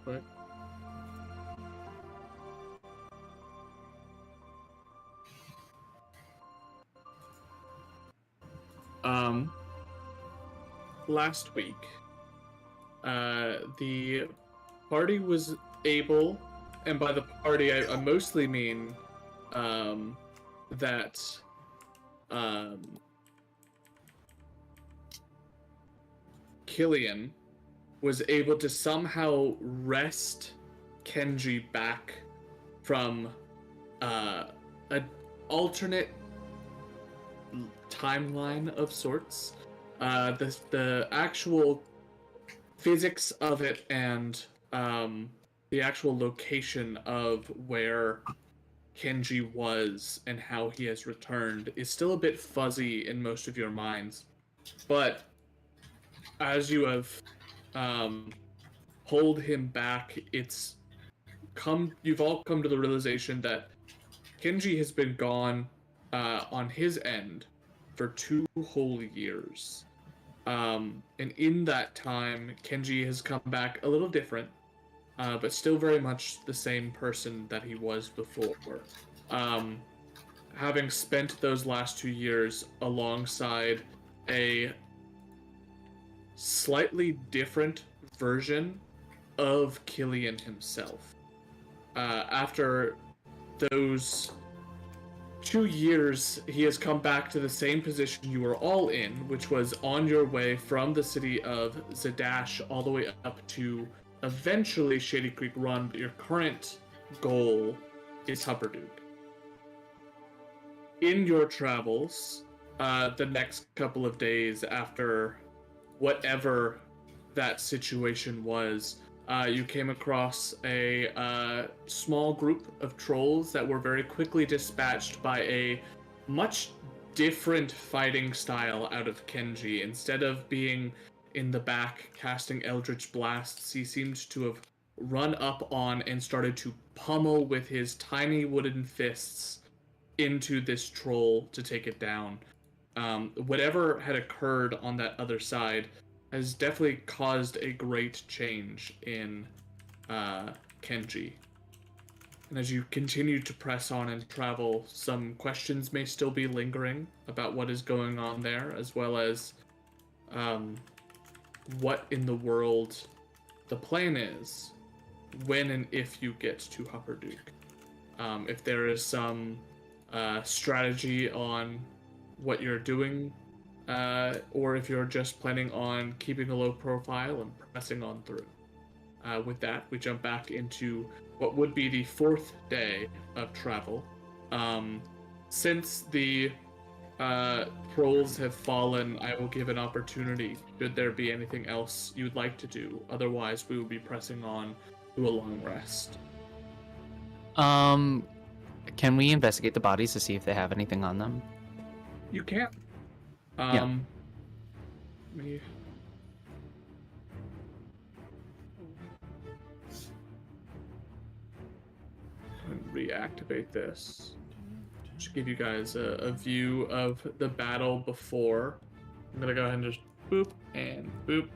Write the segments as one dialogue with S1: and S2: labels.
S1: quick. Last week, the party was able, and by the party I mostly mean, that, Killian was able to somehow wrest Kenji back from an alternate timeline of sorts. The actual physics of it and the actual location of where Kenji was and how he has returned is still a bit fuzzy in most of your minds. But as you have pulled him back, you've all come to the realization that Kenji has been gone on his end for 2 whole years. And in that time, Kenji has come back a little different, but still very much the same person that he was before. Having spent those last 2 years alongside a slightly different version of Killian himself. After those 2 years, he has come back to the same position you were all in, which was on your way from the city of Zadash all the way up to eventually Shady Creek Run, but your current goal is Hupperduke. In your travels, the next couple of days after whatever that situation was, you came across a small group of trolls that were very quickly dispatched by a much different fighting style out of Kenji. Instead of being in the back casting Eldritch Blasts, he seemed to have run up on and started to pummel with his tiny wooden fists into this troll to take it down. Whatever had occurred on that other side has definitely caused a great change in Kenji. And as you continue to press on and travel, some questions may still be lingering about what is going on there, as well as what in the world the plan is when and if you get to Hupperduke. If there is some strategy on what you're doing, or if you're just planning on keeping a low profile and pressing on through. With that, we jump back into what would be the 4th day of travel. Since the trolls have fallen, I will give an opportunity should there be anything else you'd like to do. Otherwise, we will be pressing on to a long rest.
S2: Can we investigate the bodies to see if they have anything on them?
S1: You can.
S2: Yeah.
S1: Me. Reactivate this. Just give you guys a view of the battle before. I'm gonna go ahead and just boop and boop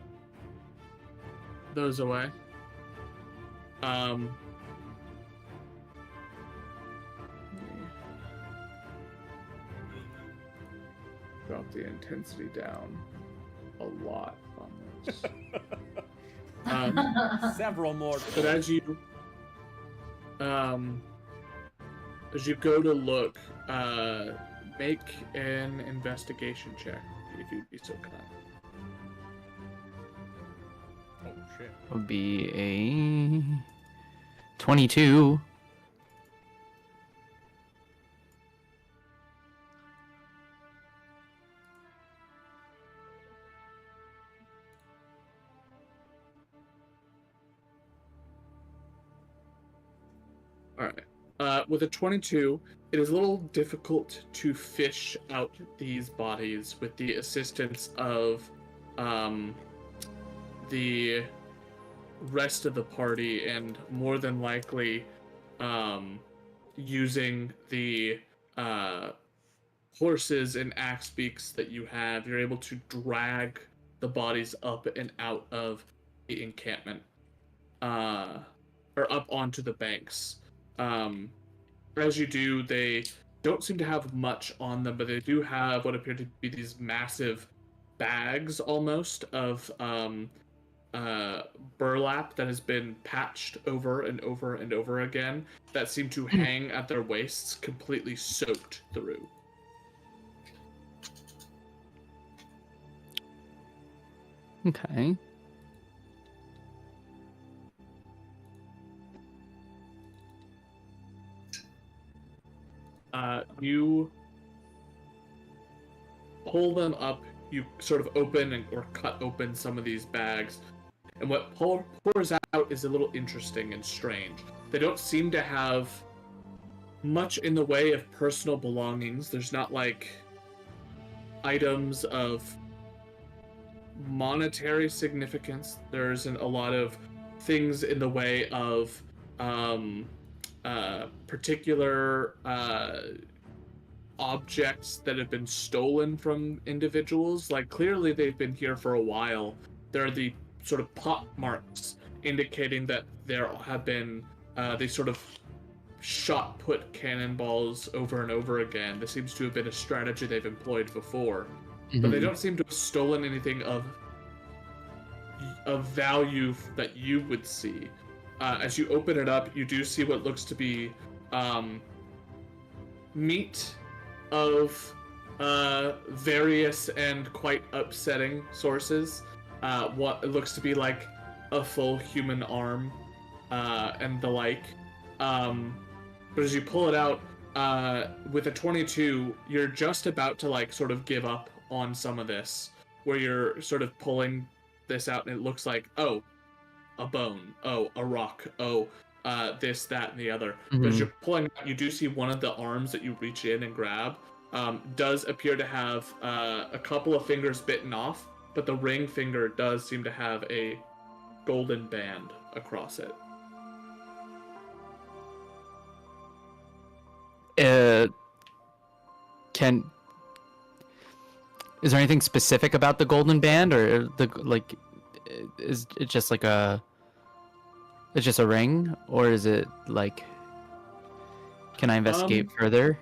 S1: those away. Drop the intensity down a lot on this.
S3: Several more.
S1: But as you go to look, make an investigation check if you'd be so kind.
S3: Oh shit.
S2: Would be a 22.
S1: Alright. With a 22, it is a little difficult to fish out these bodies with the assistance of the rest of the party, and more than likely using the horses and axe beaks that you have, you're able to drag the bodies up and out of the encampment. or up onto the banks. As you do, they don't seem to have much on them, but they do have what appear to be these massive bags almost of burlap that has been patched over and over and over again that seem to hang at their waists, completely soaked through.
S2: Okay.
S1: You pull them up, you sort of open or cut open some of these bags, and what pours out is a little interesting and strange. They don't seem to have much in the way of personal belongings. There's not like items of monetary significance. There isn't a lot of things in the way of particular objects that have been stolen from individuals. Like, clearly they've been here for a while. There are the sort of pot marks indicating that there have been they sort of shot put cannonballs over and over again. This seems to have been a strategy they've employed before. But they don't seem to have stolen anything of value that you would see. As you open it up, you do see what looks to be meat of various and quite upsetting sources. What it looks to be like a full human arm and the like. But as you pull it out, with a 22, you're just about to like sort of give up on some of this, where you're sort of pulling this out and it looks like, oh, a bone, oh, a rock, oh, this, that, and the other. But as you're pulling out, you do see one of the arms that you reach in and grab does appear to have a couple of fingers bitten off, but the ring finger does seem to have a golden band across it.
S2: Is there anything specific about the golden band, or is it just like it's just a ring, or is it like, can I investigate further?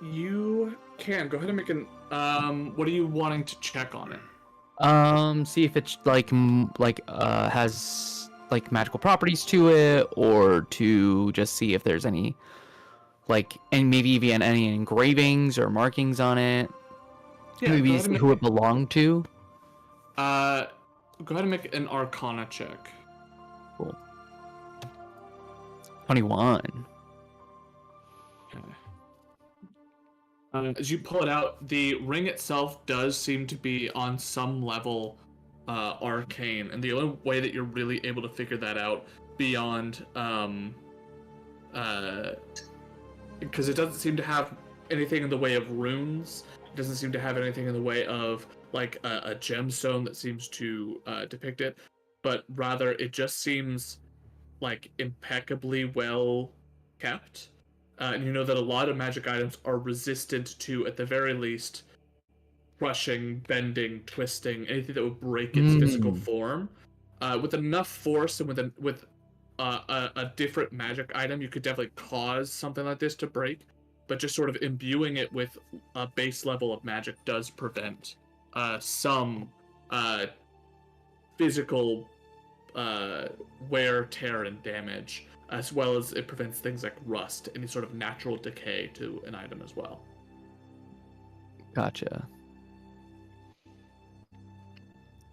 S1: You can go ahead and make an what are you wanting to check on it?
S2: See if it's has like magical properties to it, or to just see if there's any and maybe even any engravings or markings on it.
S1: Yeah,
S2: maybe see who it belonged to.
S1: Go ahead and make an Arcana check.
S2: Cool. 21.
S1: Okay. As you pull it out, the ring itself does seem to be on some level arcane, and the only way that you're really able to figure that out beyond because it doesn't seem to have anything in the way of runes, it doesn't seem to have anything in the way of like a gemstone that seems to depict it, but rather it just seems like impeccably well kept. And you know that a lot of magic items are resistant to, at the very least, crushing, bending, twisting, anything that would break its physical form. With enough force and with a different magic item, you could definitely cause something like this to break. But just sort of imbuing it with a base level of magic does prevent some physical wear, tear, and damage, as well as it prevents things like rust, any sort of natural decay to an item as well.
S2: Gotcha.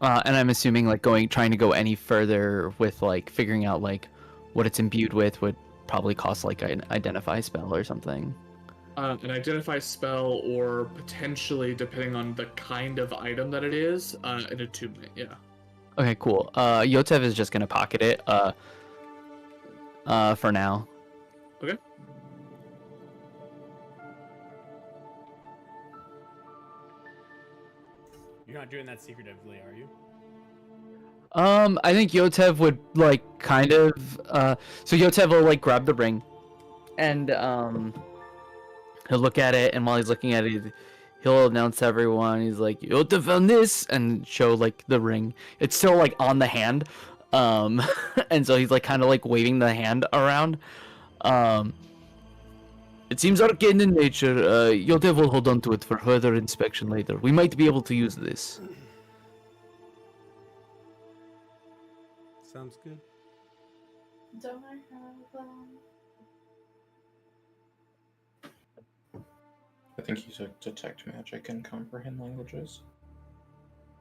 S2: And I'm assuming trying to go any further with figuring out what it's imbued with would probably cost an identify spell or something.
S1: An identify spell, or potentially, depending on the kind of item that it is, an attunement, yeah.
S2: Okay, cool. Yotev is just gonna pocket it for now.
S1: Okay.
S3: You're not doing that secretively, are you?
S2: I think Yotev would kind of so Yotev will grab the ring and he'll look at it, and while he's looking at it, he'll announce to everyone. He's like, Yota found this, and show like the ring. It's still like on the hand, and so he's like kind of like waving the hand around. Um, it seems arcane in nature. Yota will hold on to it for further inspection later. We might be able to use this.
S3: Sounds good.
S4: Don't I have
S5: I think you took detect magic and comprehend languages.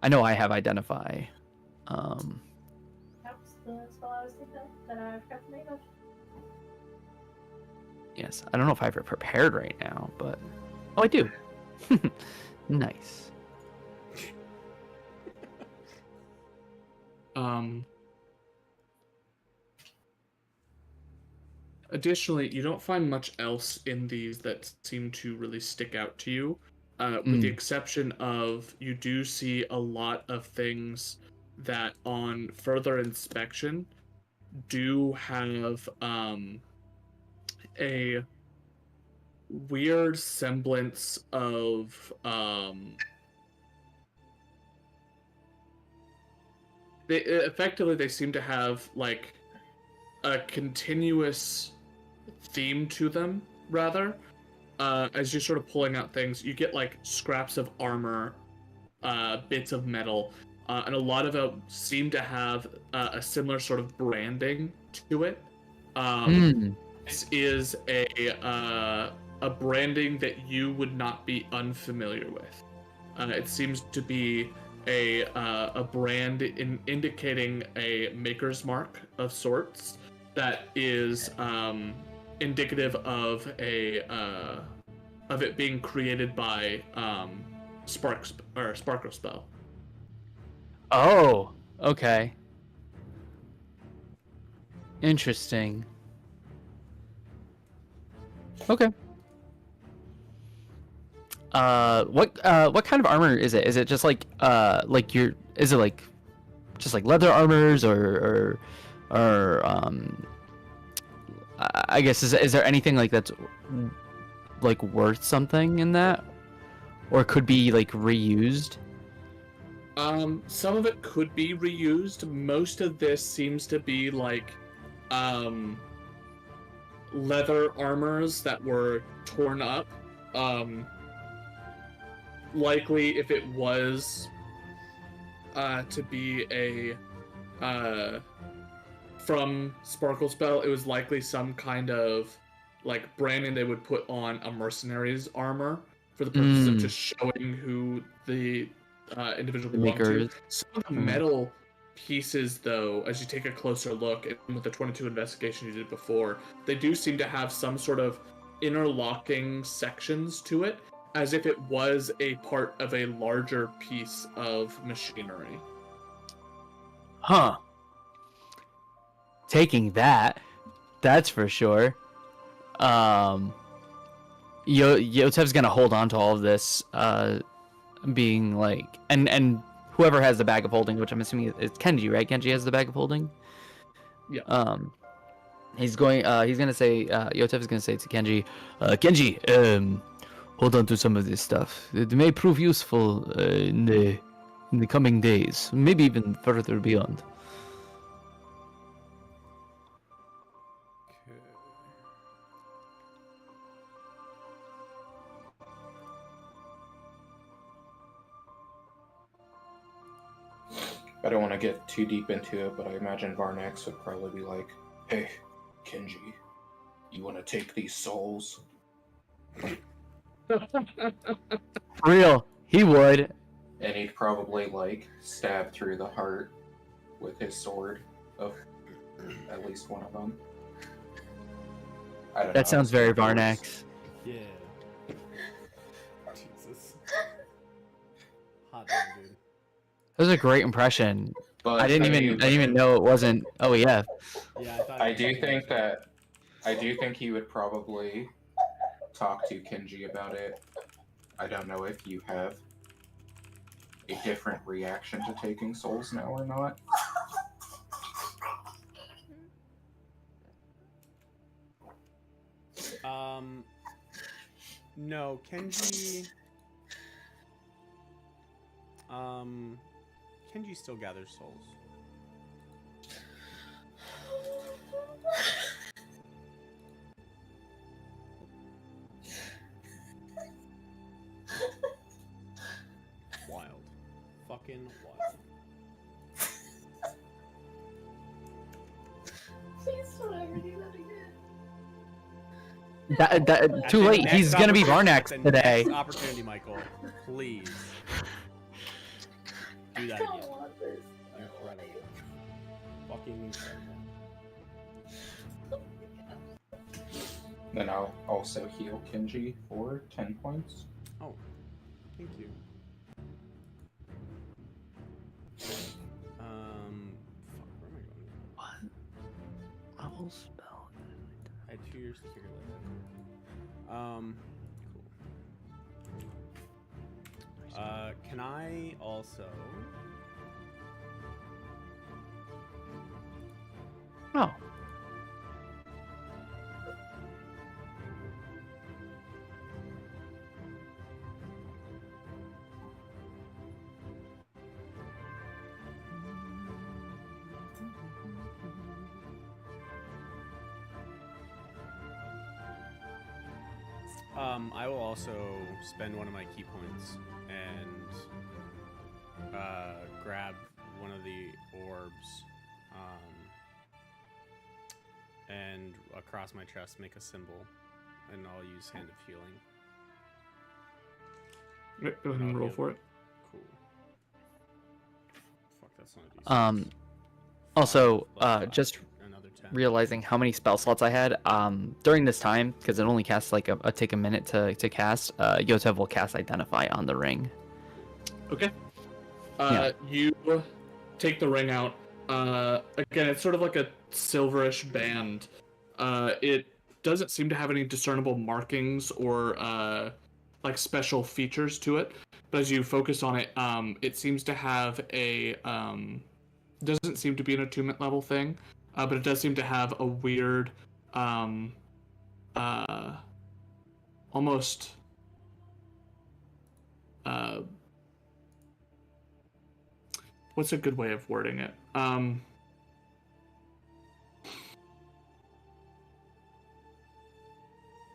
S2: I know I have identify.
S4: That's the spell I was thinking of that I forgot the name of.
S2: Yes, I don't know if I have it prepared right now, but oh, I do. Nice.
S1: Additionally, you don't find much else in these that seem to really stick out to you, with the exception of you do see a lot of things that on further inspection do have a weird semblance of they seem to have like a continuous theme to them, rather. As you're sort of pulling out things, you get like scraps of armor, bits of metal, and a lot of them seem to have a similar sort of branding to it. This is a branding that you would not be unfamiliar with. It seems to be a brand indicating a maker's mark of sorts that is indicative of it being created by Sparkle Spell.
S2: Oh, okay. Interesting. Okay. What kind of armor is it? Is it just like is it like just like leather armors or I guess is there anything like that's like worth something in that, or could be like reused?
S1: Some of it could be reused. Most of this seems to be like leather armors that were torn up. Likely, if it was to be a from Sparkle Spell, it was likely some kind of like branding they would put on a mercenary's armor for the purpose of just showing who the individual belonged to. Some of the metal pieces, though, as you take a closer look, and with the 22 investigation you did before, they do seem to have some sort of interlocking sections to it, as if it was a part of a larger piece of machinery.
S2: Huh. Taking that's for sure. Yotev's gonna hold on to all of this, being like, and whoever has the bag of holding, which I'm assuming is Kenji, right? Kenji has the bag of holding.
S1: Yeah.
S2: He's gonna say, Yotev's gonna say to Kenji, Kenji, hold on to some of this stuff. It may prove useful in the coming days, maybe even further beyond.
S5: I don't want to get too deep into it, but I imagine Varnax would probably be like, "Hey, Kenji, you want to take these souls?"
S2: For real, he would.
S5: And he'd probably like stab through the heart with his sword of at least one of them. I don't know.
S2: That sounds very Varnax.
S3: Yeah. Jesus. Hot dog, dude.
S2: That was a great impression.
S5: But
S2: I didn't even know it wasn't OEF.
S3: Yeah, I thought.
S5: I do think he would probably talk to Kenji about it. I don't know if you have a different reaction to taking souls now or not.
S3: No, Kenji. Kenji still gathers souls. Wild. Fucking wild.
S4: Please don't ever do that again.
S2: That too late. He's gonna be Varnax today.
S3: Next opportunity, Michael. Please. Do
S4: I
S3: that
S4: don't
S3: again.
S4: want this.
S3: Incredible. Fucking incredible.
S5: Then I'll also heal Kenji for 10 points.
S3: Oh, thank you. Fuck, where am I going?
S2: What? Level spell.
S3: I had 2 years to figure that out. Cool. Can I also?
S2: Oh.
S3: I will also spend one of my key points and grab one of the orbs, and across my chest make a symbol, and I'll use Hand of Healing.
S1: Go ahead and roll for it.
S3: Cool. Fuck, that's not a D6.
S2: Also,
S3: 5 plus
S2: just
S3: 5, another 10.
S2: realizing how many spell slots I had during this time, because it only casts like take a minute to cast. Yotev will cast Identify on the ring.
S1: Okay.
S2: Yeah.
S1: You take the ring out. Again, it's sort of like a silverish band. It doesn't seem to have any discernible markings or like special features to it. But as you focus on it, it seems to have a doesn't seem to be an attunement level thing, but it does seem to have a weird, almost. What's a good way of wording it?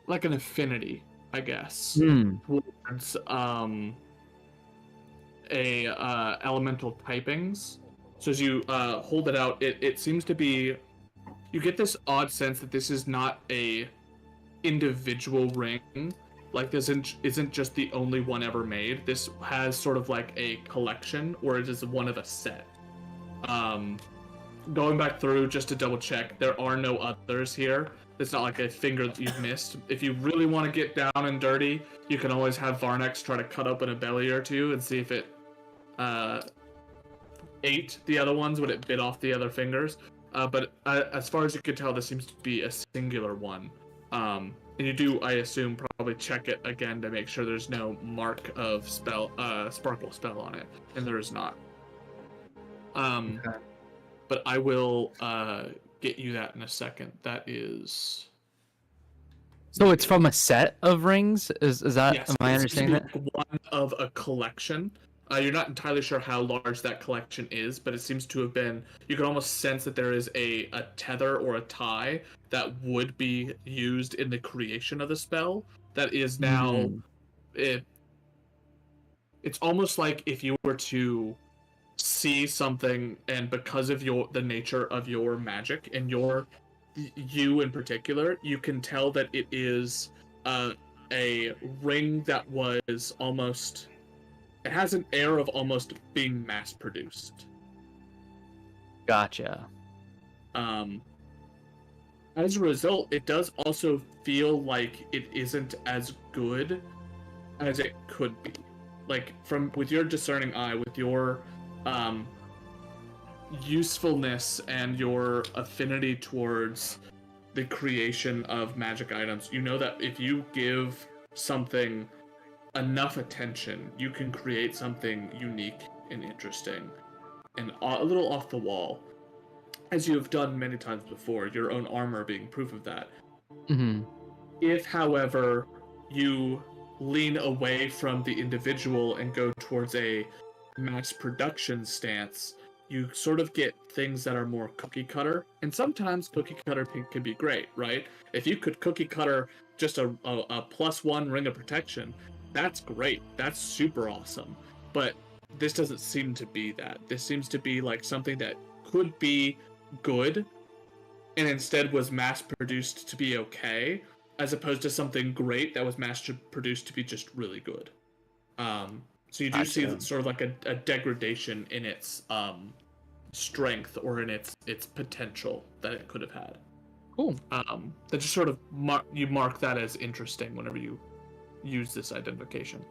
S1: Like an affinity, I guess, towards elemental typings. So as you hold it out, it seems to be. You get this odd sense that this is not a individual ring. Like this isn't just the only one ever made. This has sort of like a collection, or it is one of a set. Going back through just to double check, there are no others here. It's not like a finger that you've missed. If you really want to get down and dirty, you can always have Varnax try to cut open a belly or two and see if it ate the other ones when it bit off the other fingers. But as far as you can tell, this seems to be a singular one. And you do, I assume, probably check it again to make sure there's no mark of sparkle spell on it, and there is not.
S2: Okay.
S1: But I will get you that in a second. That is.
S2: So it's from a set of rings? Is that?
S1: Yes,
S2: Am I
S1: it's
S2: understanding that?
S1: one of a collection. You're not entirely sure how large that collection is, but it seems to have been. You can almost sense that there is a tether or a tie that would be used in the creation of the spell. That is now. It's almost like if you were to see something, and because of the nature of your magic and you in particular, you can tell that it is a ring that was almost. It has an air of almost being mass-produced.
S2: Gotcha.
S1: As a result, it does also feel like it isn't as good as it could be. Like, with your discerning eye, with your usefulness and your affinity towards the creation of magic items, you know that if you give something enough attention, you can create something unique and interesting and a little off the wall, as you have done many times before, your own armor being proof of that. If, however, you lean away from the individual and go towards a mass production stance, you sort of get things that are more cookie cutter, and sometimes cookie cutter can be great, right? If you could cookie cutter just a +1 ring of protection, that's great. That's super awesome. But this doesn't seem to be that. This seems to be like something that could be good, and instead was mass produced to be okay, as opposed to something great that was mass produced to be just really good. So you do see
S2: Gotcha.
S1: sort of like a degradation in its strength or in its potential that it could have had.
S2: Cool.
S1: That just sort of mark that as interesting whenever you use this identification.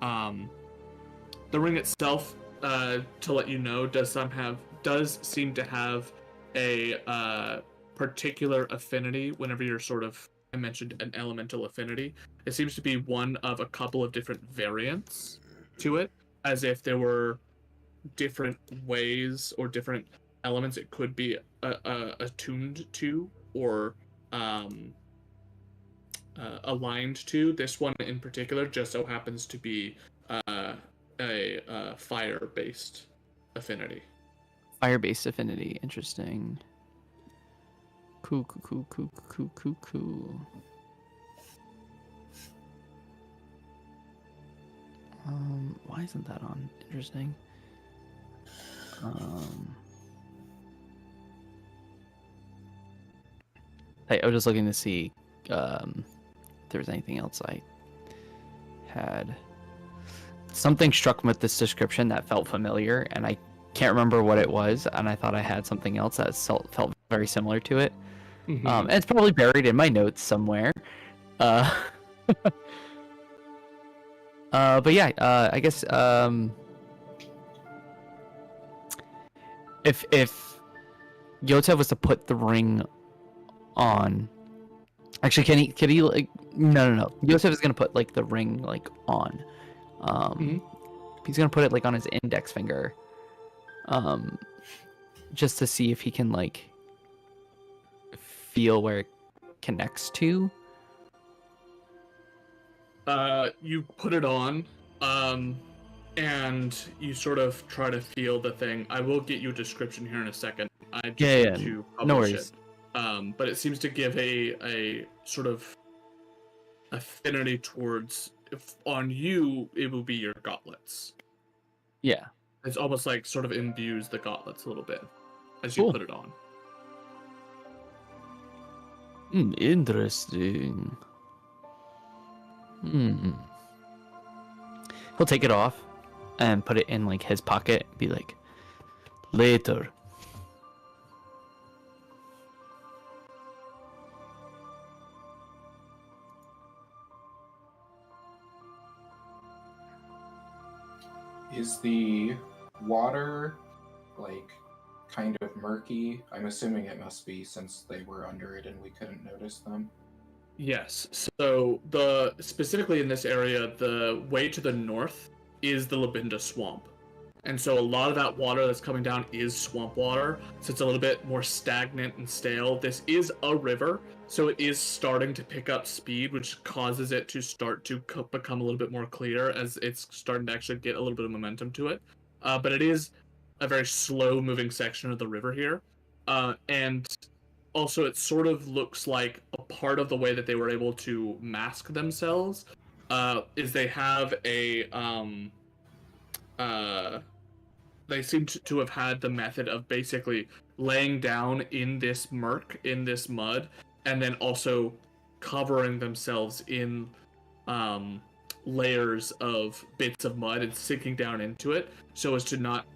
S1: The ring itself, to let you know, does seem to have a particular affinity whenever you're sort of, I mentioned an elemental affinity. It seems to be one of a couple of different variants to it, as if there were different ways or different elements it could be attuned to or aligned to. This one in particular just so happens to be a fire-based affinity.
S2: Fire-based affinity. Interesting. Cool. Why isn't that on? Interesting. I was just looking to see if there was anything else I had. Something struck me with this description that felt familiar, and I can't remember what it was, and I thought I had something else that felt very similar to it.
S1: Mm-hmm.
S2: And it's probably buried in my notes somewhere. But yeah, I guess if Yotev was to put the ring on, actually, can he like no. Yotev is gonna put like the ring like on. He's gonna put it like on his index finger, just to see if he can like feel where it connects to.
S1: You put it on, and you sort of try to feel the thing. I will get you a description here in a second. I just
S2: Yeah,
S1: need to publish
S2: no worries.
S1: it. But it seems to give a sort of affinity towards, if on you, it will be your gauntlets.
S2: Yeah.
S1: It's almost like sort of imbues the gauntlets a little bit as you
S2: Cool.
S1: put it on.
S2: Interesting. He'll take it off and put it in like his pocket. Be like, later.
S5: Is the water, like, kind of murky? I'm assuming it must be, since they were under it and we couldn't notice them.
S1: Yes. So specifically in this area, the way to the north is the Labinda Swamp. And so a lot of that water that's coming down is swamp water, so it's a little bit more stagnant and stale. This is a river, so it is starting to pick up speed, which causes it to start to become a little bit more clear as it's starting to actually get a little bit of momentum to it. But it is a very slow-moving section of the river here. And also it sort of looks like a part of the way that they were able to mask themselves is they have they seem to have had the method of basically laying down in this murk, in this mud, and then also covering themselves in layers of bits of mud and sinking down into it so as to not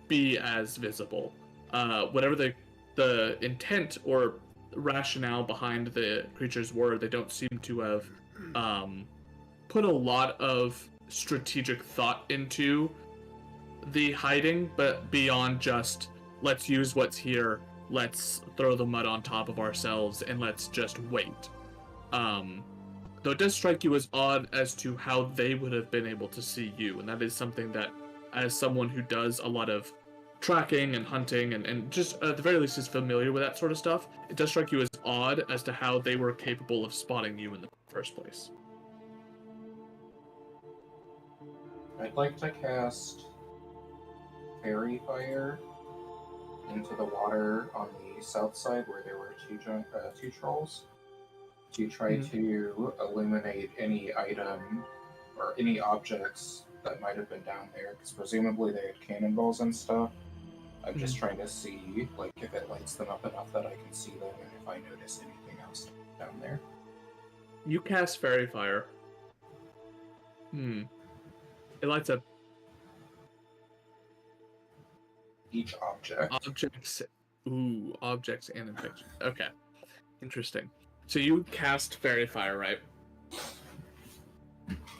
S1: be as visible. Whatever the intent or rationale behind the creatures were, they don't seem to have put a lot of strategic thought into the hiding, but beyond just let's use what's here, let's throw the mud on top of ourselves, and let's just wait. Though it does strike you as odd as to how they would have been able to see you, and that is something that, as someone who does a lot of tracking and hunting and just at the very least is familiar with that sort of stuff, it does strike you as odd as to how they were capable of spotting you in the first place.
S5: I'd like to cast fairy fire into the water on the south side where there were two trolls to try to illuminate any item or any objects that might have been down there, because presumably they had cannonballs and stuff. I'm just trying to see, like, if it lights them up enough that I can see them, and if I notice anything else down there.
S1: You cast Fairy Fire. It lights up
S5: Each object.
S1: objects. Ooh, objects and infection. Okay. Interesting. So you cast Fairy Fire, right?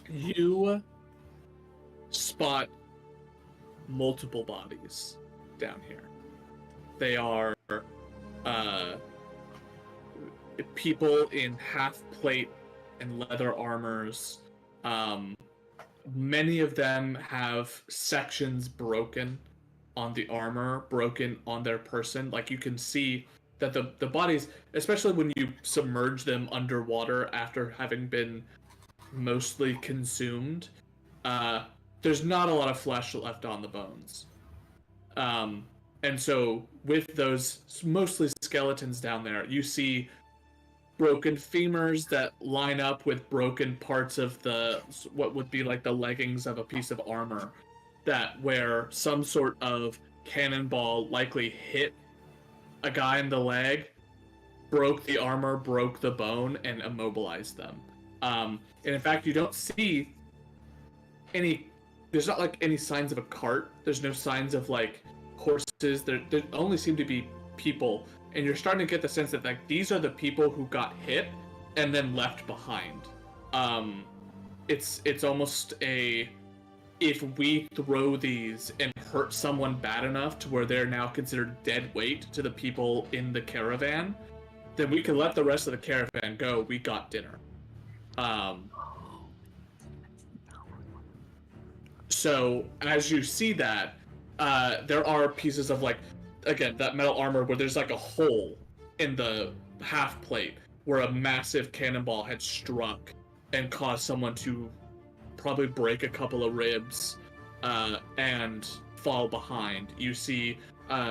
S1: You spot multiple bodies down here. They are people in half plate and leather armors. Many of them have sections broken on the armor, broken on their person. Like, you can see that the bodies, especially when you submerge them underwater after having been mostly consumed, there's not a lot of flesh left on the bones. And so with those mostly skeletons down there, you see broken femurs that line up with broken parts of what would be like the leggings of a piece of armor, that where some sort of cannonball likely hit a guy in the leg, broke the armor, broke the bone, and immobilized them. And in fact, you don't see there's not like any signs of a cart. There's no signs of like horses. There only seem to be people. And you're starting to get the sense that like these are the people who got hit and then left behind. It's almost if we throw these and hurt someone bad enough to where they're now considered dead weight to the people in the caravan, then we can let the rest of the caravan go. We got dinner. So as you see that, there are pieces of like, again, that metal armor where there's like a hole in the half plate where a massive cannonball had struck and caused someone to probably break a couple of ribs and fall behind. You see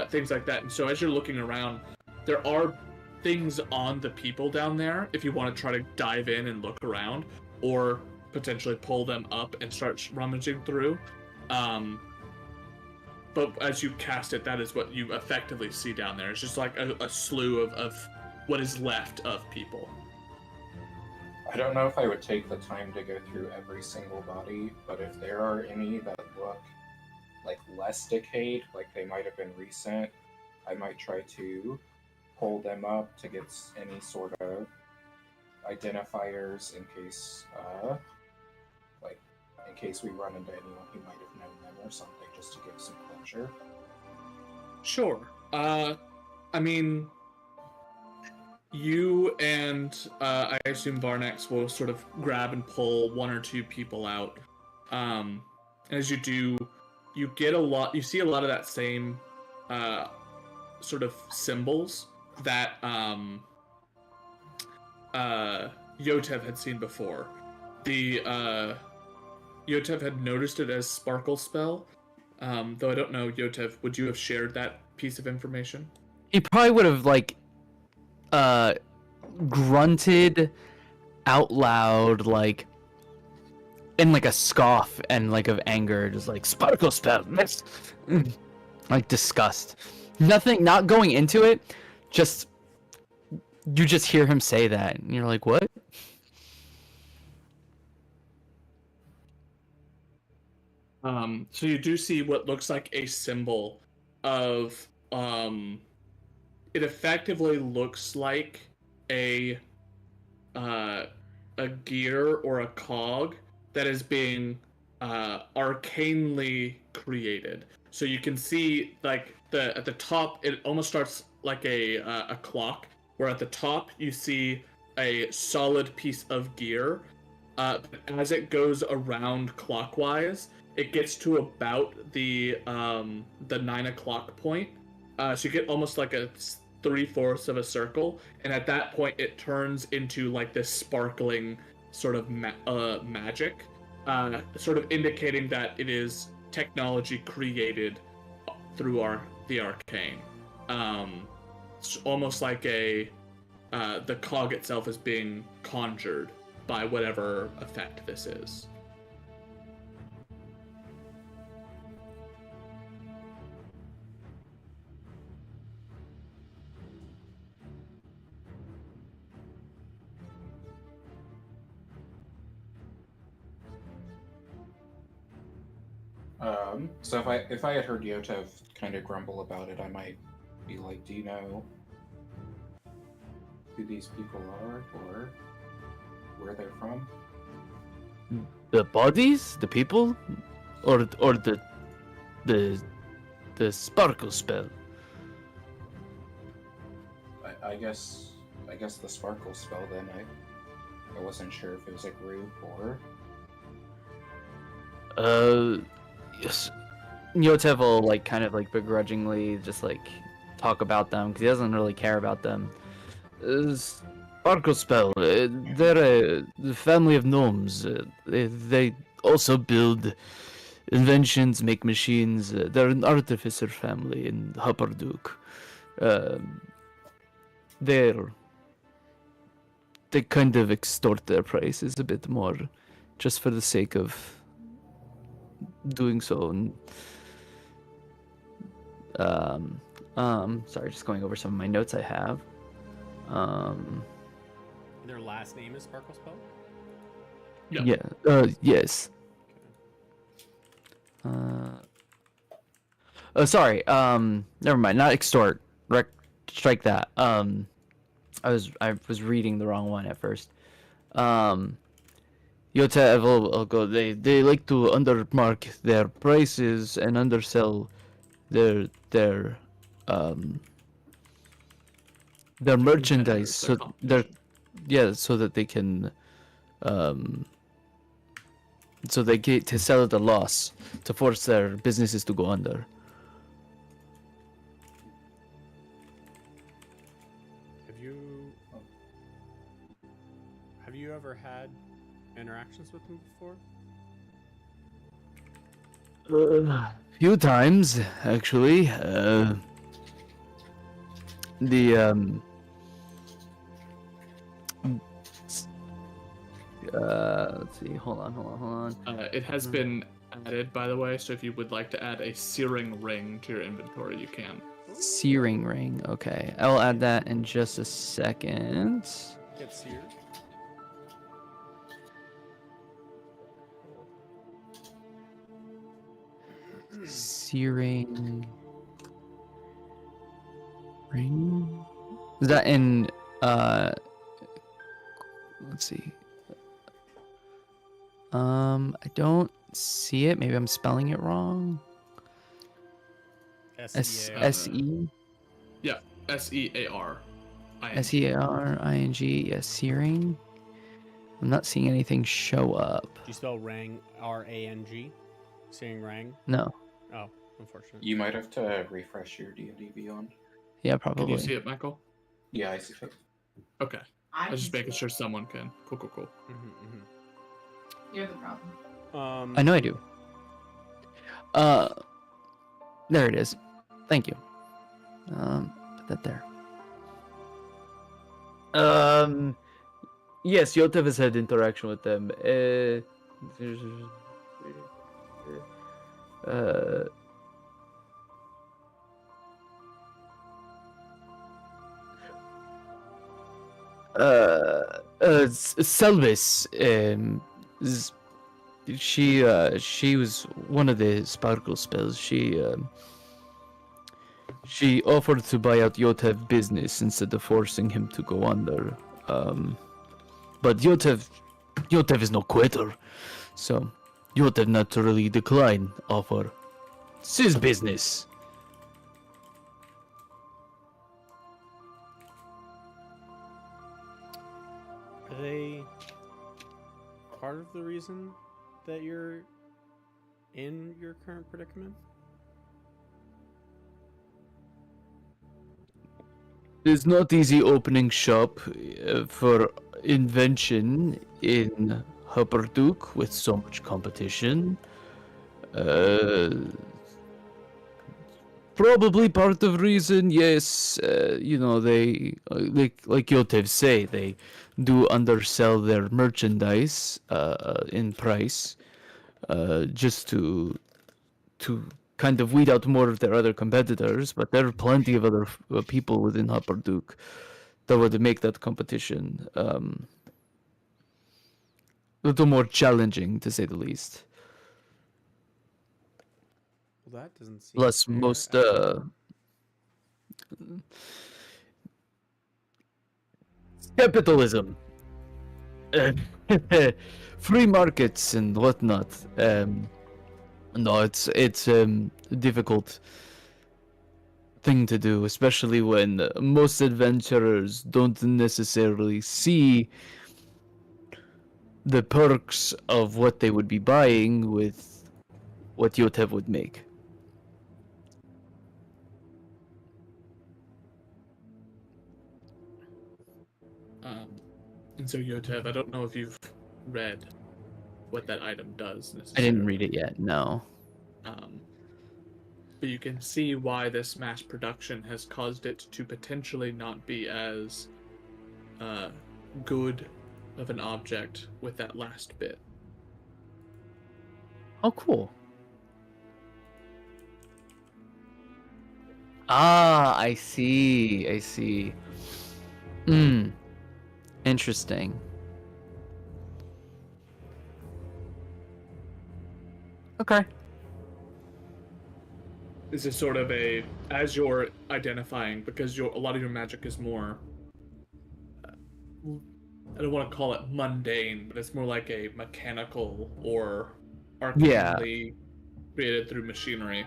S1: things like that. And so as you're looking around, there are things on the people down there if you want to try to dive in and look around, or potentially pull them up and start rummaging through. But as you cast it, that is what you effectively see down there. It's just like a slew of what is left of people.
S5: I don't know if I would take the time to go through every single body, but if there are any that look like less decayed, like they might have been recent, I might try to pull them up to get any sort of identifiers in case we run into anyone who might have known them or something, just to give some closure.
S1: Sure. I mean, you and I assume Varnex will sort of grab and pull one or two people out. As you do, you see a lot of that same sort of symbols that Yotev had seen before. Yotev had noticed it as Sparkle Spell, though I don't know, Yotev, would you have shared that piece of information?
S2: He probably would have, like, grunted out loud, like, in, like, a scoff and, like, of anger, just like, Sparkle Spell, miss! Like, disgust. Nothing, not going into it, just, you just hear him say that, and you're like, what?
S1: So you do see what looks like a symbol of, it effectively looks like a gear or a cog that is being arcanely created. So you can see like at the top, it almost starts like a clock, where at the top you see a solid piece of gear. As it goes around clockwise, it gets to about the 9 o'clock point. So you get almost like a 3/4 of a circle, and at that point it turns into like this sparkling sort of magic, sort of indicating that it is technology created through the arcane. It's almost like the cog itself is being conjured by whatever effect this is.
S5: So if I had heard Yotev kind of grumble about it, I might be like, do you know who these people are or where they're from?
S2: The bodies, the people, or the sparkle spell.
S5: I guess the sparkle spell. Then I wasn't sure if it was a group or.
S2: Yes. Yotev will like kind of like begrudgingly just like talk about them because he doesn't really care about them. Sparkle spell. They're a family of gnomes. They also build inventions, make machines. They're an artificer family in Hupperduk. They kind of extort their prices a bit more, just for the sake of doing so. And, sorry, just going over some of my notes I have.
S3: Their last name is Sparkle Spell?
S1: Yeah.
S2: Yes. Sorry. Never mind. Not extort. Strike that. I was reading the wrong one at first. Yotev will go. They like to undermark their prices and undersell their merchandise. So so that they can so they get to sell at a loss to force their businesses to go under.
S3: Have you ever had interactions with them before?
S2: Few times, actually. Let's see. Hold on.
S1: It has been added, by the way, so if you would like to add a searing ring to your inventory, you can.
S2: Searing ring. Okay, I'll add that in just a second.
S3: Get seared?
S2: Searing ring. Is that in let's see. I don't see it. Maybe I'm spelling it wrong. S-E?
S1: Yeah, S-E-A-R.
S2: S-E-A-R-I-N-G. Yes, searing. I'm not seeing anything show up.
S3: Do you spell Rang R-A-N-G? Seeing Rang?
S2: No.
S3: Oh, unfortunate.
S5: You might have to refresh your D&D Beyond.
S2: Yeah, probably.
S1: Can you see it, Michael?
S5: Yeah, I see it.
S1: Okay. I was just making sure someone can. Cool.
S4: You're the problem.
S2: I know I do. There it is. Thank you. Put that there. Yes, Yotev has had interaction with them. Selvis, she was one of the sparkle spells. She offered to buy out Yotev business instead of forcing him to go under. But Yotev is no quitter, so Yotev naturally declined offer. It's his business.
S3: Are they part of the reason that you're in your current predicament?
S2: It's not easy opening shop for invention in Hupperduk with so much competition. probably part of reason. Yes, they like Yotev say, they do undersell their merchandise in price, just to kind of weed out more of their other competitors. But there are plenty of other people within Hupperduke that would make that competition a little more challenging, to say the least.
S3: Well, that doesn't seem
S2: Plus,
S3: fair
S2: most
S3: at all.
S2: capitalism, free markets and whatnot. No, it's a difficult thing to do, especially when most adventurers don't necessarily see the perks of what they would be buying with what Yotev would make.
S1: And so Yotev, I don't know if you've read what that item does
S2: I
S1: necessarily.
S2: didn't read it yet, no.
S1: But you can see why this mass production has caused it to potentially not be as good of an object with that last bit.
S2: Oh, cool. Ah, I see. Interesting. Okay.
S1: This is sort of as you're identifying, because a lot of your magic is more, I don't want to call it mundane, but it's more like a mechanical or arcanely created through machinery.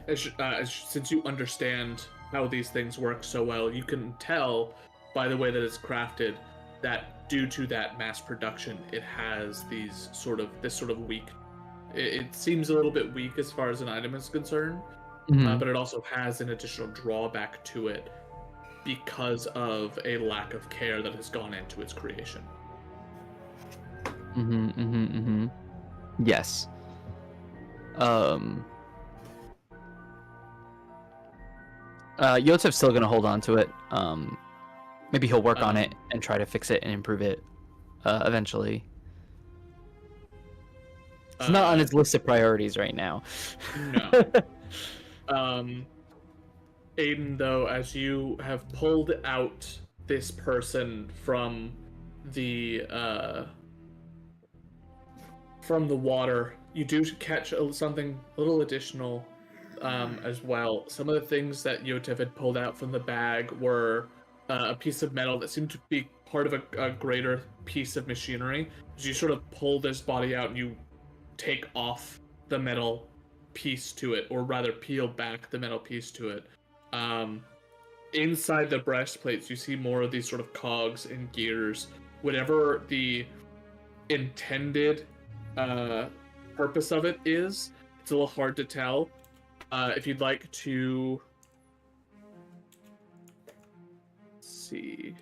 S1: Since you understand how these things work so well, you can tell by the way that it's crafted that due to that mass production, it has this sort of weak. It seems a little bit weak as far as an item is concerned, but it also has an additional drawback to it because of a lack of care that has gone into its creation.
S2: Yes. Yotev's still gonna hold on to it. Maybe he'll work on it and try to fix it and improve it eventually. It's not on his list of priorities right now.
S1: No. Aiden, though, as you have pulled out this person from the water, you do catch something a little additional as well. Some of the things that Yotev had pulled out from the bag were a piece of metal that seemed to be part of a greater piece of machinery. As you sort of pull this body out and you take off the metal piece to it, or rather peel back the metal piece to it. Inside the breastplates, you see more of these sort of cogs and gears. Whatever the intended purpose of it is, it's a little hard to tell. If you'd like to see.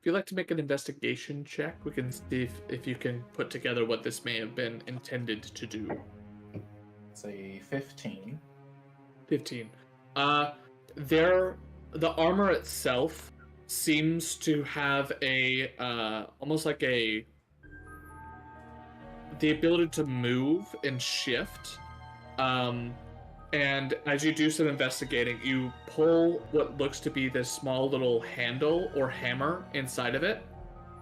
S1: If you'd like to make an investigation check, we can see if you can put together what this may have been intended to do.
S5: It's a 15.
S1: 15. The armor itself seems to have a almost like the ability to move and shift. And as you do some investigating, you pull what looks to be this small little handle or hammer inside of it,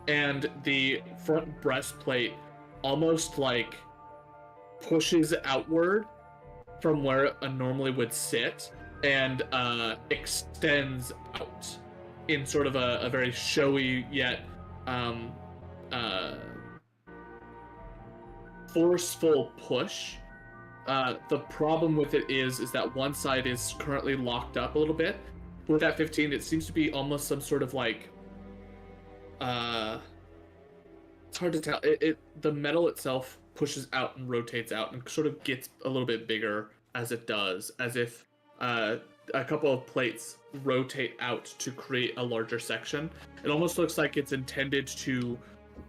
S1: and the front breastplate almost like pushes outward from where it normally would sit and extends out in sort of a very showy yet forceful push. The problem with it is that one side is currently locked up a little bit. With that 15, it seems to be almost some sort of like it's hard to tell. The metal itself pushes out and rotates out and sort of gets a little bit bigger as it does, as if a couple of plates rotate out to create a larger section. It almost looks like it's intended to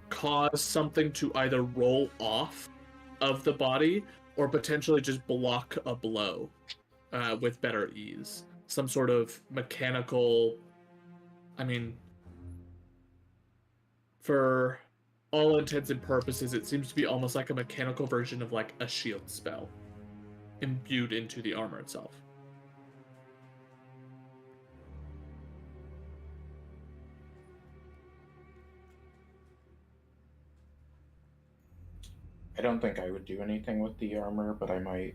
S1: cause something to either roll off of the body or potentially just block a blow with better ease. Some sort of mechanical. I mean, for all intents and purposes, it seems to be almost like a mechanical version of like a shield spell imbued into the armor itself.
S5: I don't think I would do anything with the armor, but I might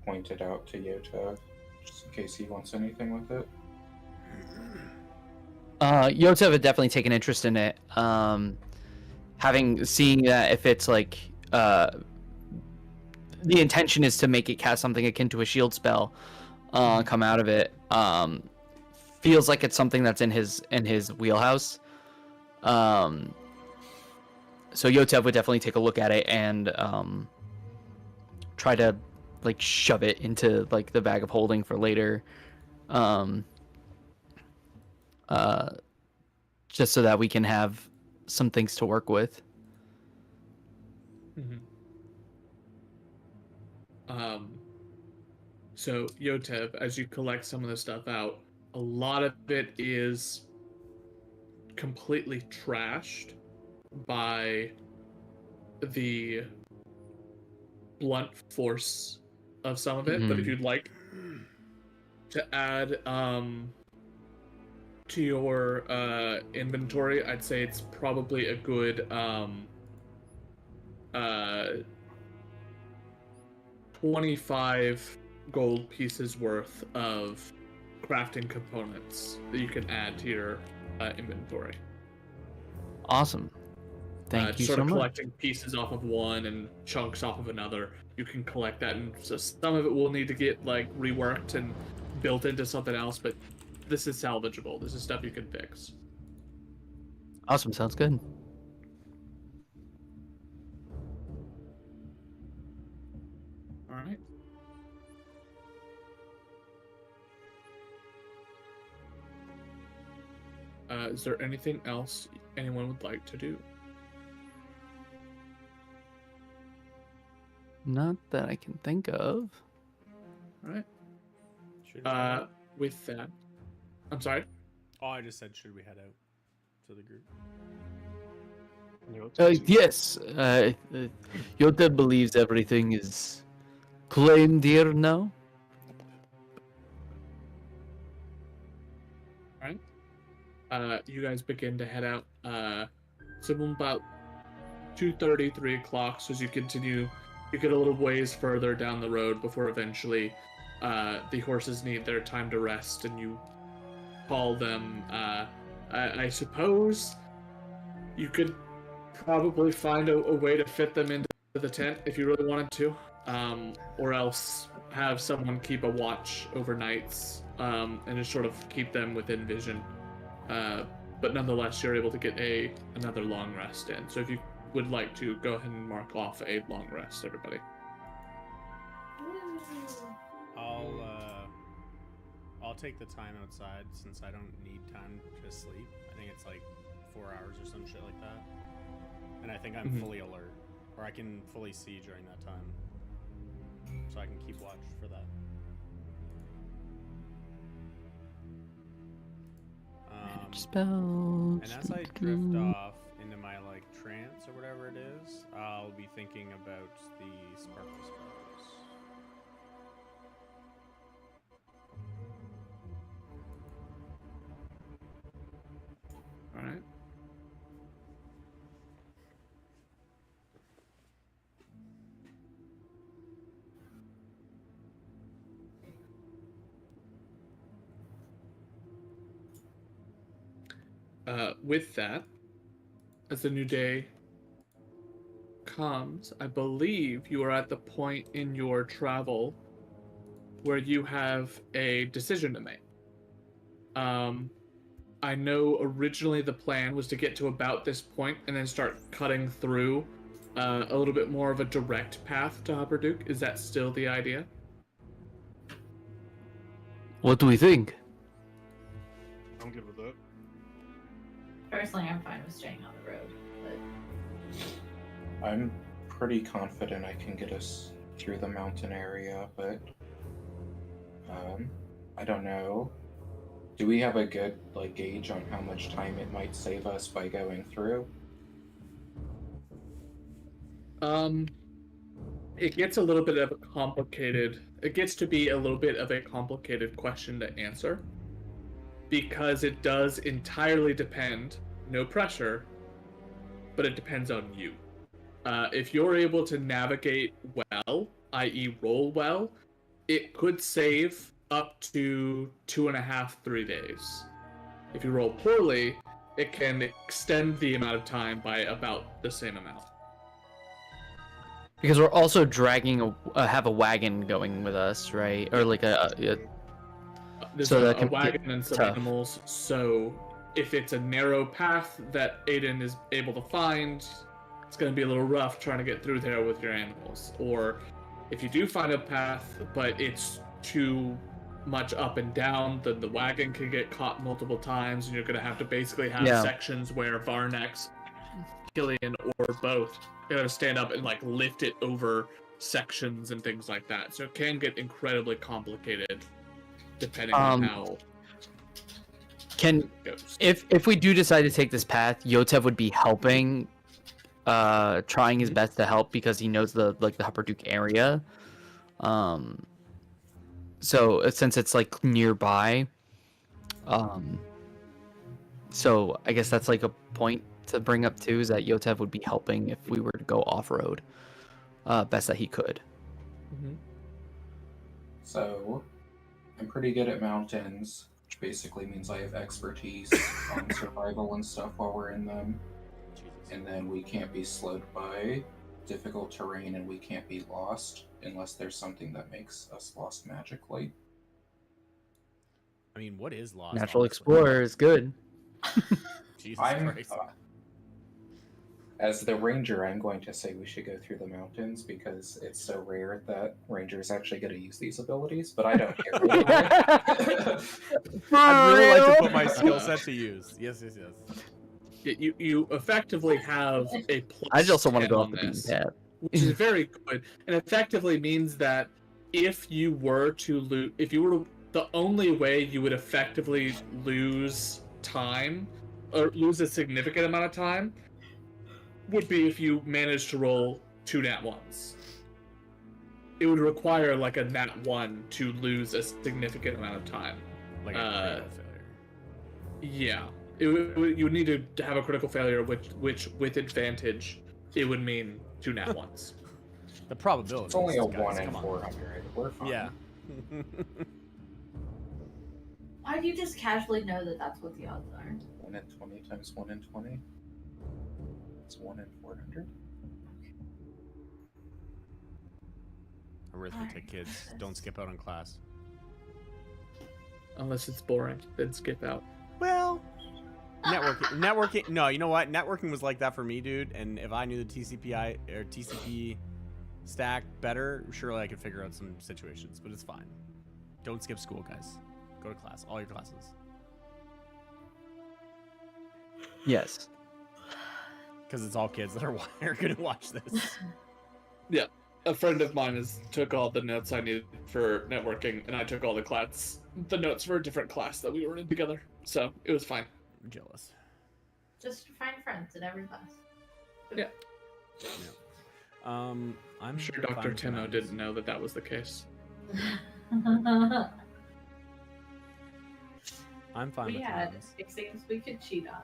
S5: point it out to Yota just in case he wants anything with it.
S2: Yota would definitely take an interest in it. Seeing that if it's like the intention is to make it cast something akin to a shield spell, come out of it. Feels like it's something that's in his wheelhouse. So Yotev would definitely take a look at it and try to like shove it into like the bag of holding for later. Just so that we can have some things to work with.
S1: Mm-hmm. So Yotev, as you collect some of the stuff out, a lot of it is completely trashed by the blunt force of some of it. But if you'd like to add to your inventory, I'd say it's probably a good 25 gold pieces worth of crafting components that you can add to your inventory.
S2: Awesome. Thank you so much.
S1: Sort of collecting pieces off of one and chunks off of another. You can collect that, and so some of it will need to get like reworked and built into something else, but this is salvageable. This is stuff you can fix.
S2: Awesome. Sounds good.
S1: All right. Is there anything else anyone would like to do?
S2: Not that I can think of.
S1: All right.
S3: Should we head out?
S1: With that, I'm sorry.
S3: Oh, I just said, should we head out to the group?
S2: Yes. Yota believes everything is claimed here now.
S1: All right. You guys begin to head out. So about 2:30, 3 o'clock. So as you continue, you get a little ways further down the road before eventually the horses need their time to rest, and you call them. I suppose you could probably find a way to fit them into the tent if you really wanted to, or else have someone keep a watch overnights and just sort of keep them within vision. But nonetheless, you're able to get another long rest in. So if you would like to, go ahead and mark off a long rest, everybody.
S3: I'll take the time outside since I don't need time to sleep. I think it's like 4 hours or some shit like that. And I think I'm fully alert, or I can fully see during that time. So I can keep watch for that.
S2: Spells.
S3: And as I drift off into my like trance or whatever it is, I'll be thinking about the sparkle spells.
S1: All right. With that, as the new day comes, I believe you are at the point in your travel where you have a decision to make. I know originally the plan was to get to about this point and then start cutting through a little bit more of a direct path to Hubberduke. Is that still the idea?
S2: What do we think?
S6: I'm good with that.
S4: Personally, I'm fine with staying on the road, but
S5: I'm pretty confident I can get us through the mountain area, but I don't know. Do we have a good gauge on how much time it might save us by going through?
S1: It gets a little bit of a complicated. It gets to be a little bit of a complicated question to answer because it does entirely depend. No pressure, but it depends on you. If you're able to navigate well, i.e., roll well, it could save up to 2.5, 3 days. If you roll poorly, it can extend the amount of time by about the same amount.
S2: Because we're also dragging have a wagon going with us, right? Or like
S1: There's
S2: so that
S1: a
S2: can
S1: wagon and some
S2: tough.
S1: animals, so if it's a narrow path that Aiden is able to find, it's going to be a little rough trying to get through there with your animals. Or if you do find a path, but it's too much up and down, then the wagon can get caught multiple times, and you're going to have to basically have sections where Varnex, Killian, or both are going to stand up and lift it over sections and things like that. So it can get incredibly complicated depending on how it goes.
S2: If we do decide to take this path, Yotev would be helping, trying his best to help because he knows the Hupperduke area. So since it's nearby, so I guess that's a point to bring up too, is that Yotev would be helping if we were to go off road, best that he could.
S1: Mm-hmm.
S5: So, I'm pretty good at mountains, which basically means I have expertise on survival and stuff while we're in them. And then we can't be slowed by difficult terrain, and we can't be lost unless there's something that makes us lost magically.
S3: I mean, what is lost?
S2: Natural
S3: honestly?
S2: Explorer is good.
S3: Jesus
S5: I'm,
S3: Christ.
S5: As the ranger, I'm going to say we should go through the mountains because it's so rare that rangers actually get to use these abilities, but I don't care.
S3: I'd really like to put my skill set to use. Yes.
S1: You effectively have a plus
S2: I just also want to
S1: 10
S2: go
S1: on
S2: off the beaten
S1: this,
S2: path.
S1: which is very good, and effectively means that if you were to lose, the only way you would effectively lose time or lose a significant amount of time would be if you managed to roll 2 nat 1s. It would require a nat 1 to lose a significant amount of time.
S3: Like a critical failure.
S1: Yeah. You would need to have a critical failure, which with advantage, it would mean 2 nat 1s.
S3: The probability.
S5: It's only a
S3: guys,
S5: 1 in
S3: come on.
S5: 400. We're fine.
S3: Yeah.
S4: Why do you just casually know that that's what the odds are?
S5: 1 in 20 times 1 in 20. It's 1 in 400.
S3: Arithmetic, kids. Don't skip out on class.
S1: Unless it's boring, then skip out.
S3: Well, networking. No, you know what? Networking was like that for me, dude. And if I knew the TCP stack better, surely I could figure out some situations. But it's fine. Don't skip school, guys. Go to class. All your classes.
S2: Yes.
S3: Because it's all kids that are going to watch this.
S1: Yeah. A friend of mine took all the notes I needed for networking, and I took all the notes for a different class that we were in together. So it was fine.
S3: I'm jealous.
S4: Just find friends in every class.
S1: Yeah.
S3: I'm
S1: I'm sure
S3: fine
S1: Dr.
S3: with
S1: Timo
S3: mountains.
S1: didn't know that was the case.
S3: I'm fine
S4: We
S3: with
S4: had
S3: mountains.
S4: exams we could cheat on.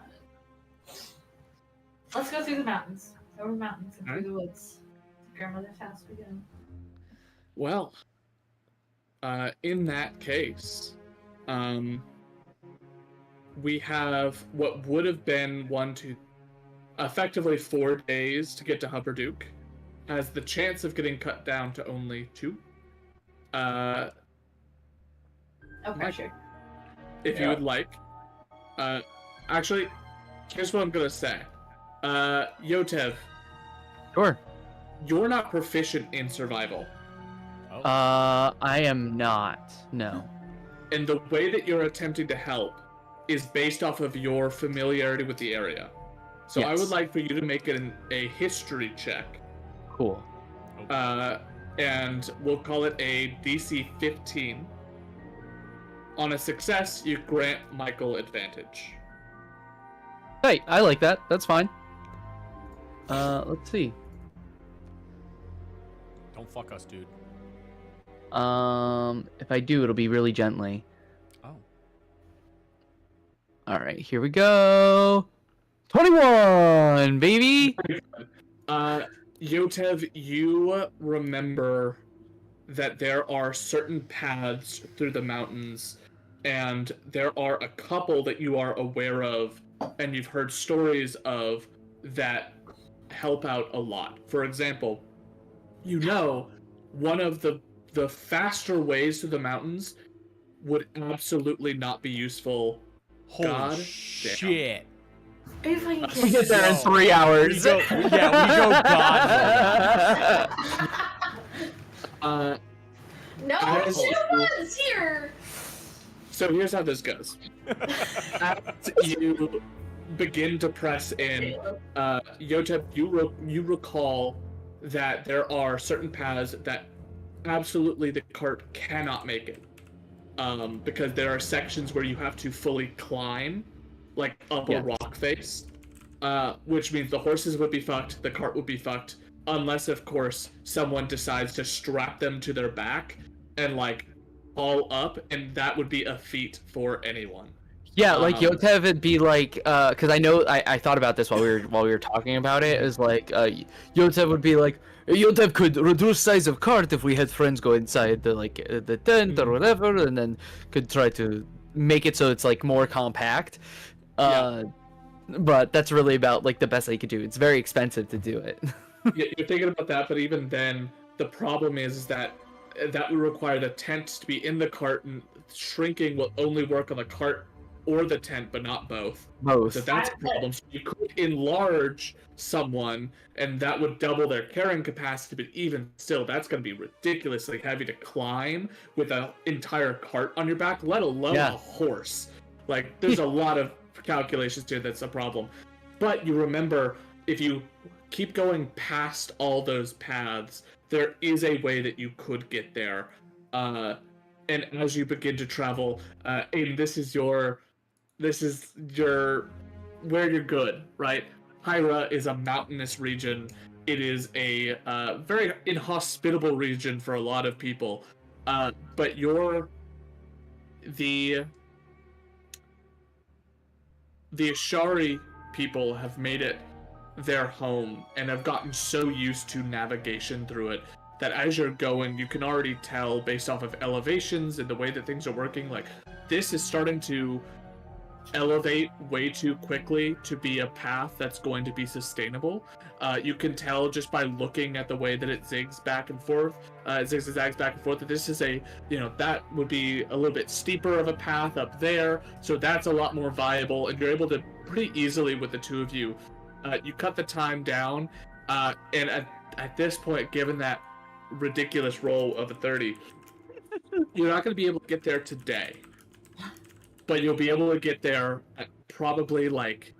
S4: Let's go through the mountains. Over mountains and through the woods. Grandmother's house we go.
S1: Well, in that case, we have what would have been effectively 4 days to get to Hupperduke, has the chance of getting cut down to only 2.
S4: Oh, pressure.
S1: If you would like. Actually, here's what I'm gonna say. Yotev,
S2: Sure.
S1: you're not proficient in survival.
S3: Oh.
S2: I am not. No.
S1: And the way that you're attempting to help is based off of your familiarity with the area. So I
S2: Yes.
S1: would like for you to make it a history check.
S2: Cool.
S1: and we'll call it a DC 15. On a success, you grant Michael advantage.
S2: Hey, I like that. That's fine. Let's see.
S3: Don't fuck us, dude.
S2: If I do, it'll be really gently.
S3: Oh.
S2: All right, here we go. 21, baby.
S1: Yotev, you remember that there are certain paths through the mountains, and there are a couple that you are aware of, and you've heard stories of that help out a lot. For example, you know, one of the faster ways to the mountains would absolutely not be useful.
S3: Holy
S1: God damn.
S3: shit.
S4: Are you fucking
S2: We
S4: kidding
S2: get
S4: me?
S2: there in
S3: No.
S2: 3 hours.
S3: We go God.
S4: No,
S1: Guys-
S4: two ones here.
S1: So here's how this goes. As you begin to press in, Yotep, you recall that there are certain paths that absolutely the cart cannot make it, because there are sections where you have to fully climb, like up
S2: Yeah.
S1: a rock face, which means the horses would be fucked, the cart would be fucked, unless of course someone decides to strap them to their back and like haul up, and that would be a feat for anyone.
S2: Yeah, like
S1: Um,
S2: Yotev would be like, because I know I thought about this while we were talking about it. Is like, Yotev would be like, Yotev could reduce size of cart if we had friends go inside the tent or whatever, and then could try to make it so it's like more compact. But that's really about like the best they could do. It's very expensive to do it.
S1: Yeah, you're thinking about that, but even then, the problem is that that would require the tent to be in the cart, and shrinking will only work on the cart or the tent, but not both.
S2: Both.
S1: So that's a problem. So you could enlarge someone, and that would double their carrying capacity, but even still, that's going to be ridiculously heavy to climb with an entire cart on your back, let alone
S2: Yeah.
S1: a horse. Like, there's a lot of calculations here that's a problem. But you remember, if you keep going past all those paths, there is a way that you could get there. And as you begin to travel, Aiden, this is your where you're good, right? Hyra is a mountainous region. It is a very inhospitable region for a lot of people. But the Ashari people have made it their home and have gotten so used to navigation through it that as you're going, you can already tell based off of elevations and the way that things are working, like, this is starting to elevate way too quickly to be a path that's going to be sustainable. You can tell just by looking at the way that it zigs back and forth, zigzags back and forth, that this is that would be a little bit steeper of a path up there, so that's a lot more viable, and you're able to pretty easily, with the two of you, you cut the time down, and at this point, given that ridiculous roll of a 30, you're not going to be able to get there today. But you'll be able to get there at probably like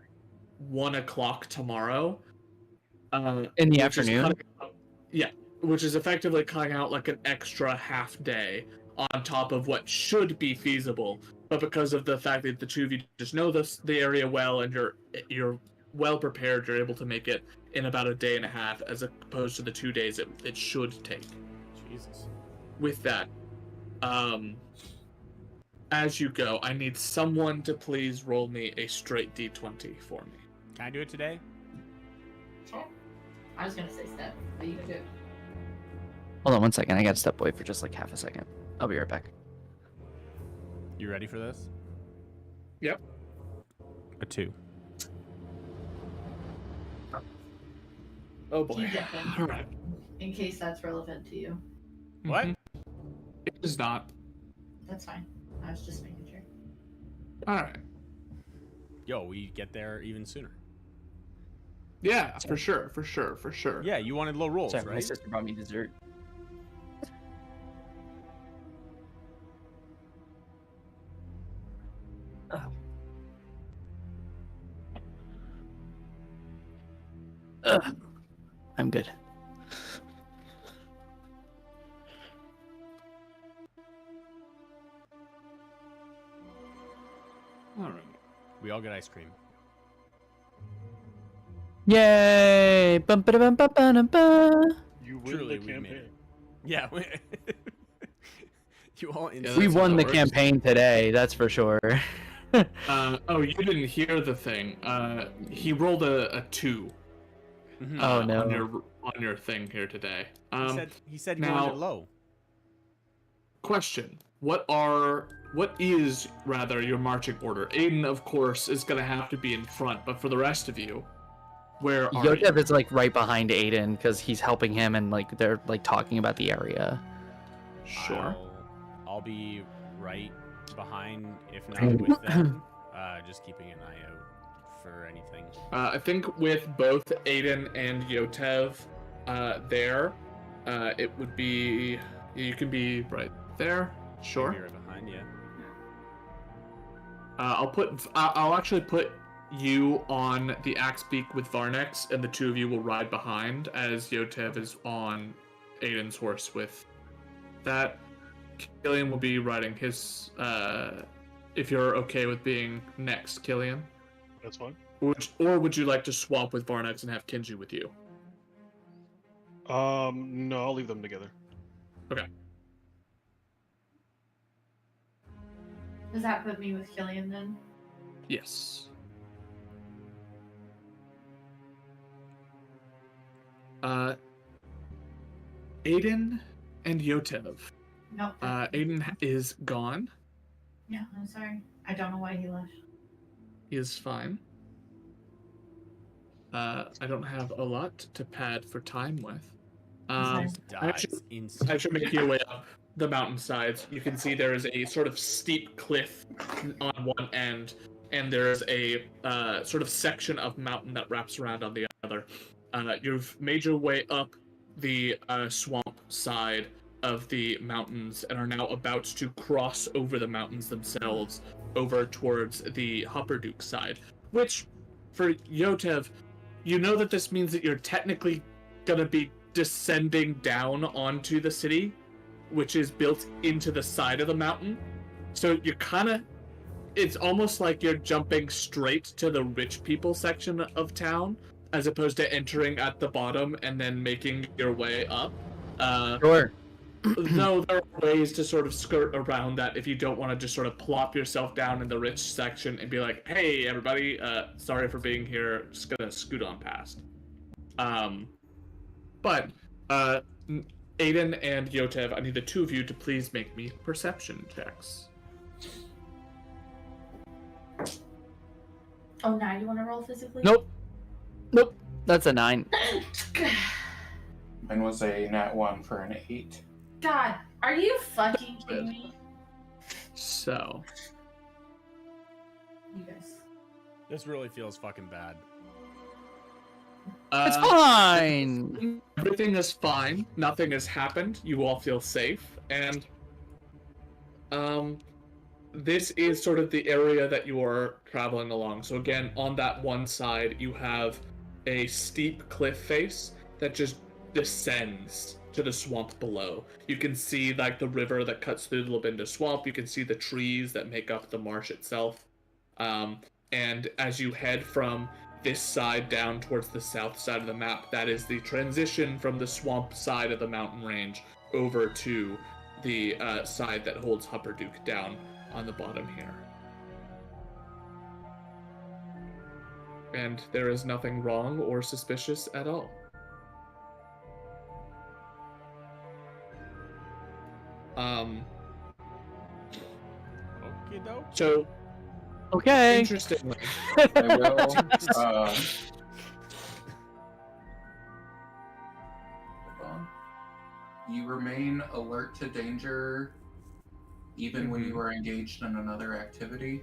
S1: 1 o'clock tomorrow.
S2: In the afternoon?
S1: Which is effectively cutting out like an extra half day on top of what should be feasible. But because of the fact that the two of you just know the area well, and you're well prepared, you're able to make it in about a day and a half, as opposed to the 2 days it should take.
S3: Jesus.
S1: With that, as you go, I need someone to please roll me a straight d20 for me.
S3: Can I do it today?
S4: Sure. I was gonna say step, but you can do it.
S2: Hold on 1 second. I gotta step away for just like half a second. I'll be right back.
S3: You ready for this?
S1: Yep.
S3: A 2.
S1: Oh boy.
S4: Keep guessing,
S1: All right.
S4: in case that's relevant to you.
S3: What?
S1: It is not.
S4: That's fine. I was just making sure.
S1: All right.
S3: Yo, we get there even sooner.
S1: Yeah, for sure.
S3: Yeah, you wanted low rolls,
S2: Sorry, my
S3: right?
S2: sister brought me dessert. I'm good.
S3: We all get ice cream.
S2: Yay! Bum, ba, bum, ba, ba, ba.
S6: You win
S3: Truly,
S6: the
S3: we made
S6: campaign.
S3: it. Yeah. You all
S1: Yeah,
S3: instantly
S2: We
S1: that's how
S2: won
S1: it
S2: the
S1: works.
S2: campaign today, that's for sure.
S1: Oh, you didn't hear the thing. He rolled a 2
S3: Mhm.
S2: Oh, no.
S1: on your thing here today.
S3: He said he
S1: now-
S3: wanted it low.
S1: Question: What is rather your marching order? Aiden, of course, is gonna have to be in front, but for the rest of you, where are
S2: Yotev
S1: you?
S2: is like right behind Aiden because he's helping him and like they're like talking about the area.
S1: Sure.
S3: I'll be right behind, if not with them. Just keeping an eye out for anything.
S1: I think with both Aiden and Yotev, there, it would be you can be right there. Sure.
S3: Maybe right behind, yeah.
S1: I'll actually put you on the axe beak with Varnex, and the two of you will ride behind as Yotev is on Aiden's horse with that. Killian will be riding his. If you're okay with being next, Killian,
S6: That's fine.
S1: or would you like to swap with Varnex and have Kinji with you?
S6: No, I'll leave them together.
S1: Okay.
S4: Does that put me with Killian then?
S1: Yes. Aiden and Yotev.
S4: Nope.
S1: Aiden is gone.
S4: No, I'm sorry. I don't know why he left.
S1: He is fine. I don't have a lot to pad for time with.
S4: Nice.
S3: Dies instantly.
S1: As you make your way up the mountainsides, you can see there is a sort of steep cliff on one end, and there is a sort of section of mountain that wraps around on the other. You've made your way up the swamp side of the mountains and are now about to cross over the mountains themselves over towards the Hupperduke side, which, for Yotev, you know that this means that you're technically gonna be descending down onto the city, which is built into the side of the mountain. So you're it's almost like you're jumping straight to the rich people section of town, as opposed to entering at the bottom and then making your way up.
S2: Sure.
S1: Though there are ways to sort of skirt around that if you don't want to just sort of plop yourself down in the rich section and be like, hey, everybody, sorry for being here, just gonna scoot on past. But Aiden and Yotev, I need the two of you to please make me perception checks.
S4: Oh, now you want to roll physically?
S2: Nope. That's a 9.
S5: Mine was a nat 1 for an 8.
S4: God, are you fucking kidding me?
S1: So,
S4: You guys.
S3: This really feels fucking bad.
S2: It's fine.
S1: Everything is fine. Nothing has happened. You all feel safe, and this is sort of the area that you are traveling along. So again, on that one side, you have a steep cliff face that just descends to the swamp below. You can see like the river that cuts through the Labinda swamp. You can see the trees that make up the marsh itself. And as you head from this side down towards the south side of the map, that is the transition from the swamp side of the mountain range over to the side that holds Hupperduke down on the bottom here. And there is nothing wrong or suspicious at all.
S3: Okie doke.
S1: So,
S2: Okay.
S1: interestingly,
S5: I will. Hold on. You remain alert to danger even when you are engaged in another activity.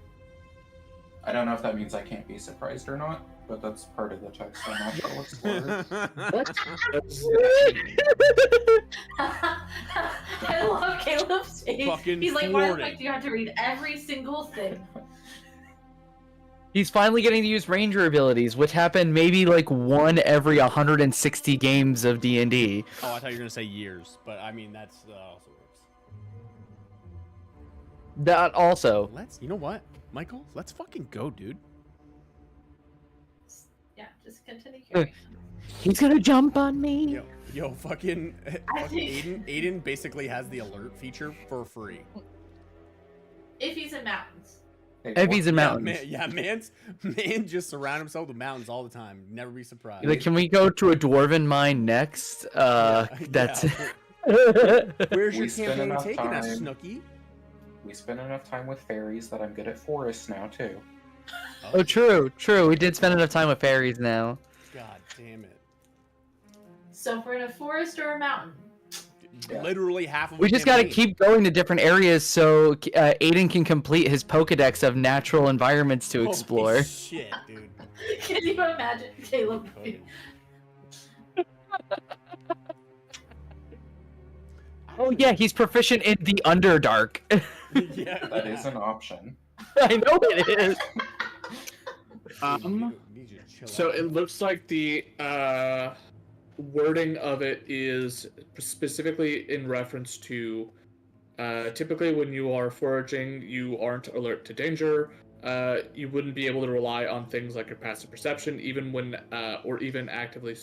S5: I don't know if that means I can't be surprised or not, but that's part of the text. I'm not sure what's for.
S4: I love Caleb's face.
S3: Fucking
S4: He's like, why the
S3: thwarted.
S4: fuck do you have to read every single thing?
S2: He's finally getting to use ranger abilities, which happen maybe like 1 every 160 games of D&D.
S3: Oh, I thought you were gonna say years, but I mean that's also works.
S2: That also.
S3: You know what, Michael? Let's fucking go, dude.
S4: Just continue carrying him.
S2: He's gonna jump on me.
S3: Yo, fucking
S4: I think-
S3: Aiden basically has the alert feature for free.
S4: If he's in mountains.
S5: Hey,
S2: If he's in
S3: Yeah,
S2: mountains.
S3: man just surround himself with mountains all the time. Never be surprised.
S2: Like, can we go to a dwarven mine next? That's.
S3: Where's your
S5: We spent
S3: campaign
S5: enough
S3: taking us,
S5: time.
S3: Snooky?
S5: We spend enough time with fairies that I'm good at forests now too.
S2: Oh, true. We did spend enough time with fairies now.
S3: God damn it.
S4: So if we're in a forest or a mountain.
S3: Literally half of
S2: We
S3: a
S2: just gotta
S3: campaign.
S2: keep going to different areas so Aiden can complete his Pokedex of natural environments to
S3: Holy
S2: explore.
S3: Shit, dude.
S4: Can you imagine Caleb?
S3: Okay.
S2: Oh yeah, he's proficient in the Underdark.
S3: Yeah,
S5: That is an option.
S2: I know it is.
S3: Need you to chill
S1: So
S3: out.
S1: it looks like the wording of it is specifically in reference to typically when you are foraging, you aren't alert to danger. You wouldn't be able to rely on things like your passive perception, even when or even actively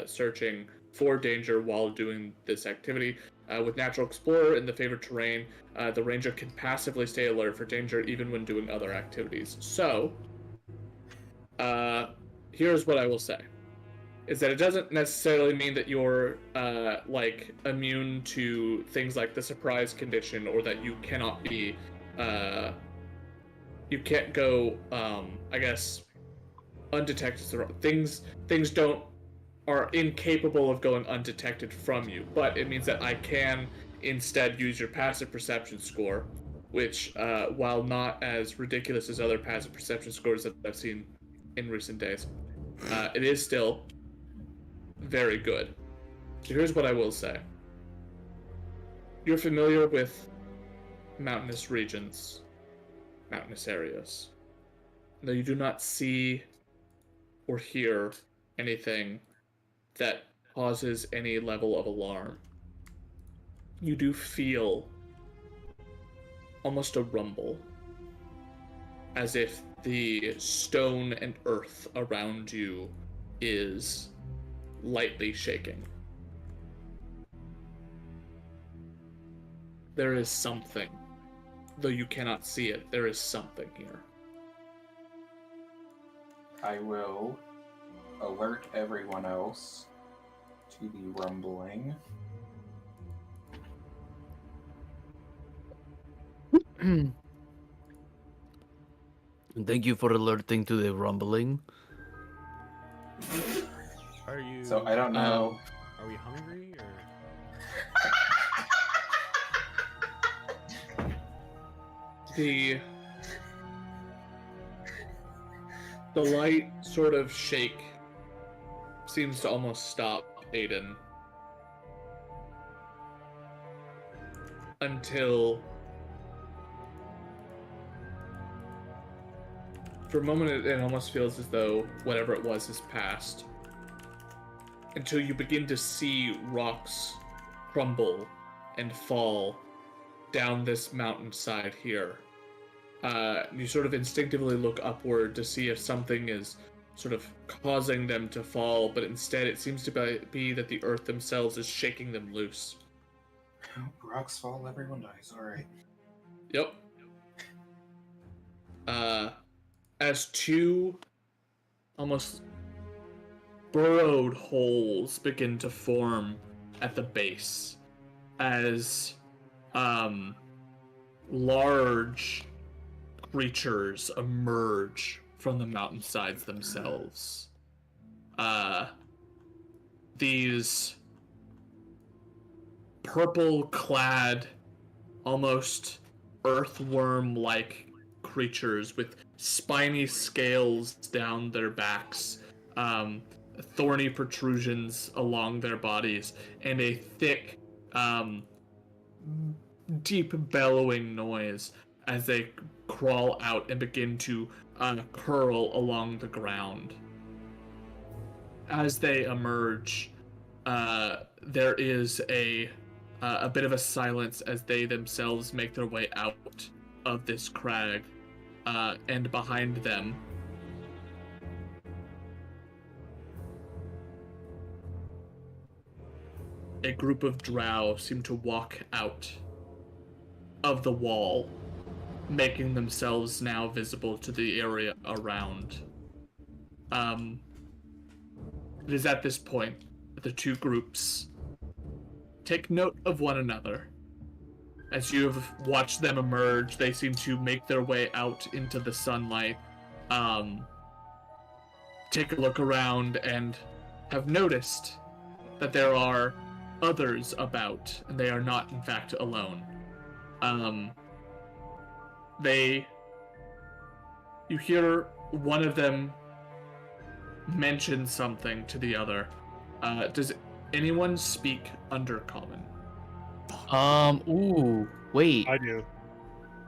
S1: searching for danger while doing this activity. With Natural Explorer in the favored terrain, the ranger can passively stay alert for danger even when doing other activities. So, here's what I will say. Is that it doesn't necessarily mean that you're like immune to things like the surprise condition, or that you cannot be you can't go I guess undetected. Things are incapable of going undetected from you, but it means that I can instead use your passive perception score, which while not as ridiculous as other passive perception scores that I've seen in recent days, it is still very good. So here's what I will say. You're familiar with mountainous regions, mountainous areas. Though you do not see or hear anything that causes any level of alarm, you do feel almost a rumble, as if the stone and earth around you is lightly shaking. There is something, though you cannot see it, there is something here.
S5: I will alert everyone else to the rumbling.
S2: Thank you for alerting to the rumbling.
S3: Are you?
S5: So I don't know.
S3: Are we hungry or?
S1: The light sort of shake seems to almost stop Aiden, until for a moment it almost feels as though whatever it was has passed, until you begin to see rocks crumble and fall down this mountainside here. You sort of instinctively look upward to see if something is sort of causing them to fall, but instead it seems to be that the earth themselves is shaking them loose.
S5: Rocks fall, everyone dies. Alright.
S1: Yep. As two almost burrowed holes begin to form at the base, as large creatures emerge from the mountainsides themselves. These purple-clad, almost earthworm-like creatures with spiny scales down their backs, thorny protrusions along their bodies, and a thick, deep bellowing noise as they crawl out and begin to curl along the ground. As they emerge, there is a bit of a silence as they themselves make their way out of this crag, and behind them, a group of drow seem to walk out of the wall, making themselves now visible to the area around. It is at this point that the two groups take note of one another. As you have watched them emerge, they seem to make their way out into the sunlight, take a look around, and have noticed that there are others about, and they are not, in fact, alone. You hear one of them mention something to the other. Does anyone speak Undercommon?
S2: Ooh, wait.
S6: I do.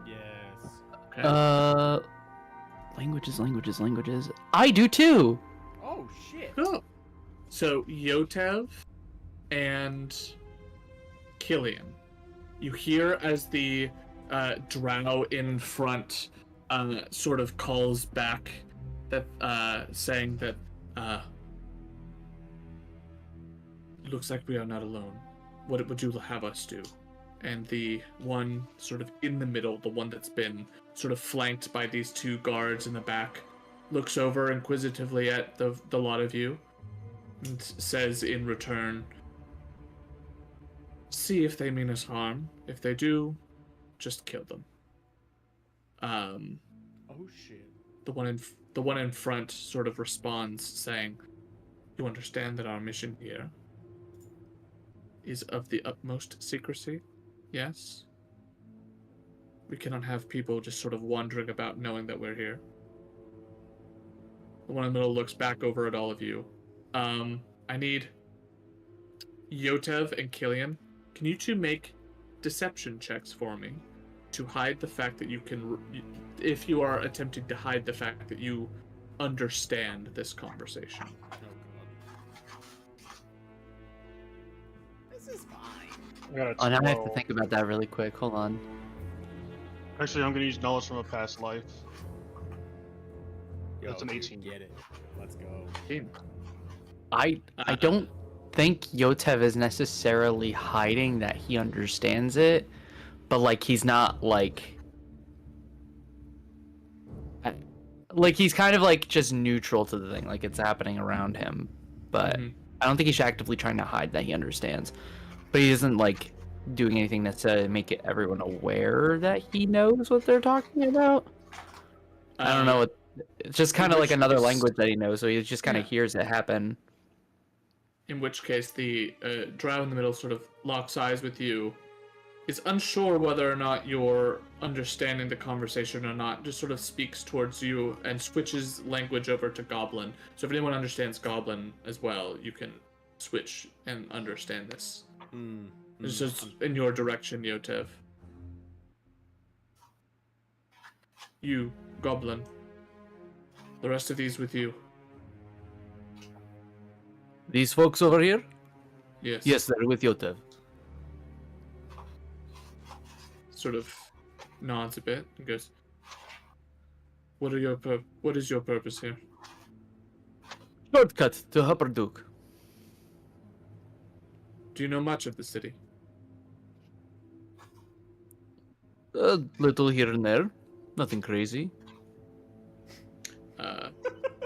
S3: Yes.
S1: Okay.
S2: Languages. I do too.
S3: Oh shit.
S1: Cool. So Yotev and Killian, you hear as the drow in front sort of calls back that saying that looks like we are not alone. What would you have us do? And the one sort of in the middle, the one that's been sort of flanked by these two guards in the back, looks over inquisitively at the lot of you and says in return, see if they mean us harm. If they do, just kill them.
S3: Oh shit.
S1: The one in front sort of responds saying, you understand that our mission here is of the utmost secrecy? Yes? We cannot have people just sort of wandering about knowing that we're here. The one in the middle looks back over at all of you. I need Yotev and Killian. Can you two make deception checks for me to hide the fact that you can, if you are attempting to hide the fact that you understand this conversation?
S3: Oh god. This is fine.
S6: I got a
S2: Oh, now I have to
S6: 12.
S2: think about that really quick. Hold on.
S6: Actually, I'm gonna use knowledge from a past life. That's an
S3: dude,
S6: 18.
S3: Get it. Let's go.
S2: I don't think Yotev is necessarily hiding that he understands it, but like he's not like he's kind of like just neutral to the thing, like it's happening around him. But
S1: Mhm.
S2: I don't think he's actively trying to hide that he understands. But he isn't like doing anything necessarily to make it everyone aware that he knows what they're talking about. I don't know what. It's just kind of like another
S1: case-
S2: language that he knows, so he just kind of
S1: Yeah.
S2: hears it happen.
S1: In which case, the drow in the middle sort of locks eyes with you, is unsure whether or not you're understanding the conversation or not, just sort of speaks towards you and switches language over to Goblin. So if anyone understands Goblin as well, you can switch and understand this. It's just in your direction, Yotev. You, Goblin. The rest of these with you.
S2: These folks over here?
S1: Yes.
S2: Yes, they're with Yotev.
S1: Sort of nods a bit and goes, what is your purpose here?
S2: Shortcut to Hupperduk.
S1: Do you know much of the city?
S2: A little here and there. Nothing crazy.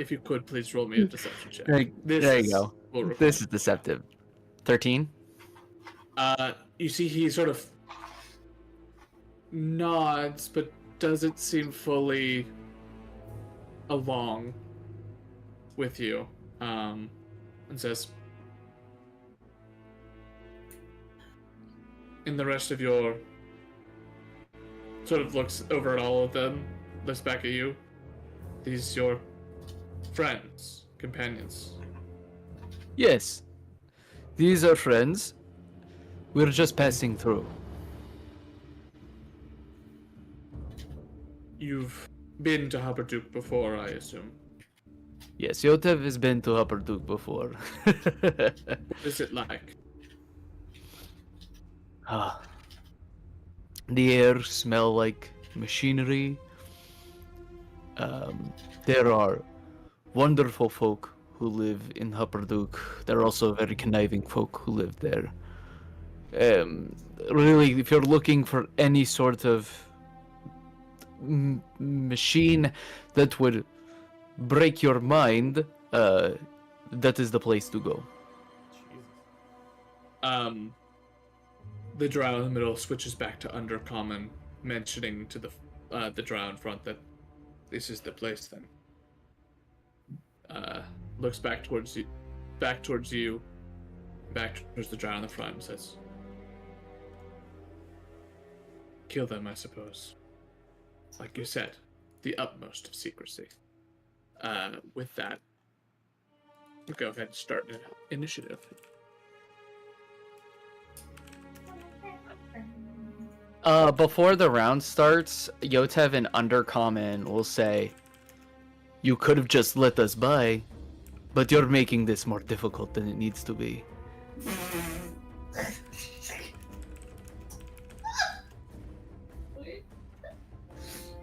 S1: If you could, please roll me a deception check.
S2: There you
S1: is
S2: go.
S1: what we're-
S2: This is deceptive. 13?
S1: You see he sort of nods, but doesn't seem fully along with you, and says, and the rest of your sort of looks over at all of them, looks back at you. These your friends, companions.
S2: Yes. These are friends. We're just passing through.
S1: You've been to Hubbarduk before, I assume.
S2: Yes, Yotev has been to Hupperduk before.
S1: What is it like?
S2: Ah. The air smell like machinery. There are wonderful folk who live in Hupperduk. There are also very conniving folk who live there. really, if you're looking for any sort of machine that would break your mind, that is the place to go.
S3: Jesus.
S1: The drow in the middle switches back to Undercommon, mentioning to the drow in front that this is the place. Then looks back towards you, back towards the drow in the front, and says, "Kill them, I suppose. Like you said, the utmost of secrecy." With that, we'll go ahead and start initiative.
S2: Before the round starts, Yotev and Undercommon will say, "You could have just let us by, but you're making this more difficult than it needs to be."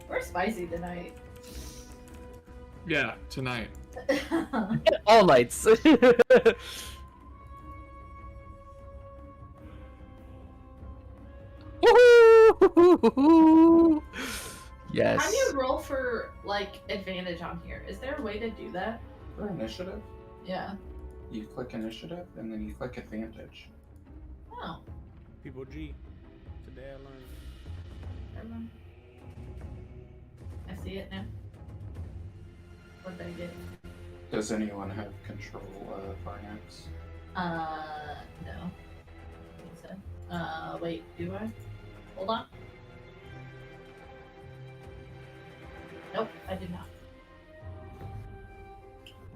S4: We're spicy tonight.
S1: Yeah, tonight.
S2: All nights. Woohoo! Yes.
S4: How do you roll for like advantage on here? Is there a way to do that?
S5: For initiative,
S4: Yeah.
S5: you click initiative and then you click advantage.
S4: Oh.
S3: People G. Today I learned.
S4: Never mind. I see it now. What did I get?
S5: Does anyone have control of Varnax?
S4: No. What you said? Wait, do I? Hold on. Nope, I did not.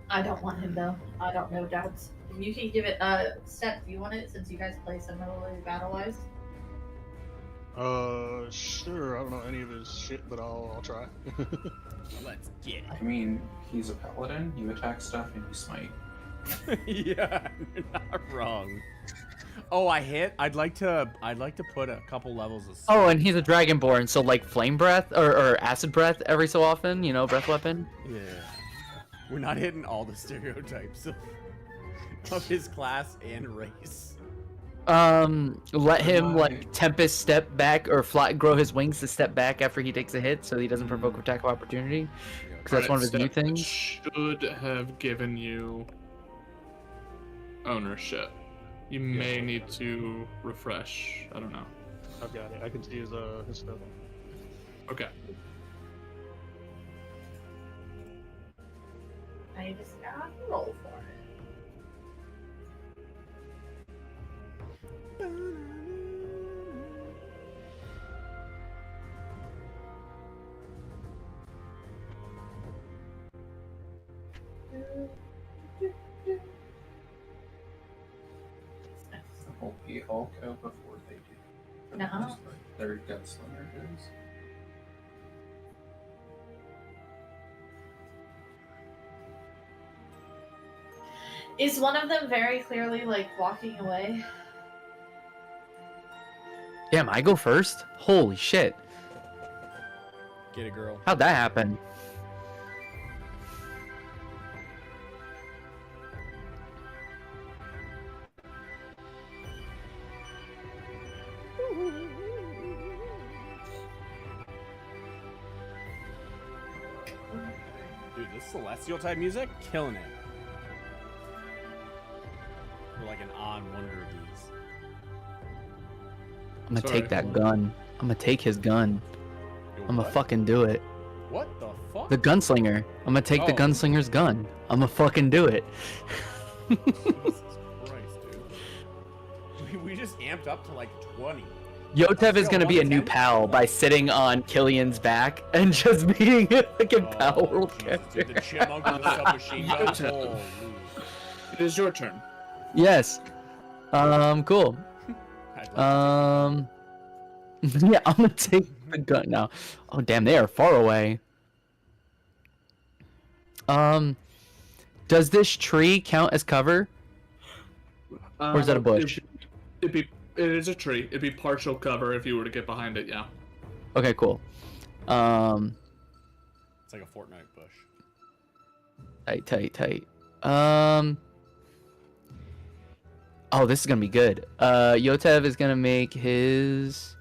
S4: I don't want him though. I don't know doubts. You can give it Steph, do you want it since you guys play similarly battle-wise?
S6: Sure. I don't know any of his shit, but I'll try.
S3: Let's get
S5: I mean, he's a paladin. You attack stuff and you smite.
S3: it. Yeah, you're not wrong. Oh, I hit. I'd like to put a couple levels of.
S2: Oh, and he's a dragonborn, so like flame breath or acid breath every so often, you know, breath weapon.
S3: Yeah. We're not hitting all the stereotypes of his class and race.
S2: Let him
S5: Why?
S2: like Tempest step back or fly, grow his wings to step back after he takes a hit, so he doesn't provoke attack of opportunity. Because that's one of his new things.
S1: Should have given you ownership. You may need to refresh. I don't know.
S6: I've got it. I can see his stuff.
S1: Okay.
S4: I just gotta roll for it.
S5: I hope we all go before they do.
S4: No.
S5: Their gunslinger does.
S4: Is one of them very clearly like walking away?
S2: Damn, I go first? Holy shit.
S3: Get a girl.
S2: How'd that happen?
S3: Dude, this celestial type music, killing it. We're like an odd wonder of these.
S2: I'm gonna
S1: Sorry.
S2: take that gun. I'm gonna take his gun.
S3: Yo,
S2: I'm gonna
S3: what?
S2: fucking do it.
S3: What the fuck?
S2: The gunslinger. I'm gonna take the
S3: Oh.
S2: gunslinger's gun. I'm gonna fucking do it.
S3: Jesus Christ, dude. We just amped up to like 20.
S2: Yotev is
S3: Yo,
S2: gonna be a new
S3: 110?
S2: pal by sitting on Killian's back and just being a fucking
S3: Oh,
S2: pal world
S3: Jesus,
S2: character.
S3: dude, the chipmunk with the submachine gun.
S1: Yotev.
S3: Holy.
S1: It is your turn.
S2: Yes. Cool.
S3: I'd like
S2: Yeah, I'm gonna take the gun now. Oh damn, they are far away. Does this tree count as cover? Or is that a bush?
S1: It is a tree. It'd be partial cover if you were to get behind it. Yeah.
S2: Okay, cool.
S3: It's like a Fortnite bush.
S2: Tight. Oh, this is gonna be good. Yotev is gonna make his.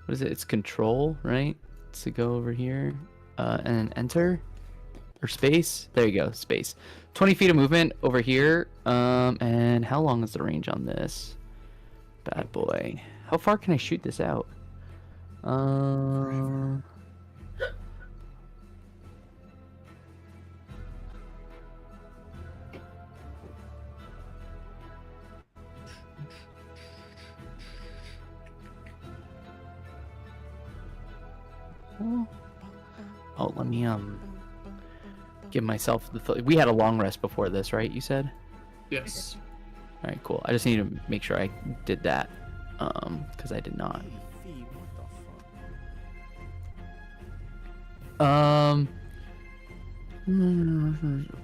S2: What is it? It's control, right? To go over here, and enter, or space. There you go, space. 20 feet of movement over here. And how long is the range on this bad boy? How far can I shoot this out? Oh, let me give myself the. We had a long rest before this, right? You said.
S1: Yes.
S2: All right, cool. I just need to make sure I did that, because I did not.
S3: 80 feet, what the fuck?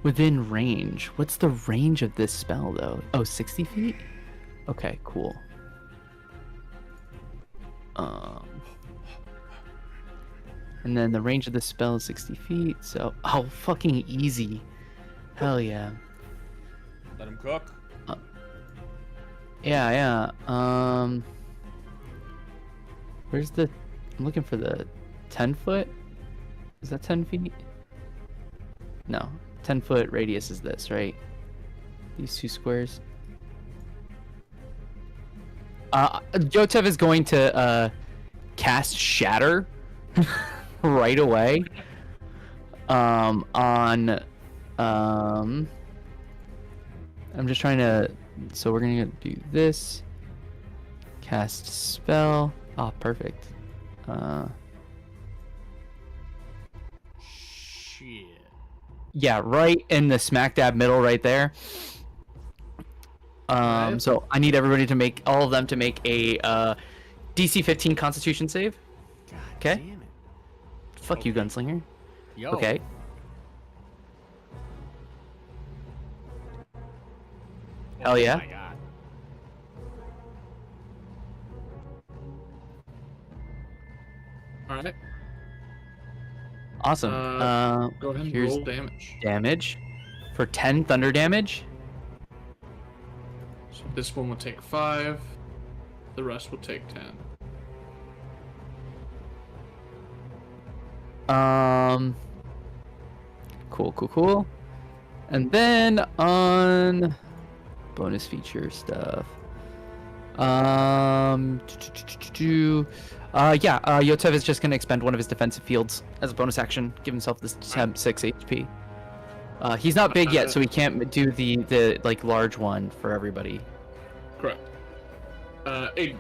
S2: Within range. What's the range of this spell, though? Oh, 60 feet? Okay, cool. And then the range of the spell is 60 feet, so... Oh, fucking easy. Hell yeah.
S3: Let him cook.
S2: Yeah. Where's the... I'm looking for the 10 foot? Is that 10 feet? No. 10 foot radius is this, right? These two squares. Yotev is going to cast Shatter right away. I'm just trying to. So we're gonna do this. Cast spell. Oh, perfect.
S3: Shit.
S2: Yeah, right in the smack dab middle, right there.
S1: Right.
S2: So I need everybody to make all of them to make a DC 15 Constitution save.
S3: God
S2: 'Kay.
S3: damn it.
S2: Fuck you,
S3: Okay.
S2: gunslinger.
S3: Yo.
S2: Okay. Hell yeah.
S3: Oh my god.
S1: All right.
S2: Awesome.
S1: Go ahead and
S2: here's
S1: roll damage.
S2: damage for 10 thunder damage.
S1: So this one will take 5. The rest will take 10.
S2: Cool. And then on bonus feature stuff. Yotev is just gonna expend one of his defensive fields as a bonus action, give himself this temp 6 HP. He's not big yet, so he can't do the like large one for everybody.
S1: Correct. Aiden.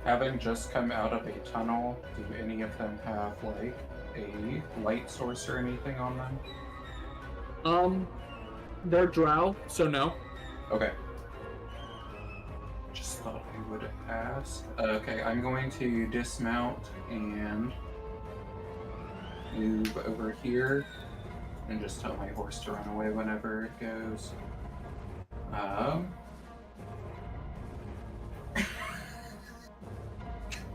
S5: Having just come out of a tunnel, do any of them have like a light source or anything on them?
S1: They're drow, so no.
S5: Okay. Just thought I would ask. Okay, I'm going to dismount and move over here and just tell my horse to run away whenever it goes.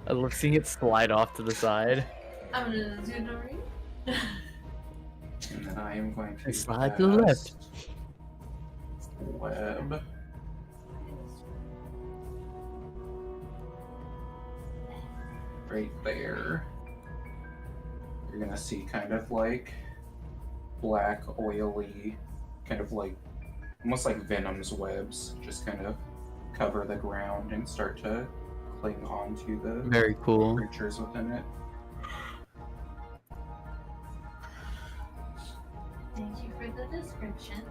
S2: I love seeing it slide off to the side.
S4: I'm gonna do the ring.
S5: And then I am going to
S2: Slide to the left.
S5: cast Web. Right there. You're gonna see kind of like black, oily, kind of like almost like Venom's webs, just kind of cover the ground and start to cling on to the
S2: Very cool.
S5: creatures within it.
S4: Thank you for the description.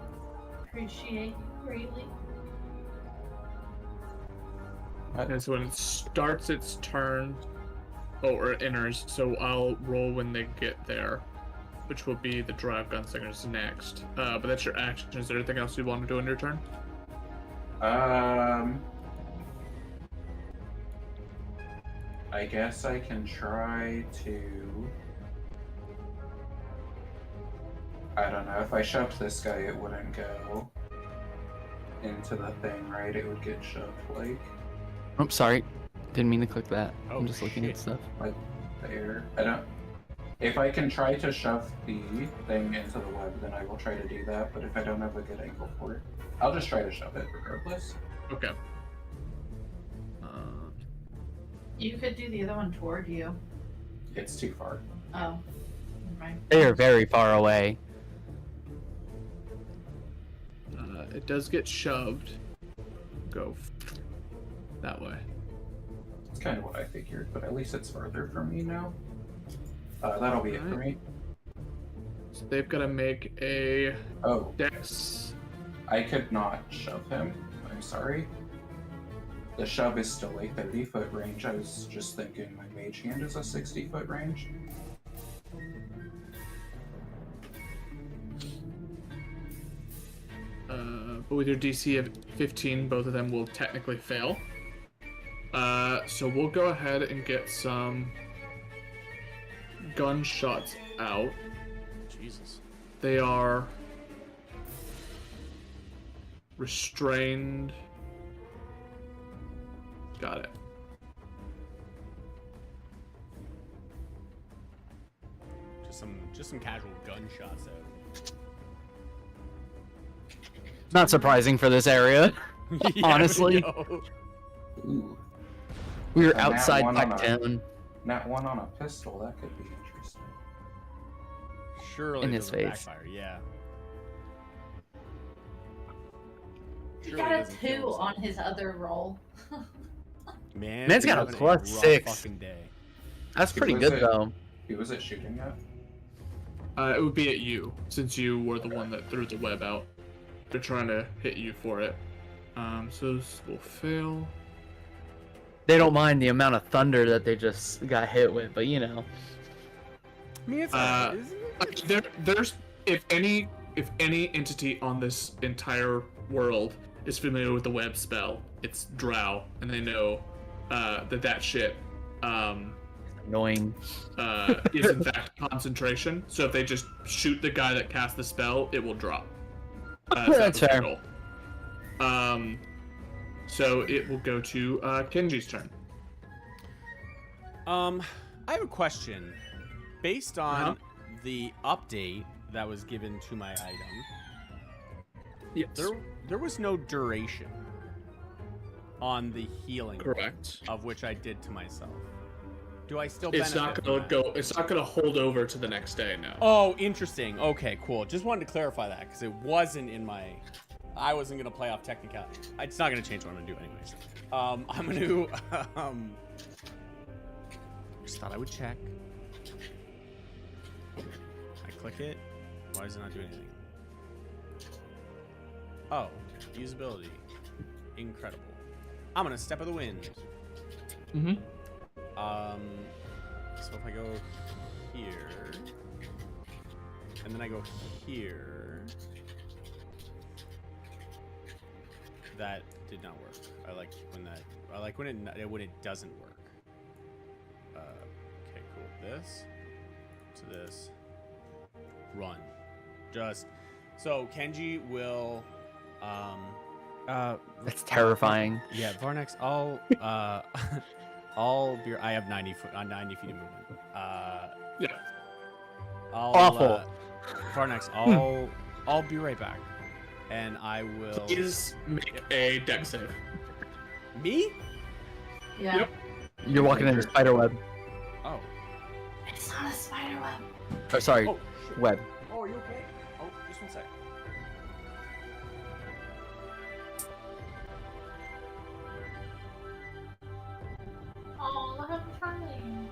S4: Appreciate you greatly.
S1: And so when it starts its turn, or it enters, so I'll roll when they get there, which will be the Drow Gunslingers next. But that's your action. Is there anything else you want to do on your turn?
S5: I guess I can try to. I don't know. If I shoved this guy, it wouldn't go into the thing, right? It would get shoved like
S2: Oh, sorry. Didn't mean to click that.
S3: Oh,
S2: I'm just looking at
S3: shit.
S2: stuff.
S5: there. I don't. If I can try to shove the thing into the web, then I will try to do that. But if I don't have a good angle for it, I'll just try to shove it regardless.
S1: Okay.
S4: You could do the other one toward you.
S5: It's too far.
S4: Oh, never mind.
S2: They are very far away.
S1: It does get shoved. Go that way.
S5: It's kind of what I figured, but at least it's farther from me now. That'll be it for me.
S1: So they've got to make a
S5: Oh,
S1: dex.
S5: I could not shove him. I'm sorry. The shove is still a 30-foot range. I was just thinking my mage hand is a 60-foot range.
S1: But with your DC of 15, both of them will technically fail. So we'll go ahead and get some gunshots out.
S3: Jesus.
S1: They are restrained. Got it.
S3: Just some casual gunshots out.
S2: Not surprising for this area.
S3: Yeah,
S2: Honestly.
S3: no.
S5: Ooh.
S2: We were
S5: And that
S2: outside
S5: one on
S2: Blacktown.
S5: Nat 1 on a pistol, that could be interesting.
S3: Surely
S2: In
S3: it
S2: his
S3: doesn't
S2: face.
S3: backfire, yeah.
S4: He
S3: Surely
S4: got a
S3: doesn't kill
S4: 2
S3: himself.
S4: on his other roll.
S3: Man,
S2: Man's
S3: he's
S2: got a
S3: having
S2: plus
S3: rough
S2: 6.
S3: fucking day.
S2: That's
S5: Who
S2: pretty
S5: was
S2: good
S5: it?
S2: though.
S5: Who was it shooting at?
S1: It would be at you, since you were the one that threw the web out. They're trying to hit you for it. So this will fail.
S2: They don't mind the amount of thunder that they just got hit with, but you know.
S3: I mean, it's
S1: Uh, There's if any entity on this entire world is familiar with the web spell, it's Drow, and they know that shit
S2: Annoying.
S1: is in fact concentration. So if they just shoot the guy that cast the spell, it will drop.
S2: That's fair.
S1: Roll. So it will go to Kenji's turn.
S3: I have a question. Based on
S1: Uh-huh.
S3: the update that was given to my item,
S1: Yes.
S3: there was no duration on the healing
S1: Correct.
S3: of which I did to myself. Do I still
S1: It's
S3: benefit
S1: not
S3: from
S1: gonna
S3: that?
S1: go. It's not gonna hold over to the next day now.
S3: Oh, interesting. Okay, cool. Just wanted to clarify that because it wasn't in my. I wasn't gonna play off technicality. It's not gonna change what I'm gonna do anyways. I'm gonna. Just thought I would check. I click it. Why does it not do anything? Oh, usability. Incredible. I'm gonna step of the wind.
S1: Mm-hmm.
S3: So if I go here, and then I go here, that did not work. I like when that. I like when it doesn't work. Okay, cool. This to this. Run. Just so Kenji will.
S2: That's terrifying.
S3: Yeah, Varnex. I'll be. I have 90 feet of movement.
S1: Yeah.
S2: Awful.
S3: Varnex. I'll be right back, and I will.
S1: Please make a dex save.
S3: Me?
S4: Yeah.
S1: Yep.
S2: You're walking in a spider web.
S3: Oh.
S4: It's not a spider web.
S2: Oh, sorry,
S3: Oh. Shit.
S2: web.
S3: Oh, are you okay? Oh, just one sec.
S4: Oh, look, I'm trying.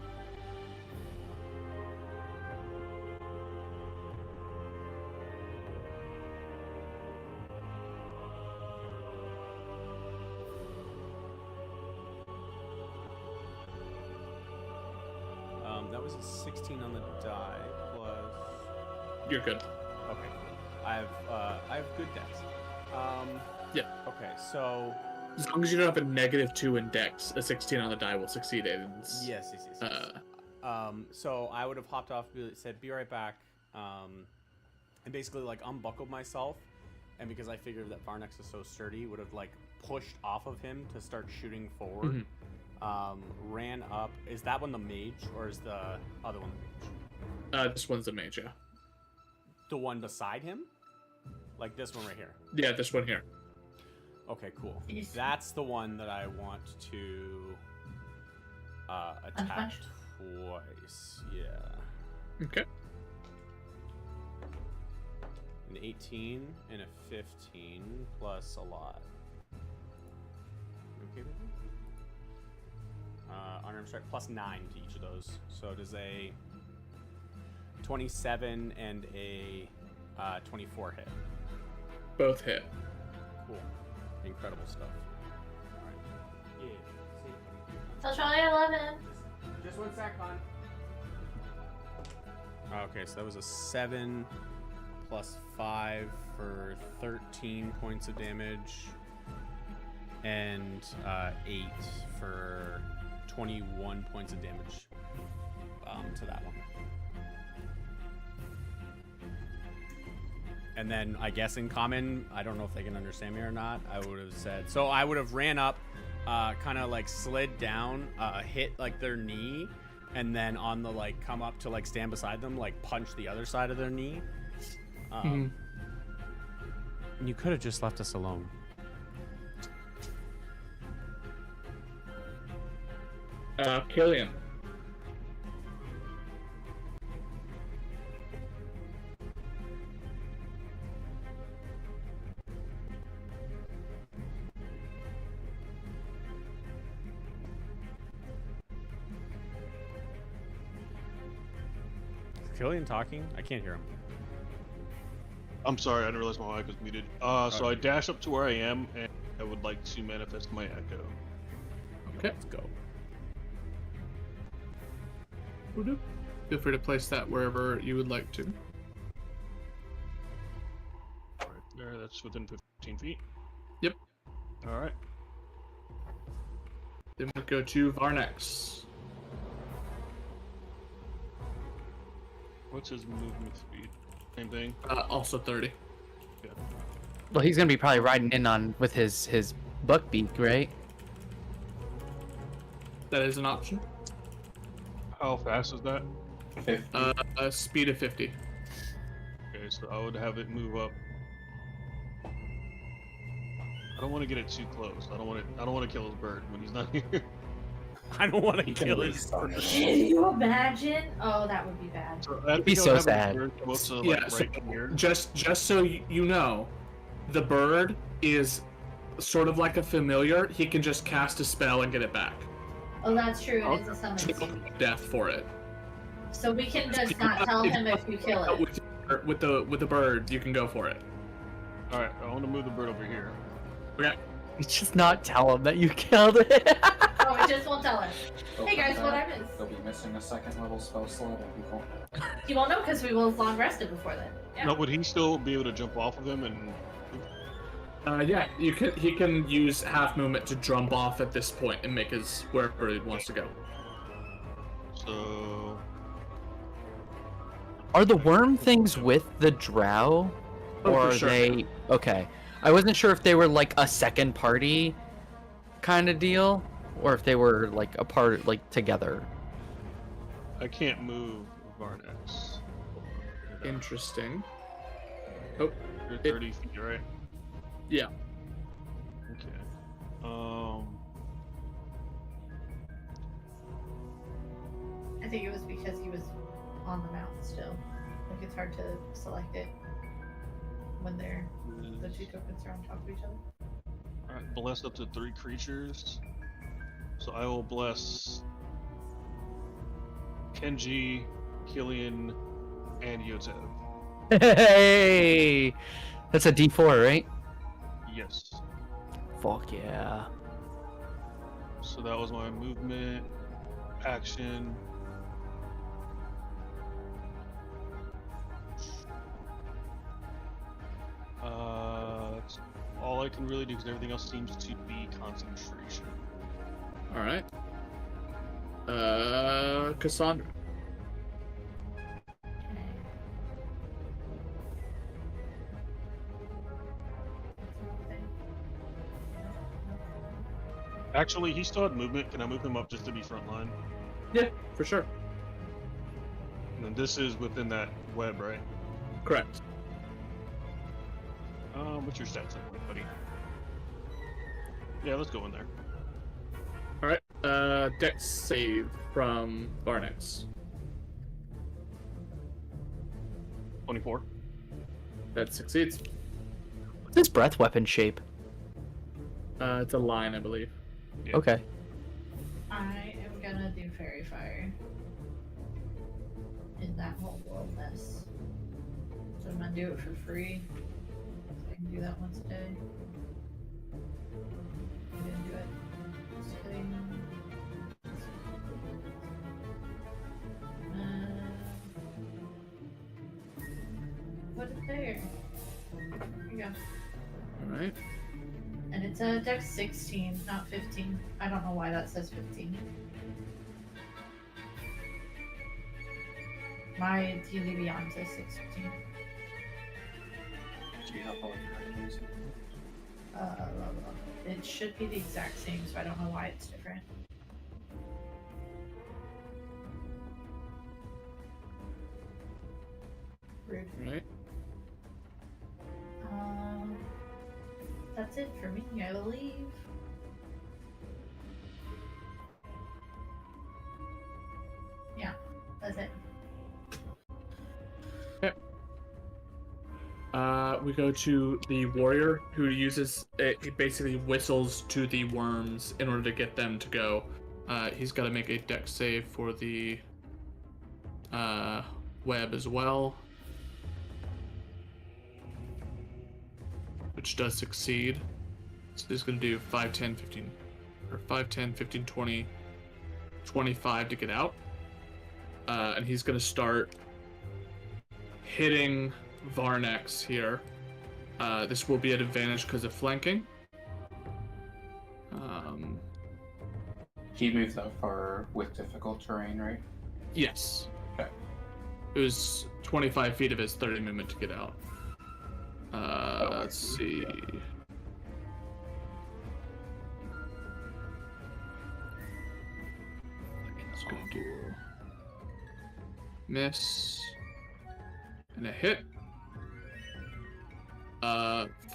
S3: That was a 16 on the die plus.
S1: You're good.
S3: Okay, cool. I have good dex.
S1: Yeah.
S3: Okay, so
S1: As long as you don't have a -2 in dex, a 16 on the die will succeed. Aiden's.
S3: yes. So I would have hopped off, said, "Be right back," and basically like unbuckled myself, and because I figured that Varnex is so sturdy, would have like pushed off of him to start shooting forward.
S1: Mhm.
S3: Ran up. Is that one the mage, or is the other one the mage?
S1: This one's a mage, yeah.
S3: The one beside him? Like this one right here.
S1: Yeah, this one here.
S3: Okay, cool.
S4: Yes.
S3: That's the one that I want to attack
S4: Unpunched?
S3: twice. Yeah.
S1: Okay.
S3: An 18 and a 15 plus a lot. Okay, baby? Unarmed strike plus 9 to each of those. So does a 27 and a 24 hit.
S1: Both hit.
S3: Cool. Incredible stuff. Alright. Yeah.
S4: Tell Charlie I love him.
S3: Just 1 sec, hon. Okay, so that was a 7 plus 5 for 13 points of damage, and 8 for 21 points of damage to that one. And then I guess in common, I don't know if they can understand me or not, I would have said, so I would have ran up, kind of like slid down, hit like their knee, and then on the like come up to like stand beside them, like punch the other side of their knee. You could have just left us alone.
S1: Killian.
S3: Is Killian talking? I can't hear him.
S6: I'm sorry, I didn't realize my mic was muted. So I dash up to where I am, and I would like to manifest my echo.
S1: Okay.
S3: Let's go.
S1: Woo-doo. Feel free to place that wherever you would like to.
S6: Right there, that's within 15 feet.
S1: Yep.
S6: All right.
S1: Then we'll go to Varnex.
S6: What's his movement speed? Same thing.
S1: Also 30.
S6: Yeah.
S2: Well, he's gonna be probably riding in on with his buckbeak, right?
S1: That is an option.
S6: How fast is that?
S5: 50.
S1: A speed of 50.
S6: Okay, so I would have it move up. I don't want to get it too close. I don't want to kill his bird when he's not here.
S3: I don't want to
S5: You can
S3: kill his
S5: restart
S3: bird.
S5: it.
S4: Can you imagine? Oh, that would be bad.
S6: So
S2: It'd be so sad.
S1: Yeah, so just so you know, the bird is sort of like a familiar. He can just cast a spell and get it back.
S4: Oh, that's true. It is a summon
S1: Take
S4: speed.
S1: death for it.
S4: So we can just not tell him if you kill it.
S1: With the bird, you can go for it.
S6: All right, I want to move the bird over here.
S1: Okay.
S2: Just not tell him that you killed it.
S4: Oh, we just won't tell him.
S5: Open
S4: Hey guys,
S5: that.
S4: what I missed?
S5: They'll be missing a second level spell slot and we won't know.
S4: You won't know because we will have long rested before then. Yeah.
S6: No, would he still be able to jump off of him and?
S1: Yeah, you can. He can use half movement to jump off at this point and make his wherever he wants to go.
S6: So
S2: Are the worm things with the drow,
S1: Oh,
S2: or
S1: for
S2: are
S1: sure.
S2: they okay? I wasn't sure if they were like a second party kind of deal, or if they were like a part, like together.
S6: I can't move Varnex.
S1: Interesting. Oh,
S6: You're 30 feet, right?
S1: yeah.
S6: Okay.
S4: I think it was because he was on the mountain still. Like it's hard to select it when they're the two tokens are on top of each other.
S6: Alright, bless up to 3 creatures. So I will bless Kenji, Killian, and Yoteb.
S2: Hey, that's a D4, right?
S6: Yes.
S2: Fuck yeah.
S6: So that was my movement, action. That's all I can really do because everything else seems to be concentration.
S1: All right. Cassandra.
S6: Actually, he still had movement. Can I move him up just to be front line?
S1: Yeah, for sure.
S6: And this is within that web, right?
S1: Correct.
S6: What's your stats look like, buddy? Yeah, let's go in there.
S1: All right. Dex save from Varnex.
S6: 24.
S1: That succeeds.
S2: What's this breath weapon shape?
S1: It's a line, I believe.
S6: Yeah.
S2: Okay.
S4: I am gonna do fairy fire in that whole world mess. So I'm gonna do it for free. So I can do that once a day. I'm gonna do it. Setting. What is there? Here you go.
S1: All right.
S4: And it's a dex 16, not 15. I don't know why that says 15. My D&D Beyond says 16.
S7: Do you have all your items?
S4: It should be the exact same, so I don't know why it's different. Rude.
S1: All right.
S4: That's it for me, I believe. Yeah, that's it.
S1: We go to the warrior who uses it. He basically whistles to the worms in order to get them to go. He's got to make a dex save for the web as well, which does succeed. So he's going to do 5, 10, 15, or 5, 10, 15, 20, 25 to get out. And he's going to start hitting Varnex here. This will be at advantage because of flanking.
S5: He moved that far with difficult terrain, right?
S1: Yes.
S5: Okay.
S1: It was 25 feet of his 30 movement to get out. Let's see. Let's go do miss and a hit.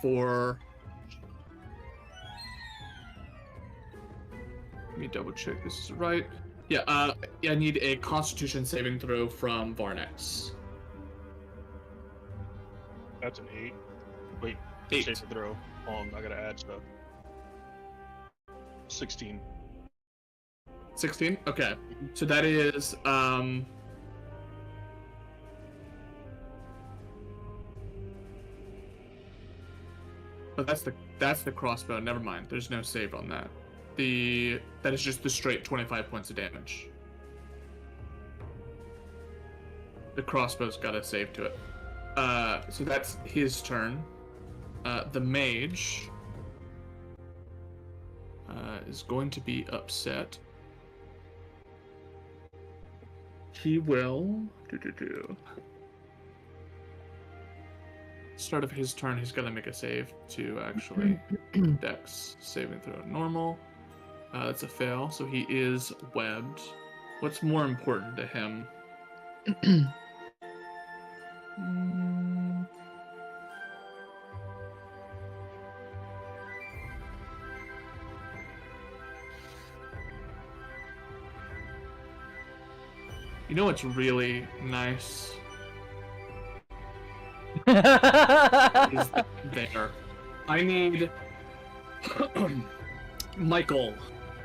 S1: For let me double check this is right. Yeah, I need a Constitution saving throw from Varnex.
S6: That's an 8. Wait,
S1: 8.
S6: save throw. I gotta add stuff. 16.
S1: 16? Okay. So that is oh, that's the crossbow. Never mind. There's no save on that. That is just the straight 25 points of damage. The crossbow's got a save to it. So that's his turn. The mage is going to be upset. He will start of his turn. He's got to make a save to actually Dex saving throw normal. That's a fail, so he is webbed. What's more important to him? You know what's really nice? Is there. I need Michael.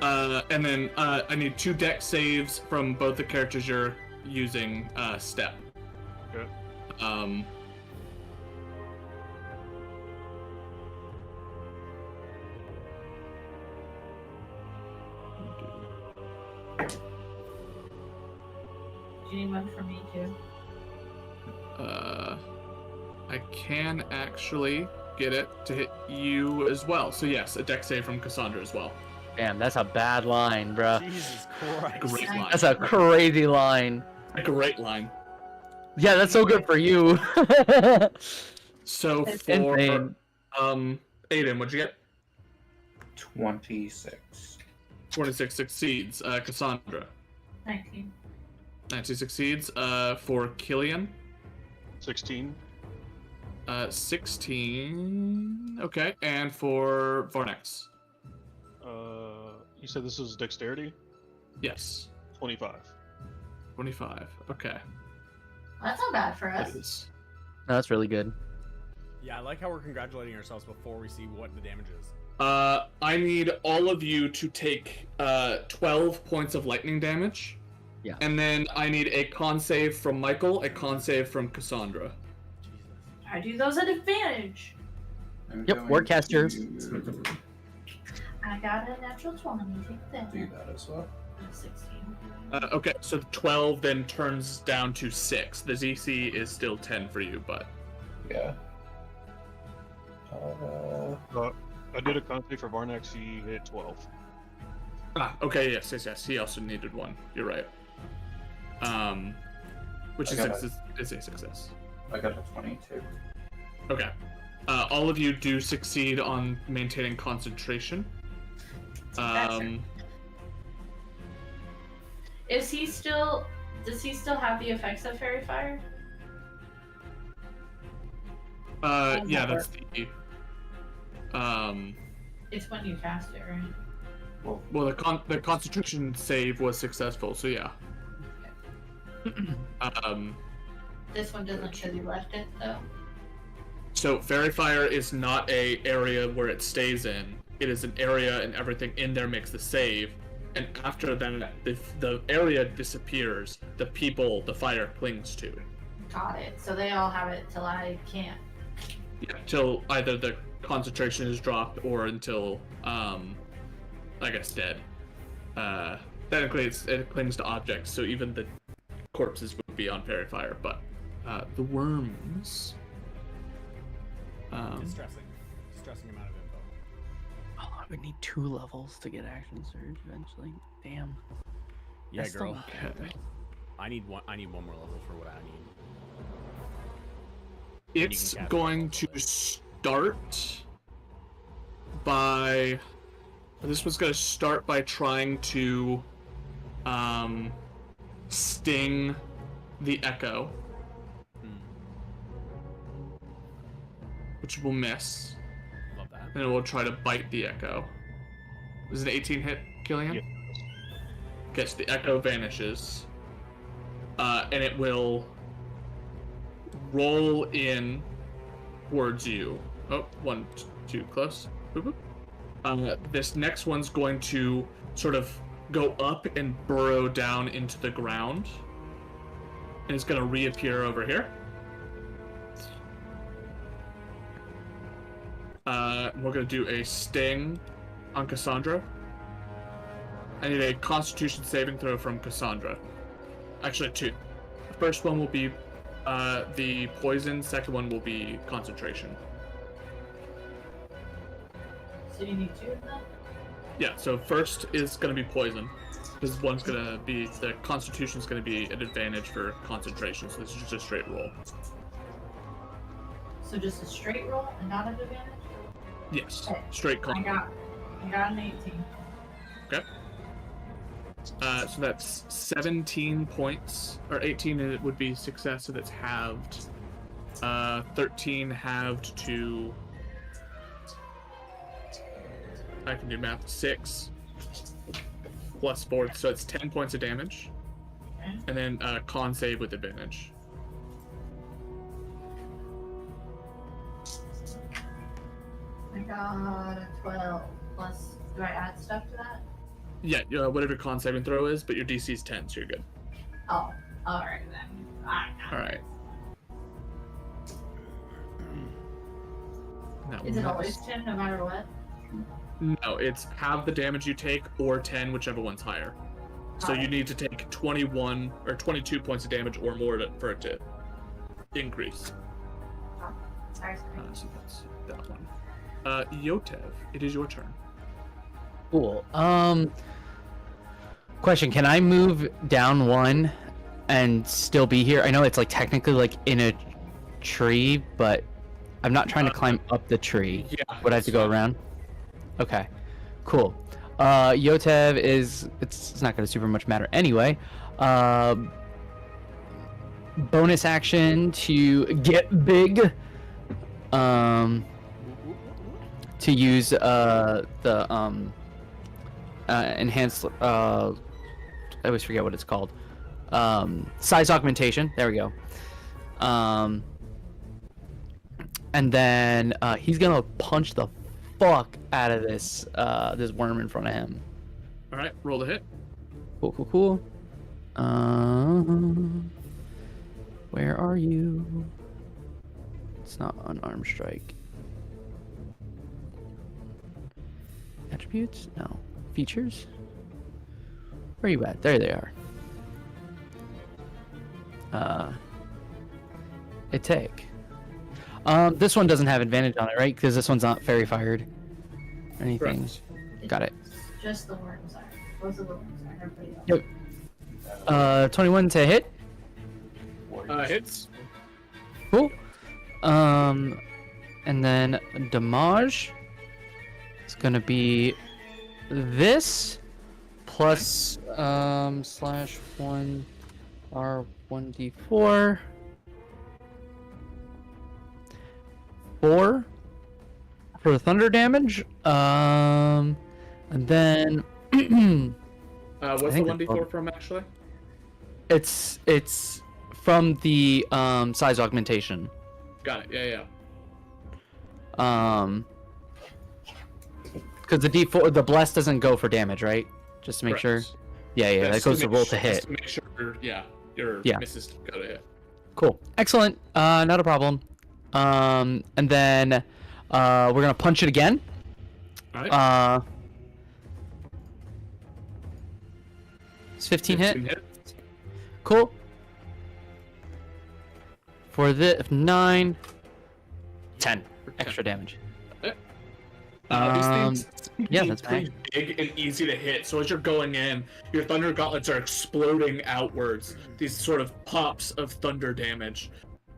S1: And then I need 2 dex saves from both the characters you're using step.
S6: Okay.
S4: Do you need one for me too?
S1: I can actually get it to hit you as well. So yes, a dex save from Cassandra as well.
S2: Damn, that's a bad line, bruh.
S3: Jesus Christ.
S1: Great line.
S2: That's a crazy line.
S1: A great line.
S2: Yeah, that's so good for you.
S1: So
S4: That's
S1: for
S2: insane.
S1: Aiden, what'd you get?
S5: 26.
S1: 26 succeeds. Cassandra.
S4: 19.
S1: 19 succeeds. For Killian,
S6: 16.
S1: 16. Okay, and for Varnex,
S6: You said this is dexterity?
S1: yes,
S6: 25.
S1: 25. Okay,
S4: That's not bad for
S1: that
S4: us.
S1: is.
S2: No, that's really good.
S3: Yeah, I like how we're congratulating ourselves before we see what the damage is.
S1: I need all of you to take 12 points of lightning damage.
S2: Yeah.
S1: And then I need a con save from Michael, a con save from Cassandra.
S3: Jesus.
S4: I do those at advantage.
S5: I'm
S2: Yep,
S5: going
S2: Warcaster.
S5: to
S4: I got a natural 20. Take that.
S5: do that as well.
S4: 16.
S1: Okay, so the 12 then turns down to 6. The ZC is still 10 for you, but
S5: Yeah.
S6: I did a con save for Varnex. He hit 12.
S1: okay, yes. He also needed one. You're right. Which
S5: I
S1: is,
S5: got
S1: is a success.
S5: I got a 22.
S1: Okay. All of you do succeed on maintaining concentration.
S4: Is he still? Does he still have the effects of fairy fire?
S1: Yeah, that's the.
S4: It's when you cast it, right?
S1: Well, the concentration save was successful, so yeah.
S4: This one doesn't because you left it though.
S1: So fairy fire is not a area where it stays in. It is an area, and everything in there makes the save. And after that, the area disappears. The people the fire clings to.
S4: Got it. So they all have it till I can't.
S1: Yeah, till either the concentration is dropped or until, I guess, dead. Technically, it clings to objects, so even the corpses would be on fairy fire. But the worms.
S3: Distressing. Distressing amount of info.
S2: Oh, I would need 2 levels to get action surge eventually. Damn.
S3: Yeah,
S2: That's
S3: girl.
S2: still-
S1: Okay.
S3: I need one more level for what I need.
S1: It's
S3: cast
S1: going
S3: it.
S1: to start by. This one's going to start by trying to sting the echo, which will miss.
S3: Love that.
S1: And it will try to bite the echo. Is it an 18 hit, Killian?
S6: Yeah.
S1: Okay, so the echo vanishes. And it will roll in towards you. Oh, 1, 2, close. Boop, boop. This next one's going to sort of go up and burrow down into the ground. And it's going to reappear over here. We're going to do a sting on Cassandra. I need a Constitution saving throw from Cassandra. Actually, 2. The first one will be the poison. Second one will be concentration.
S4: So you need 2 of them?
S1: Yeah, so first is going to be poison. Because one's going to be, the Constitution's going to be an advantage for concentration, so this is just a straight roll.
S4: So just a straight roll and not an advantage?
S1: Yes,
S4: Okay.
S1: straight
S4: I
S1: con.
S4: got an 18.
S1: Okay. So that's 17 points, or 18 it would be success, so that's halved. 13 halved to, I can do math, 6 plus 4, so it's 10 points of damage.
S4: Okay.
S1: And then con save with advantage.
S4: I got a 12 plus. Do I add stuff to that?
S1: Yeah, whatever your con saving throw is, but your DC is 10, so you're good.
S4: Oh, alright then.
S1: Alright.
S4: Is it always 10 no matter what?
S1: No, it's half the damage you take or 10, whichever one's higher. So you need to take 21 or 22 points of damage or more for it to increase.
S4: Sorry.
S1: So that's that one. Yotev, it is your turn.
S2: Cool. Question: can I move down 1 and still be here? I know it's like technically like in a tree, but I'm not trying to climb up the tree.
S1: Yeah.
S2: Would I have to go around? Okay. Cool. Yotev is it's not gonna super much matter anyway. bonus action to get big. To use the enhanced I always forget what it's called. Size augmentation. There we go. And then he's gonna punch the fuck out of this this worm in front of him.
S1: All right, roll the hit.
S2: Cool. Where are you? It's not unarmed strike. Attributes? No. Features? Where are you at? There they are. Attack. This one doesn't have advantage on it, right? Because this one's not fairy fired. Or anything.
S1: Correct.
S2: Got it.
S4: Just the worms are. Both of the worms are. Everybody else.
S2: Yep. 21 to hit.
S1: Hits.
S2: Cool. And then damage. It's gonna be this plus slash 1 R1d4 4 for the thunder damage. And then
S1: What's
S2: I
S1: the
S2: think
S1: 1d4 from actually?
S2: it's from the size augmentation.
S1: Got it. Yeah.
S2: Because the D4, the bless doesn't go for damage, right? Just to make sure.
S1: Correct.
S2: Yeah, that goes to roll to hit.
S1: Just to make sure, your
S2: Yeah.
S1: misses go to hit.
S2: Cool, excellent. Not a problem. And then we're gonna punch it again.
S1: All right.
S2: It's 15 hit.
S1: hits.
S2: Cool. For the 9, 10 extra damage.
S1: These things
S2: yeah,
S1: seem
S2: that's
S1: pretty big and easy to hit. So as you're going in, your thunder gauntlets are exploding outwards. These sort of pops of thunder damage.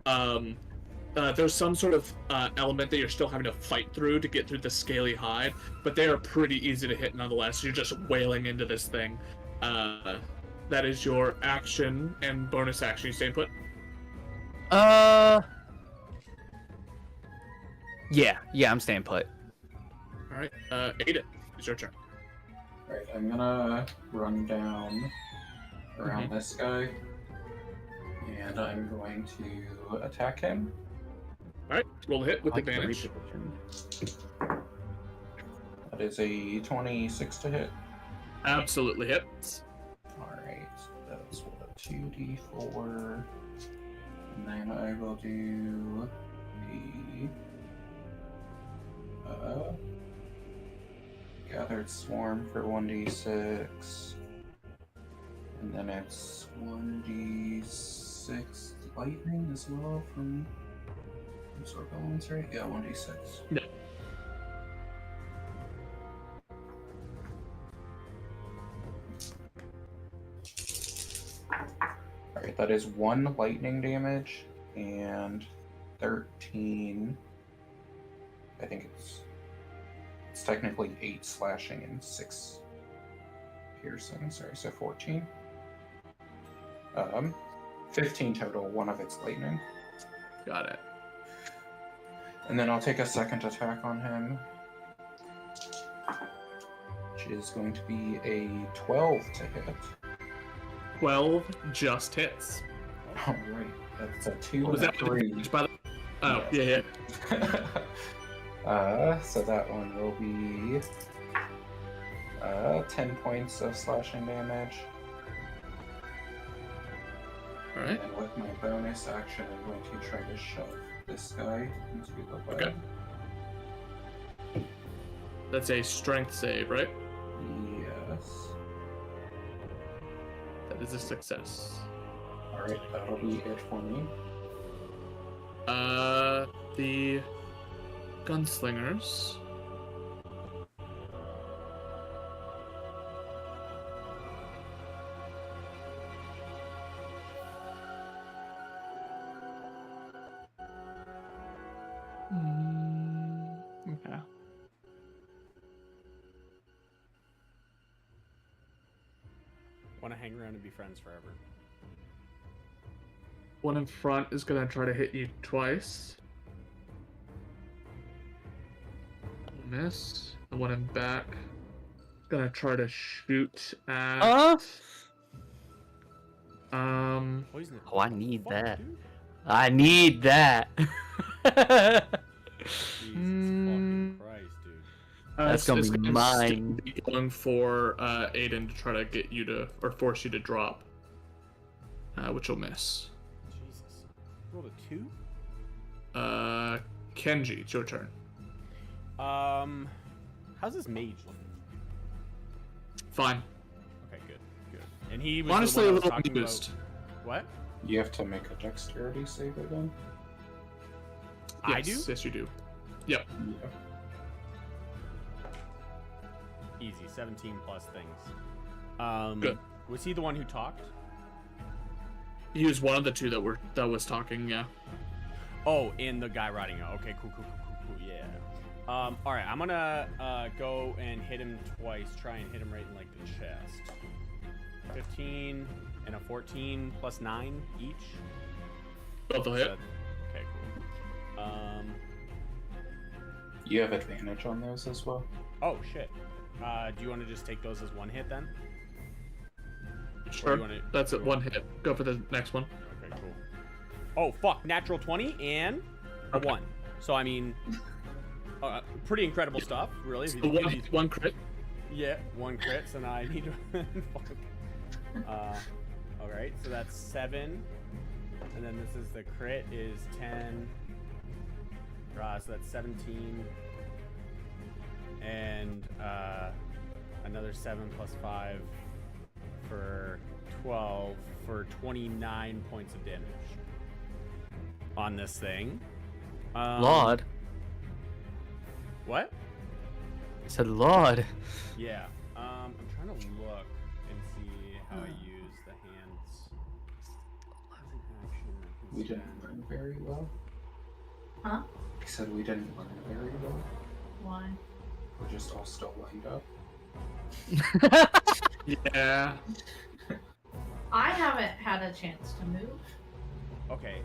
S1: There's some sort of element that you're still having to fight through to get through the scaly hide, but they are pretty easy to hit nonetheless. You're just wailing into this thing. That is your action and bonus action. You staying put?
S2: Yeah, I'm staying put.
S1: All right. Aiden, it's your turn.
S5: Right, I'm gonna run down around this guy, and I'm going to attack him.
S1: All right. Roll a hit with advantage.
S5: That is a 26 to hit.
S1: Absolutely hits.
S5: Alright, that's what, 2d4. And then I will do the gathered swarm for 1d6. And then it's 1d6 lightning as well from absorb elements, right? Yeah, 1d6.
S1: Yeah.
S5: Alright, that is 1 lightning damage and 13. I think it's technically 8 slashing and 6 piercing. Sorry, so 14. 15 total, 1 of it's lightning.
S1: Got it.
S5: And then I'll take a second attack on him, which is going to be a 12 to hit.
S1: 12 just hits.
S5: Alright, that's a 2
S1: Was
S5: and a
S1: that
S5: 3.
S1: by the... Oh, yeah.
S5: So that one will be 10 points of slashing damage.
S1: All right.
S5: And with my bonus action, I'm going to try to shove this guy into the web.
S1: Okay. That's a strength save, right?
S5: Yes.
S1: That is a success.
S5: Alright, that'll be it for me.
S1: The gunslingers. Okay.
S3: Want to hang around and be friends forever.
S1: One in front is gonna try to hit you twice. Miss. The one in back is gonna try to shoot at.
S3: Poison it.
S2: Oh, I need
S3: Fuck,
S2: that.
S3: dude.
S2: I need that.
S3: Jesus
S2: Mm.
S3: fucking Christ, dude.
S2: That's gonna
S1: it's
S2: be mine.
S1: be going for Aiden to try to get you to or force you to drop, which will miss.
S3: Jesus. Rolled a 2?
S1: Kenji, it's your turn.
S3: How's this mage looking?
S1: Fine.
S3: Okay, good, good. And he was
S1: Honestly,
S3: the
S1: a
S3: one I was
S1: little
S3: talking
S1: confused.
S3: about. What?
S5: You have to make a dexterity save again.
S3: I do?
S1: Yes, you do. Yep.
S5: Yeah.
S3: Easy, 17 plus things.
S1: Good.
S3: Was he the one who talked?
S1: He was one of the two that was talking. Yeah.
S3: Oh, and the guy riding it. Okay, cool, yeah. All right, I'm gonna go and hit him twice. Try and hit him right in like the chest. 15 and a 14 plus 9 each.
S1: Both will hit.
S3: Okay, cool.
S5: You have advantage on those as well.
S3: Oh shit. Do you want to just take those as one hit then?
S1: Sure.
S3: you wanna-
S1: That's it. One hit. Go for the next one.
S3: Okay, cool. Oh fuck! Natural 20 and a
S1: Okay.
S3: 1. So I mean, pretty incredible stuff, really. if you
S1: So
S3: think
S1: one,
S3: these-
S1: one crit.
S3: Yeah, 1 crit, so now I need to. Fuck. Alright, so that's 7. And then this is the crit is 10. So that's 17. And another 7 plus 5 for 12 for 29 points of damage on this thing.
S2: Lord.
S3: What?
S2: I said Lord.
S3: Yeah. I'm trying to look and see how I use the hands.
S5: We didn't learn very well.
S4: Huh?
S5: I said we didn't learn very well.
S4: Why?
S5: We're just all still lined up.
S1: Yeah.
S4: I haven't had a chance to move.
S3: Okay.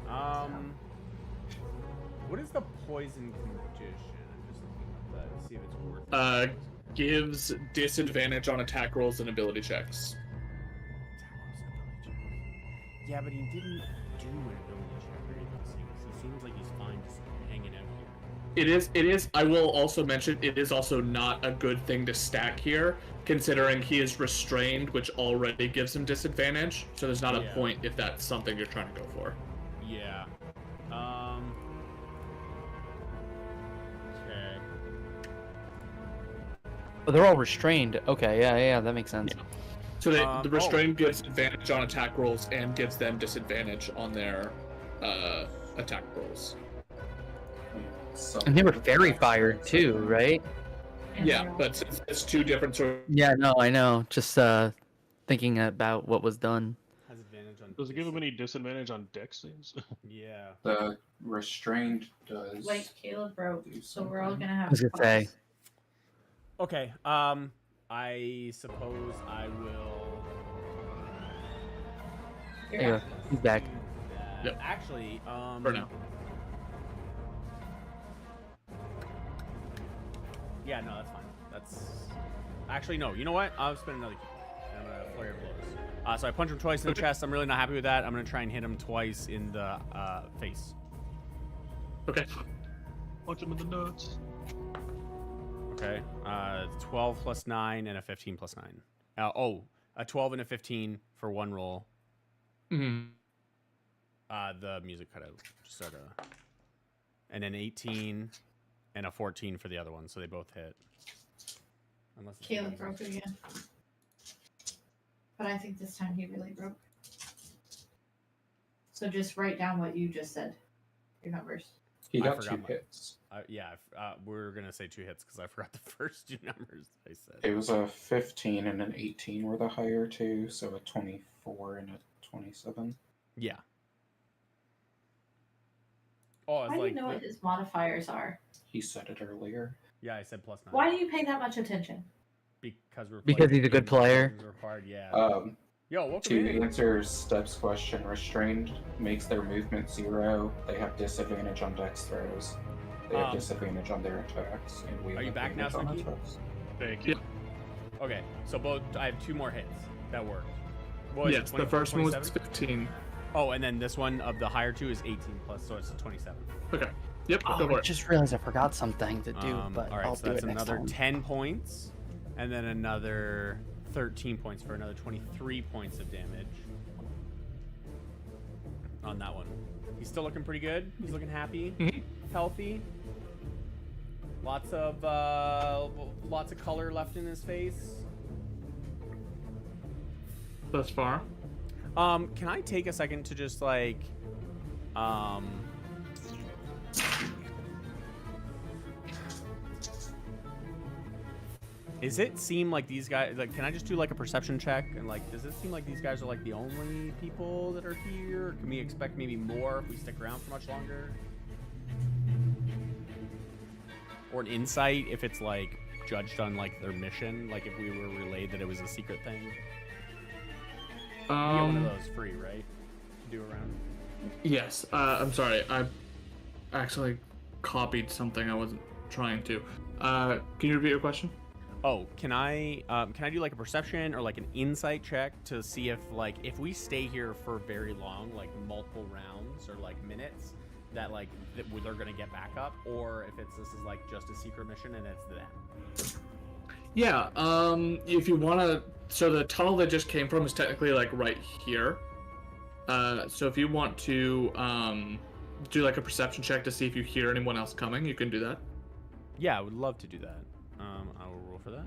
S3: What is the poison condition? I'm just looking at that to see if it's worth it.
S1: Gives disadvantage on attack rolls and ability checks.
S3: Yeah, but he didn't do an ability check or anything. He seems like he's fine just hanging out here.
S1: It is. I will also mention it is also not a good thing to stack here, considering he is restrained, which already gives him disadvantage. So there's not a
S3: Yeah.
S1: point if that's something you're trying to go for.
S3: Yeah. Okay.
S2: Oh, they're all restrained. Okay, yeah, that makes sense.
S1: So the restrained
S3: oh.
S1: gives advantage on attack rolls and gives them disadvantage on their attack rolls.
S2: And they were fairy fired too, right?
S4: And
S1: Yeah,
S4: they're all-
S1: but since it's two different sort of
S2: Yeah, no, I know. Just thinking about what was done.
S3: Has advantage on.
S6: Does it give him any disadvantage on dex saves?
S3: Yeah.
S5: The restrained does.
S4: Wait, Caleb broke,
S5: Do
S4: so we're all
S5: something.
S4: gonna have.
S2: I was gonna say.
S4: fives.
S3: Okay. I suppose I will.
S4: You're
S2: There you
S4: up.
S2: go. He's back.
S3: do that.
S1: Yep.
S3: Actually,
S1: for now.
S3: Yeah, no, that's fine. That's actually no. You know what? I'll spend another key. I'm gonna flare of blows. So I punch him twice in the chest. I'm really not happy with that. I'm gonna try and hit him twice in the face.
S1: Okay.
S6: Punch him in the nuts.
S3: Okay. 12 plus 9 and a 15 plus 9. A 12 and a 15 for one roll.
S1: Mhm.
S3: The music cut out. Just sort of. And an 18 and a 14 for the other one, so they both hit. Unless it's
S4: Caleb broke again. But I think this time he really broke. So just write down what you just said. Your numbers.
S5: He
S3: I
S5: got
S3: forgot
S5: 2
S3: my-
S5: hits.
S3: We're gonna say 2 hits because I forgot the first 2 numbers I said.
S5: It was a 15 and an 18 were the higher two, so a 24 and a 27.
S3: Yeah. Oh,
S4: Why
S3: it's
S4: do
S3: like
S4: you know what his modifiers are?
S5: He said it earlier.
S3: yeah, I said plus 9.
S4: Why do you pay that much attention?
S3: Because we're
S2: Because
S3: playing
S2: he's a good
S3: games,
S2: player.
S3: games are hard, yeah.
S5: Um,
S3: Yo, welcome
S5: To
S3: in.
S5: answer Step's question, restrained makes their movement 0. They have disadvantage on dex throws. They have disadvantage on their attacks. And we
S3: Are you
S5: have
S3: back now,
S5: advantage on
S3: Suki?
S5: attacks.
S6: Thank you.
S3: Okay, so I have 2 more hits that worked. What was it,
S1: Yes, the
S3: 24,
S1: first one was
S3: 27?
S1: 15.
S3: Oh, and then this one of the higher 2 is 18 plus, so it's a 27.
S1: Okay. Yep, go
S2: Oh,
S1: for
S2: I
S1: it.
S2: just realized I forgot something to do, but
S3: all right,
S2: I'll
S3: so
S2: do
S3: that's
S2: it next
S3: another
S2: time.
S3: 10 points, and then another 13 points for another 23 points of damage on that one. He's still looking pretty good. He's looking happy, healthy. Lots of color left in his face.
S1: Thus far.
S3: Can I take a second to just like, does it seem like these guys, like, can I just do like a perception check and like, does it seem like these guys are like the only people that are here? Can we expect maybe more if we stick around for much longer? Or an insight if it's like judged on like their mission, like if we were relayed that it was a secret thing. You get one of those free, right? To do around.
S1: Yes. I'm sorry. I actually copied something I wasn't trying to. Can you repeat your question?
S3: Oh, can I do like a perception or like an insight check to see if like if we stay here for very long, like multiple rounds or like minutes, that like they're gonna get back up, or if this is like just a secret mission and it's them.
S1: Yeah. If you want to, so the tunnel that just came from is technically like right here. So if you want to do like a perception check to see if you hear anyone else coming, you can do that.
S3: Yeah, I would love to do that. I will roll for that.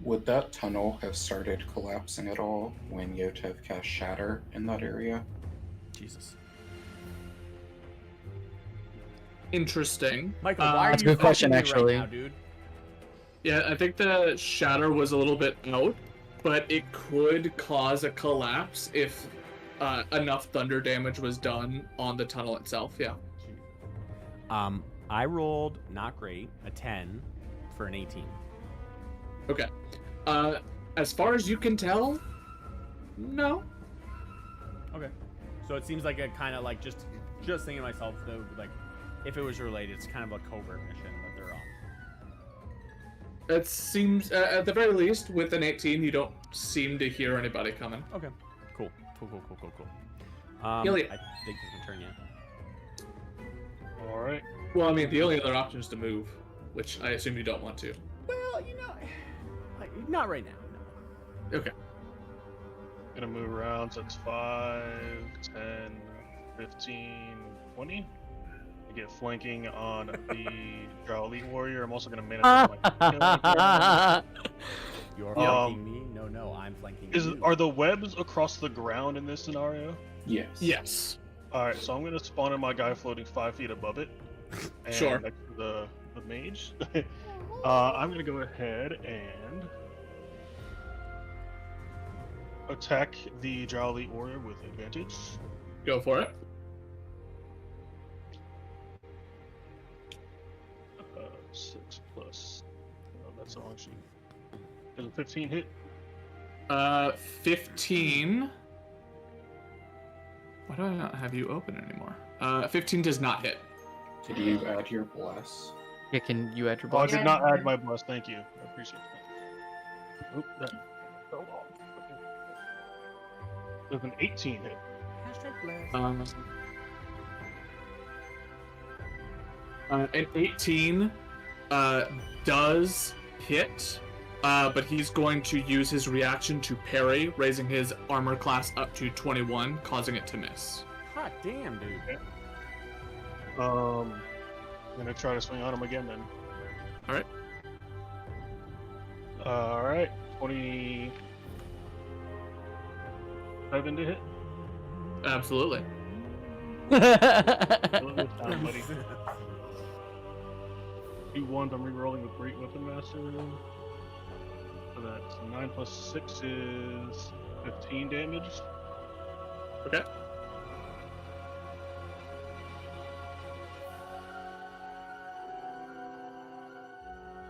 S5: Would that tunnel have started collapsing at all when Yotev cast Shatter in that area?
S3: Jesus.
S1: Interesting.
S3: Michael, why are
S2: That's
S3: you
S2: a good question,
S3: fucking me
S2: actually.
S3: right now, dude?
S1: Yeah, I think the shatter was a little bit out, but it could cause a collapse if enough thunder damage was done on the tunnel itself. Yeah.
S3: I rolled not great, a 10 for an 18.
S1: Okay. As far as you can tell, no.
S3: Okay. So it seems like a kind of like just thinking to myself though, like if it was related, it's kind of a covert mission that they're on.
S1: It seems, at the very least, with an 18, you don't seem to hear anybody coming.
S3: Okay. Cool.
S1: Elliot.
S3: I think it's my turn yet.
S6: All right.
S1: Well, I mean, the only other option is to move, which I assume you don't want to.
S3: Well, like, not right now. No.
S1: Okay.
S6: Gonna move around, so it's 5, 10, 15, 20. I get flanking on the Drow Elite Warrior. I'm also gonna manifest my
S3: You're flanking me? No, I'm flanking you.
S6: Are the webs across the ground in this scenario?
S5: Yes.
S1: Yes.
S6: Alright, so I'm gonna spawn in my guy floating 5 feet above it. And
S1: Sure.
S6: next to the mage. I'm gonna go ahead and attack the Drow Elite Warrior with advantage.
S1: Go for it.
S6: 6 plus. Oh, that's a long sheet. Does a 15 hit?
S1: 15. Why do I not have you open anymore? 15 does not hit.
S5: Did you add your bless?
S2: Yeah, can you add your
S6: Oh, I
S2: bless?
S6: did not add my bless. Thank you. I appreciate that. Oop, that fell off. With an 18 hit.
S1: An 18 does hit, but he's going to use his reaction to parry, raising his armor class up to 21, causing it to miss.
S3: Hot damn, dude.
S6: I'm gonna try to swing on him again then.
S1: Alright.
S6: Alright, 27 to hit.
S1: Absolutely.
S6: Slow this down, buddy. 2 1s, I'm rerolling with Great Weapon Master. So that's 9 plus 6 is 15 damage.
S1: Okay.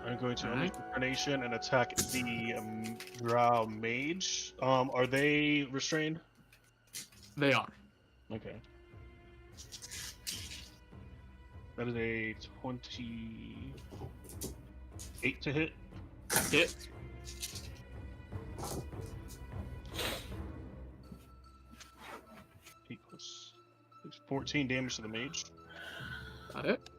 S6: I'm I'm going to unleash
S1: Alright.
S6: Incarnation and attack the Drow Mage. Are they restrained?
S1: They are.
S6: Okay. That is a 28 to hit.
S1: Hit.
S6: Equals 14 damage to the mage.
S1: Got it.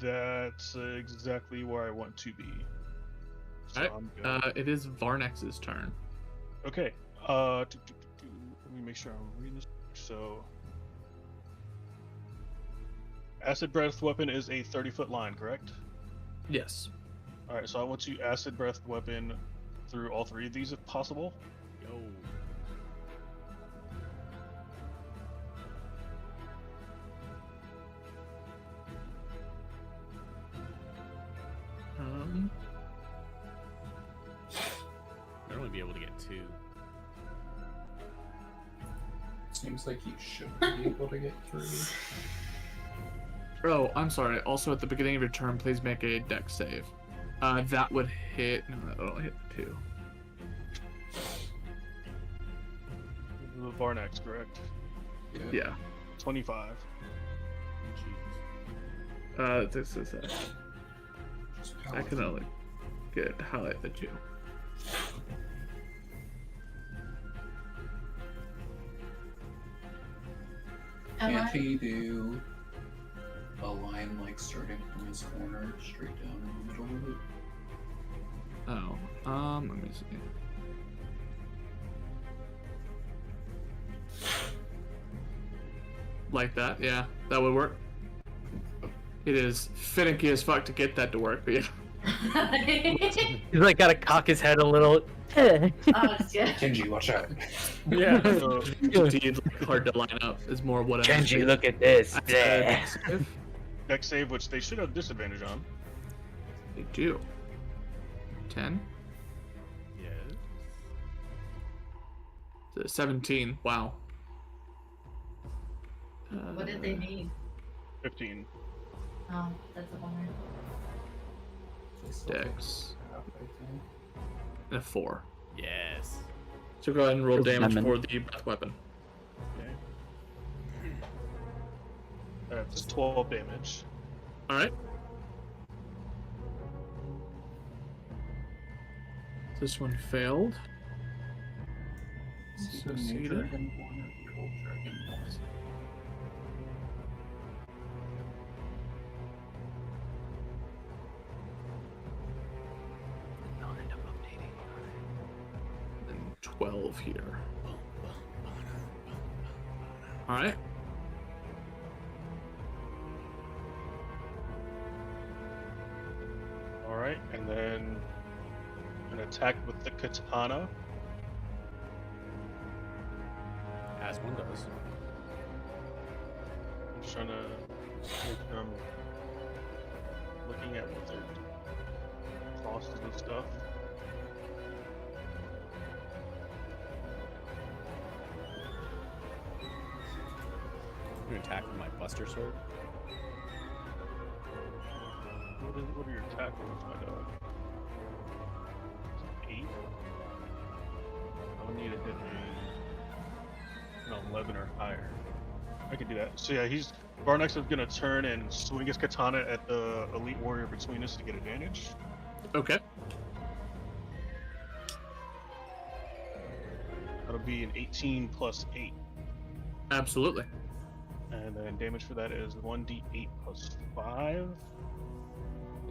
S6: That's exactly where I want to be. So
S1: Alright.
S6: I'm good.
S1: It is Varnex's turn.
S6: Okay. Let me make sure I'm reading this. So, acid breath weapon is a 30-foot line, correct?
S1: Yes.
S6: All right. So I want to acid breath weapon through all three of these if possible.
S3: Yo. I'd only be able to get 2.
S5: Seems like you should be able to get through.
S1: Oh, I'm sorry. Also, at the beginning of your turn, please make a dex save. That would hit. No, that would only hit 2.
S6: The Varnax, correct?
S1: Yeah.
S6: 25.
S1: This is a.
S5: Just
S1: I can only get highlight the 2.
S4: Am
S5: Can't
S4: I?
S5: he do a line like starting from his corner straight down in the middle of it?
S1: Oh, let me see. Like that, yeah, that would work. It is finicky as fuck to get that to work, but yeah.
S2: He's like gotta cock his head a little.
S4: Oh, it's good.
S5: Kenji, watch out.
S6: Yeah. So,
S1: Indeed, like, hard to line up is more what I.
S2: Kenji, look at this.
S1: They
S6: dex save, which they should have disadvantage on.
S1: do. 10.
S3: Yes.
S1: 17. Wow.
S4: What did they need?
S6: 15.
S4: Oh, that's a bummer.
S1: Dex. And a 4.
S3: Yes.
S1: So go ahead and roll damage
S2: Lemon.
S1: for the breath weapon.
S6: Okay. That's 12 damage.
S1: Alright. This one failed. Succeeded. And 12 here. Alright.
S6: Alright, and then an attack with the katana.
S3: As one does.
S6: I'm just trying to make sure I'm looking at what their cost and stuff.
S3: I'm gonna attack with my Buster Sword.
S6: What are your attack rolls, my dog? 8? I'll need to hit an 11 or higher. I can do that. So yeah, Varnax is gonna turn and swing his katana at the elite warrior between us to get advantage.
S1: Okay.
S6: That'll be an 18 plus 8.
S1: Absolutely.
S6: And then damage for that is 1d8 plus 5.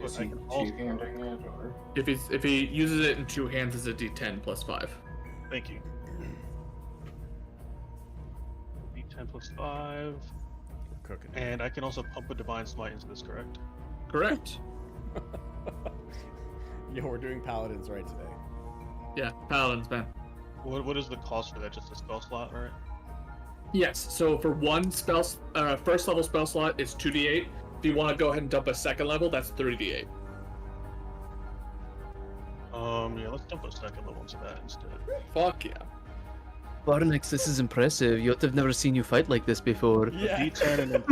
S5: Is
S6: But I
S5: he
S6: can also-
S5: two-handing it, or?
S1: If he uses it in 2 hands, it's a D10 plus 5.
S6: Thank you. D10 plus 5.
S3: We're cooking.
S6: And I can also pump a Divine Smite into this, correct?
S1: Correct.
S3: Yo, we're doing paladins right today.
S1: Yeah, paladins, man.
S6: What is the cost for that? Just a spell slot, right?
S1: Yes. So for one spell, first level spell slot is 2d8. If you want to go ahead and dump a second level, that's 3d8.
S6: Yeah, let's dump a second level into that instead.
S1: Fuck yeah.
S2: Varnix, this is impressive. Yet I've never seen you fight like this before.
S3: Yeah.
S6: D10 and then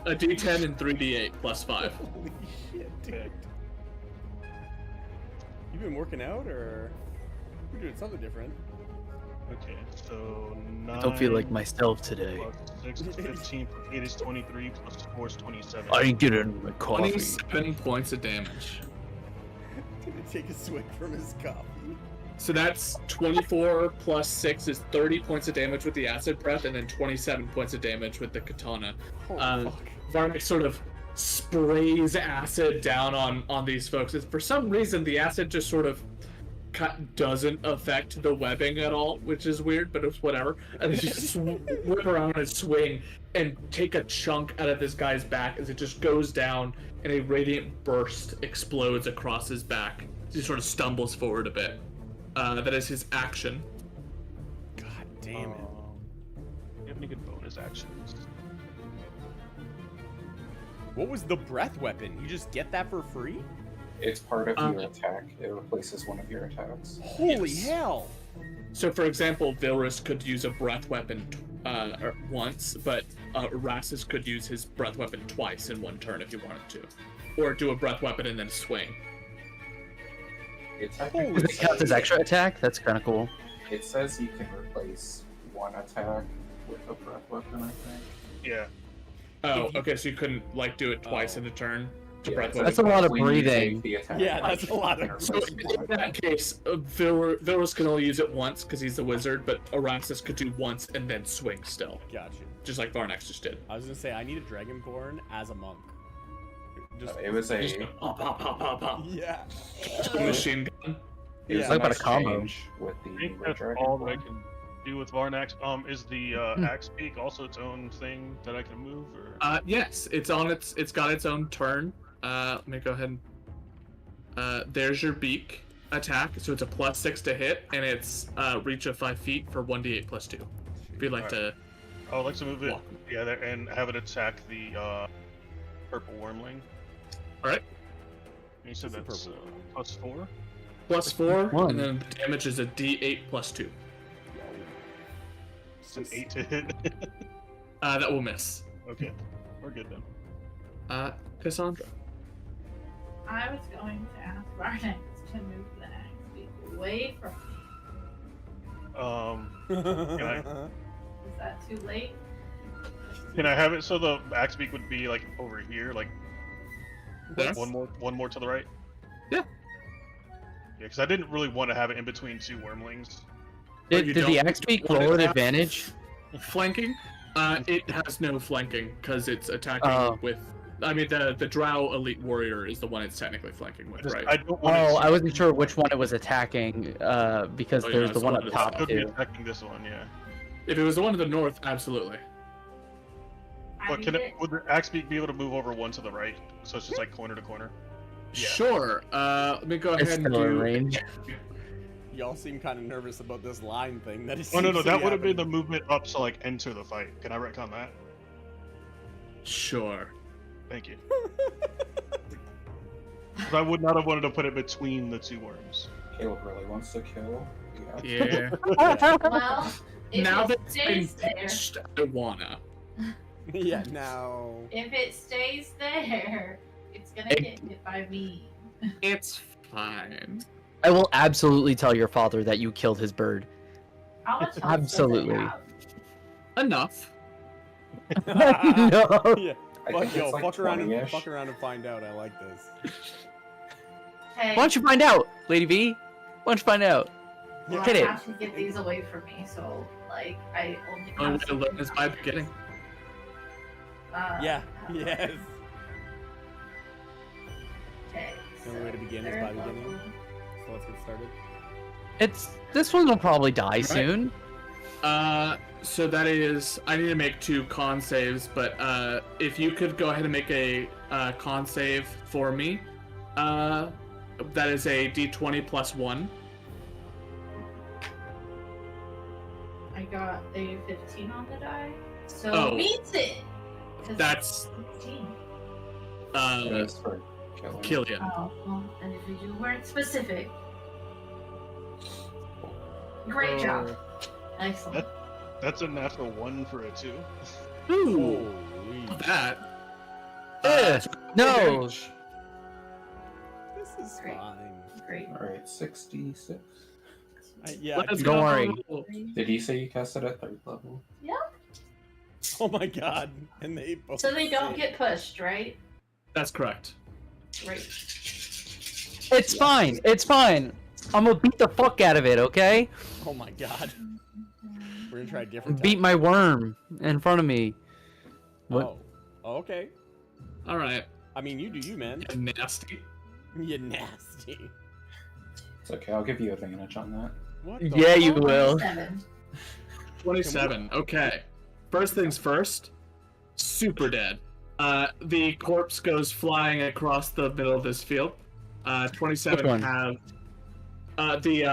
S1: A D10 and 3D8 plus 5.
S3: Holy shit, dude. You been working out, or we're doing something different?
S6: okay, so 9
S2: I don't feel like myself today.
S6: plus 6 is 15, plus 8 is 23, plus 4 is 27.
S2: I ain't getting my coffee.
S1: 27 points of damage.
S3: Gonna take a swig from his coffee.
S1: So that's 24 plus 6 is 30 points of damage with the acid breath, and then 27 points of damage with the katana.
S3: Holy fuck.
S1: Varnick sort of sprays acid down on these folks. And for some reason, the acid just sort of doesn't affect the webbing at all, which is weird, but it's whatever. And then you just whip around and swing and take a chunk out of this guy's back as it just goes down, and a radiant burst explodes across his back. He sort of stumbles forward a bit. That is his action.
S3: God damn it.
S6: Do you have any good bonus actions?
S3: What was the breath weapon? You just get that for free?
S5: It's part of your attack. It replaces one of your attacks.
S3: Holy
S1: Yes.
S3: hell!
S1: So, for example, Vilrus could use a breath weapon once, but Erastus could use his breath weapon twice in one turn if he wanted to. Or do a breath weapon and then swing.
S5: It
S2: Does
S5: technically
S2: it count as extra attack? That's kind of cool.
S5: It says you can replace one attack with a breath weapon, I think.
S6: Yeah.
S1: Oh, okay, so you couldn't, like, do it twice in a turn to
S5: Yeah,
S1: breath
S5: it
S1: weapon?
S2: That's a lot of
S5: when you take
S2: breathing.
S5: the attack,
S3: Yeah, that's a lot of-
S5: you can
S1: So
S5: replace one
S1: in that case, Vilrus can only use it once because he's the wizard, but Erastus could do once and then swing still,
S3: Gotcha.
S1: just like Varnax just did.
S3: I was gonna say, I need a Dragonborn as a monk. Just,
S5: It was
S1: Just
S5: a
S1: pop, pop, pop, pop, pop.
S3: yeah.
S1: Machine gun.
S5: it was
S3: Yeah.
S5: a
S2: Talk about
S5: nice
S2: a combo.
S5: change with the
S6: I think
S5: Red
S6: that's
S5: Dragon
S6: all that I
S5: Ball.
S6: can do with Varnax. Is the axe beak also its own thing that I can move? Or
S1: Yes, it's got its own turn. Let me go ahead and there's your beak attack. So it's a +6 to hit, and it's reach of 5 feet for 1d8 plus 2. If you'd like to,
S6: I would like to move it,
S1: Walk.
S6: yeah, there, and have it attack the purple wormling.
S1: all right,
S6: And you said
S3: What's the
S6: that's
S3: purple
S6: +4.
S1: +4,
S2: One.
S1: and then the damage is a d8 plus 2.
S6: It's an 8 to hit.
S1: That will miss.
S6: Okay, we're good then.
S1: Cassandra.
S4: I was going to ask Varnex to move the axe beak away from me. Is that too late?
S6: Can I have it so the axe beak would be like over here, like
S1: There?
S6: one more to the right?
S1: Yeah.
S6: Yeah, because I didn't really want to have it in between two wormlings.
S2: Did,
S1: you
S2: did the
S1: don't
S2: axe beak
S1: want it
S2: roll at
S1: to have
S2: advantage?
S1: Flanking? It has no flanking because it's attacking
S2: Oh.
S1: with. I mean, the Drow Elite Warrior is the one it's technically flanking with,
S6: Just-
S1: right?
S6: I don't want
S2: Oh, I wasn't sure which one it was attacking, because
S1: Oh, yeah,
S2: there's the
S1: it's
S2: one
S1: the
S2: up
S1: one
S2: top
S1: that's-
S6: could be
S2: too.
S6: attacking this one, yeah.
S1: If it was the one to the north, absolutely.
S6: But
S4: I
S6: can
S4: need
S6: it, would the axe beak be able to move over one to the right, so it's just like corner to corner? Yeah.
S1: Sure. Let me go
S2: It's
S1: ahead and
S2: still in
S1: do.
S2: range.
S3: Y'all seem kind of nervous about this line thing. That is.
S6: Oh no, that would have been the movement up to like enter the fight. Can I retcon that?
S1: Sure.
S6: Thank you. 'Cause I would not have wanted to put it between the two worms.
S5: Caleb really wants to kill.
S1: Yeah.
S4: Well, if
S1: Now
S4: it
S1: that it's been
S4: stays there,
S1: pitched, I wanna.
S3: Yeah. Now.
S4: if it stays there, it's gonna
S2: It-
S4: get hit by me.
S1: It's fine.
S2: I will absolutely tell your father that you killed his bird.
S4: How much health
S2: Absolutely.
S4: does it have?
S1: Enough.
S2: No.
S3: Yeah.
S5: I
S3: Fuck,
S5: think
S3: yo,
S5: it's like
S3: fuck around and
S5: 20-ish.
S3: fuck around and find out. I like this.
S4: Hey,
S2: Why don't you find out, Lady V? Why don't you find out?
S4: well,
S2: Hit
S4: I
S2: it.
S4: have to get these away from me, so like I only
S1: Only way
S4: have
S1: to learn is by beginning.
S3: Yeah. Yes.
S4: Okay.
S3: The only way to begin is by beginning. So let's get started.
S2: This one will probably die soon.
S1: So that is, I need to make 2 con saves, but if you could go ahead and make a con save for me, that is a d20 plus 1.
S4: I got a 15 on the die, so
S1: Oh.
S4: beats it. 'Cause
S1: That's
S4: 16.
S5: That's for killing.
S1: Killian.
S4: Oh, well, and if you weren't specific. Great job.
S1: Oh.
S4: Excellent.
S6: That's a natural 1 for a 2.
S1: Ooh,
S3: Holy
S1: that.
S2: No.
S1: damage.
S3: This is
S4: Great.
S3: fine.
S4: Great.
S5: Alright, 66.
S3: Yeah.
S1: Let's
S2: Don't
S1: go.
S2: worry.
S5: Did you say you cast it at 3rd level?
S3: Oh my god. And they both.
S4: So they don't get pushed, right?
S1: That's correct.
S4: Great.
S2: It's fine. It's fine. I'm gonna beat the fuck out of it, okay?
S3: Oh my god. We're gonna try a different.
S2: Beat my worm in front of me. What?
S3: Oh, okay.
S1: All right.
S3: I mean, you do you, man.
S1: Nasty.
S3: You nasty.
S5: It's okay, I'll give you advantage on that.
S3: What? The
S2: Yeah, you
S3: fuck?
S2: will.
S4: 27.
S1: 27. Okay. First things first. Super dead. The corpse goes flying across the middle of this field. 27
S2: Which one?
S1: have the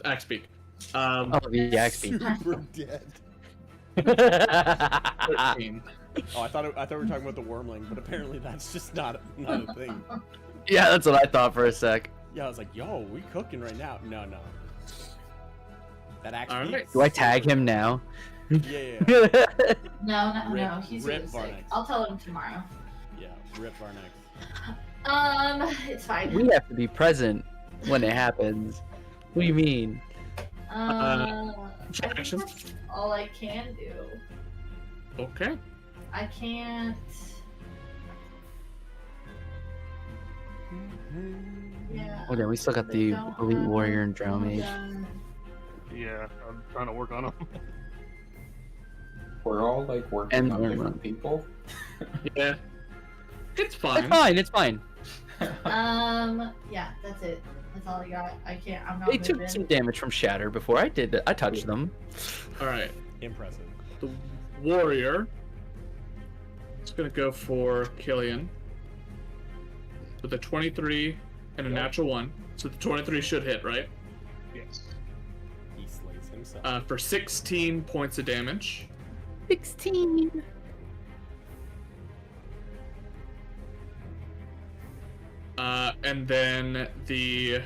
S1: axe beak.
S2: Oh, the axe beak.
S3: Super dead.
S1: 13.
S3: Oh, I thought we were talking about the wormling, but apparently that's just not a thing.
S2: Yeah, that's what I thought for a sec.
S3: Yeah, I was like, yo, we cooking right now. No. That actually.
S1: Alright.
S2: Do I tag him now?
S3: Yeah.
S4: No,
S3: Rip-
S4: he's
S3: rip
S4: really sick.
S3: Varnex.
S4: I'll tell him tomorrow.
S3: Yeah, rip Varnex.
S4: It's fine.
S2: We have to be present when it happens. What do you mean?
S4: I think
S1: action.
S4: that's all I can do.
S1: Okay.
S4: I can't. Yeah.
S2: Oh, yeah, we still got the
S4: Don't
S2: Elite
S4: have
S2: Warrior and Drow Mage.
S6: Yeah, I'm trying to work on them.
S5: We're all like working
S2: And
S5: on
S2: we're
S5: different
S2: not.
S5: people.
S1: Yeah. It's fine.
S2: It's fine, it's fine.
S4: Yeah, that's it. That's all I got. I can't. I'm not
S2: They took
S4: moving.
S2: some damage from Shatter before I did it. I touched them.
S1: All right.
S3: Impressive.
S1: The warrior is gonna go for Killian with a 23 and a natural 1. So the 23 should hit, right?
S6: Yes.
S3: He slays himself.
S1: For 16 points of damage.
S2: 16.
S1: And then the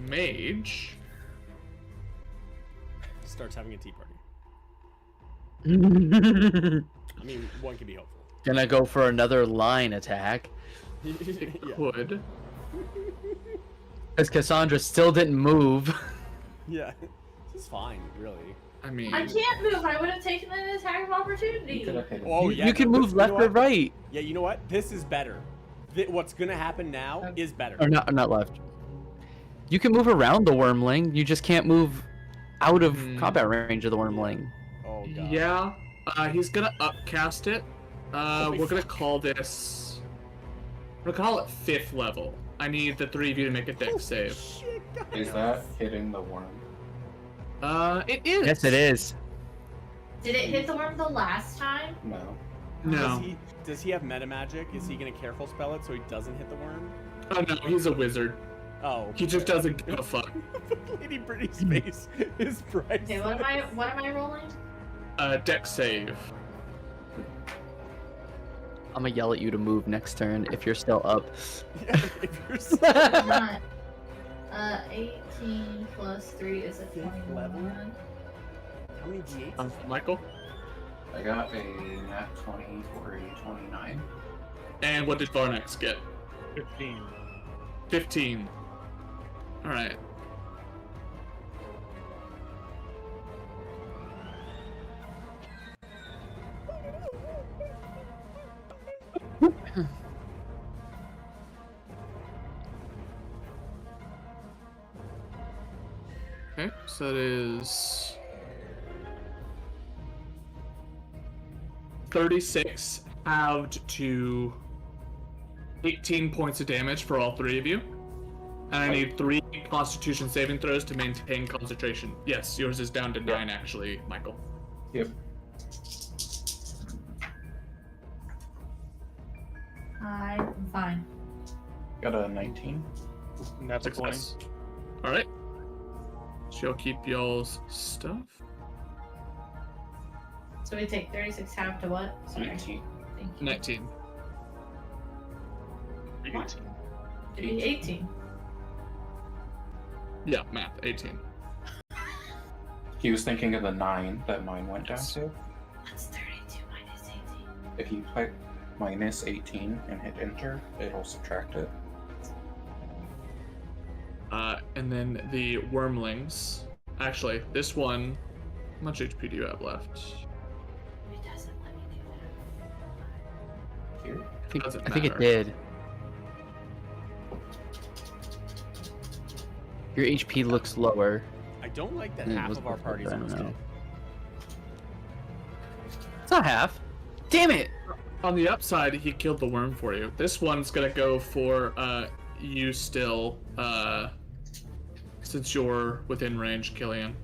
S1: mage.
S3: Starts having a tea party.
S2: Gonna
S3: I mean, one can be hopeful.
S2: go for another line attack.
S1: It
S3: Yeah.
S1: could.
S2: Because Cassandra still didn't move.
S3: Yeah. This is fine, really.
S1: I mean,
S4: I can't move. I would have taken an attack of
S5: You
S4: opportunity.
S5: could have hit him.
S3: Oh,
S2: you
S3: yeah.
S2: you can
S3: no,
S2: move
S3: you
S2: left
S3: know
S2: or
S3: what?
S2: right.
S3: Yeah, you know what? This is better. What's gonna happen now is better.
S2: Or not left. You can move around the wormling. You just can't move out of combat range of the wormling.
S3: Oh god.
S1: yeah. He's gonna upcast it.
S3: Holy
S1: We're gonna
S3: fuck.
S1: call this. We're gonna call it 5th level. I need the 3 of you to make a dex save.
S3: Shit, guys.
S5: Is that hitting the worm?
S1: It is.
S2: Yes, it is.
S4: Did it hit the worm the last time?
S5: No.
S1: No.
S3: Does he have meta magic? Is he gonna careful spell it so he doesn't hit the worm?
S1: Oh no, he's a wizard.
S3: Oh.
S1: He just doesn't give a fuck.
S3: Lady Brittany's face is priceless.
S4: Okay, what am I rolling?
S1: Dex save.
S2: I'm gonna yell at you to move next turn if you're still up.
S3: Yeah, if you're so
S4: Not. 18 plus 3 is a
S3: Fifth
S4: 21.
S3: level? How many d8s?
S1: Michael.
S5: I got a nat 20 for a 29.
S1: And what did Varnex get?
S6: 15.
S1: 15. All right. Okay, so that is 36 halved to 18 points of damage for all 3 of you. And I need 3 Constitution saving throws to maintain concentration. Yes, yours is down to 9 actually, Michael.
S5: Yep.
S4: I'm fine.
S5: Got a 19.
S6: Natural 20.
S1: Success. All right. She'll keep y'all's stuff.
S4: So we take 36 half to what? Sorry.
S5: 19.
S4: Thank you.
S1: 19.
S6: 18.
S4: To be 18.
S1: Yeah, math, 18.
S5: He was thinking of the 9 that mine went down
S1: Yes.
S5: to.
S4: What's 32 minus 18?
S5: If you type -18 and hit enter, it'll subtract it.
S1: And then the wormlings. Actually, this one. How much HP do you have left?
S4: It doesn't let me do that.
S5: Here.
S1: Doesn't
S2: I think it
S1: matter.
S2: did. Your HP looks lower.
S3: I don't like that
S2: Yeah, it
S3: half
S2: was
S3: of our
S2: before,
S3: party's
S2: but I don't
S3: almost
S2: know.
S3: dead.
S2: It's not half. Damn it!
S1: On the upside, he killed the worm for you. This one's gonna go for you still, since you're within range, Killian.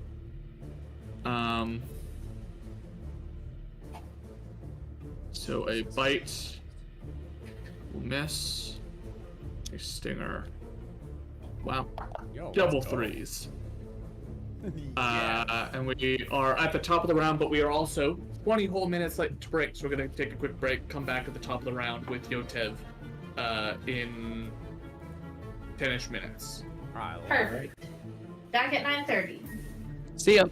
S1: So a bite will miss. A stinger. Wow.
S3: Yo,
S1: Double
S3: let's go.
S1: threes.
S3: Yeah.
S1: And we are at the top of the round, but we are also 20 whole minutes late to break, so we're going to take a quick break, come back at the top of the round with Yotev in 10-ish minutes.
S3: Alright, well,
S4: Perfect. Back at 9:30.
S2: See ya.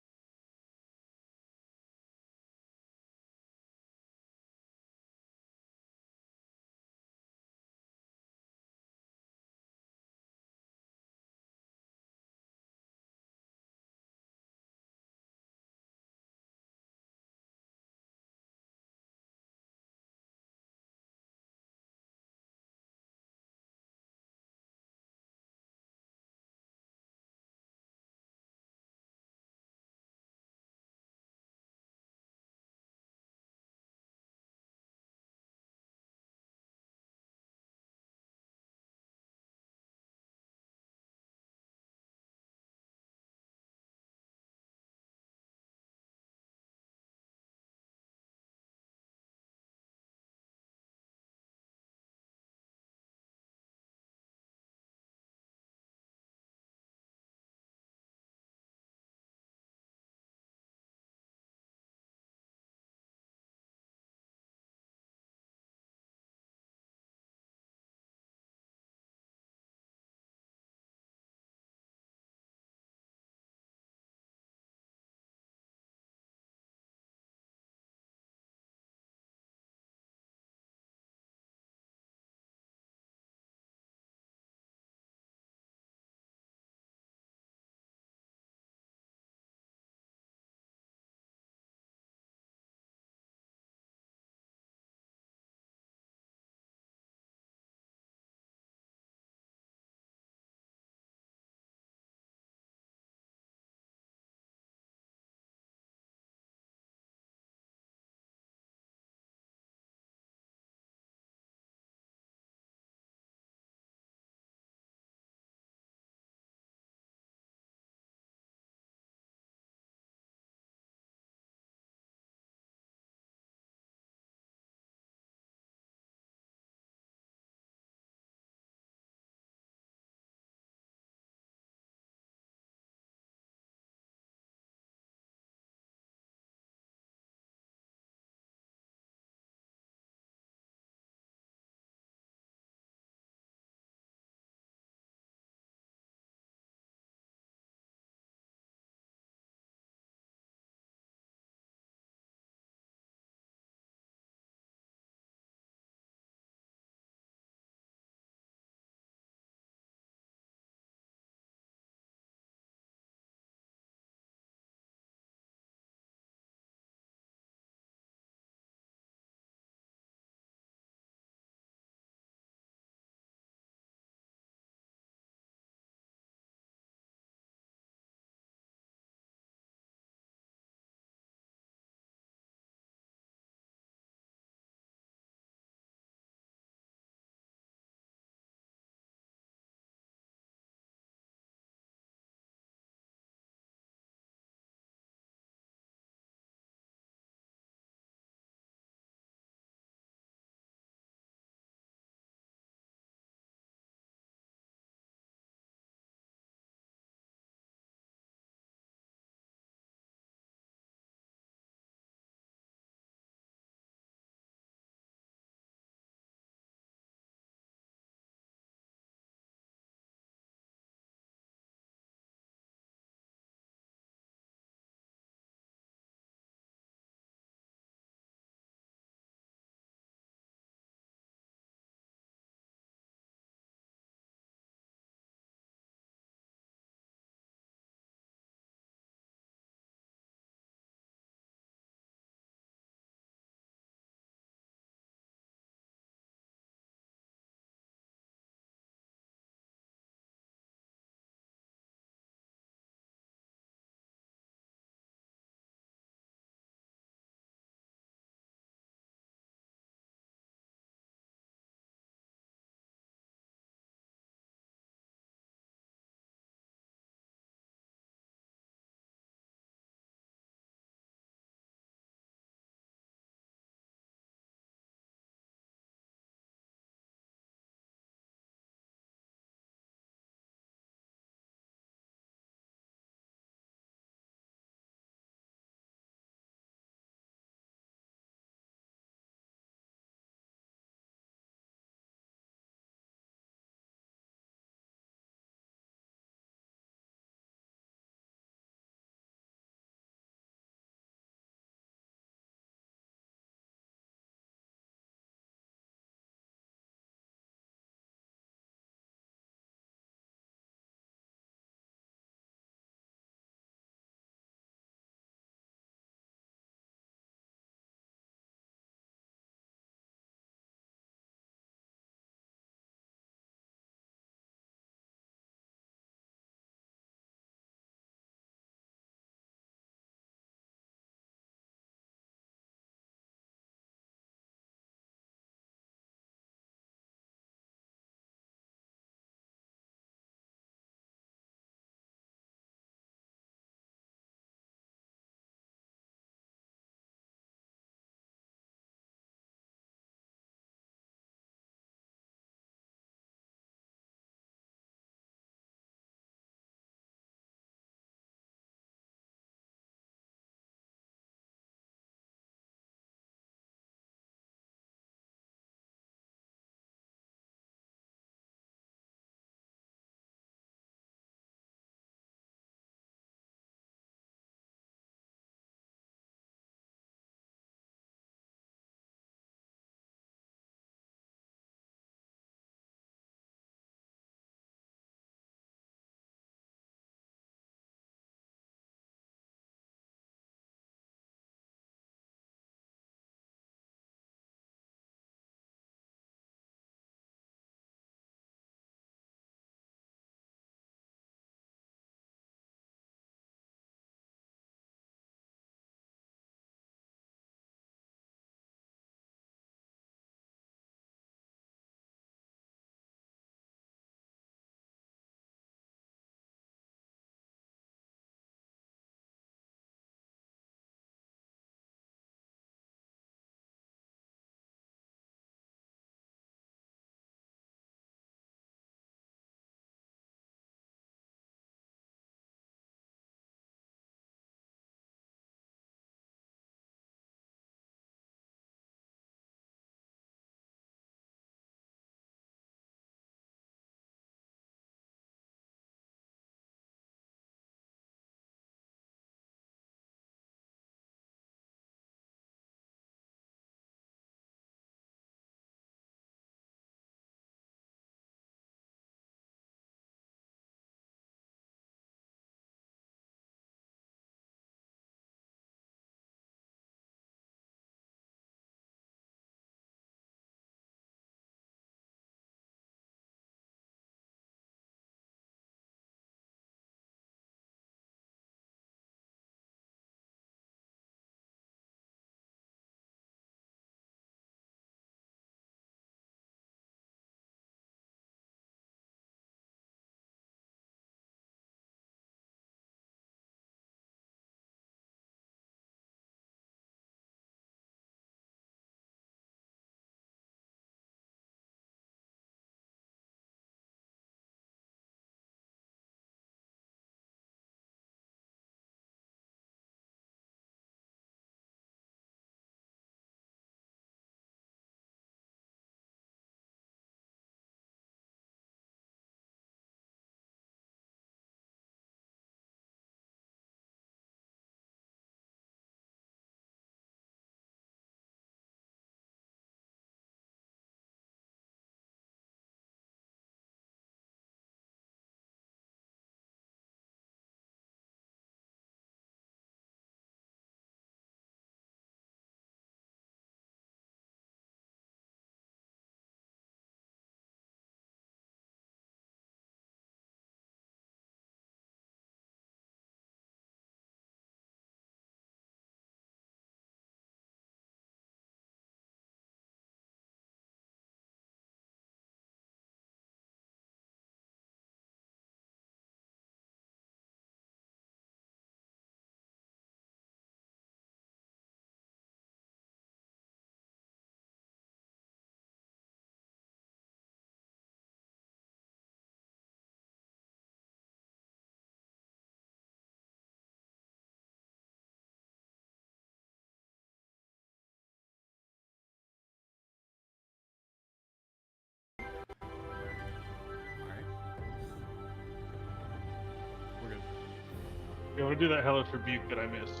S6: You want to do that hellish rebuke that I missed?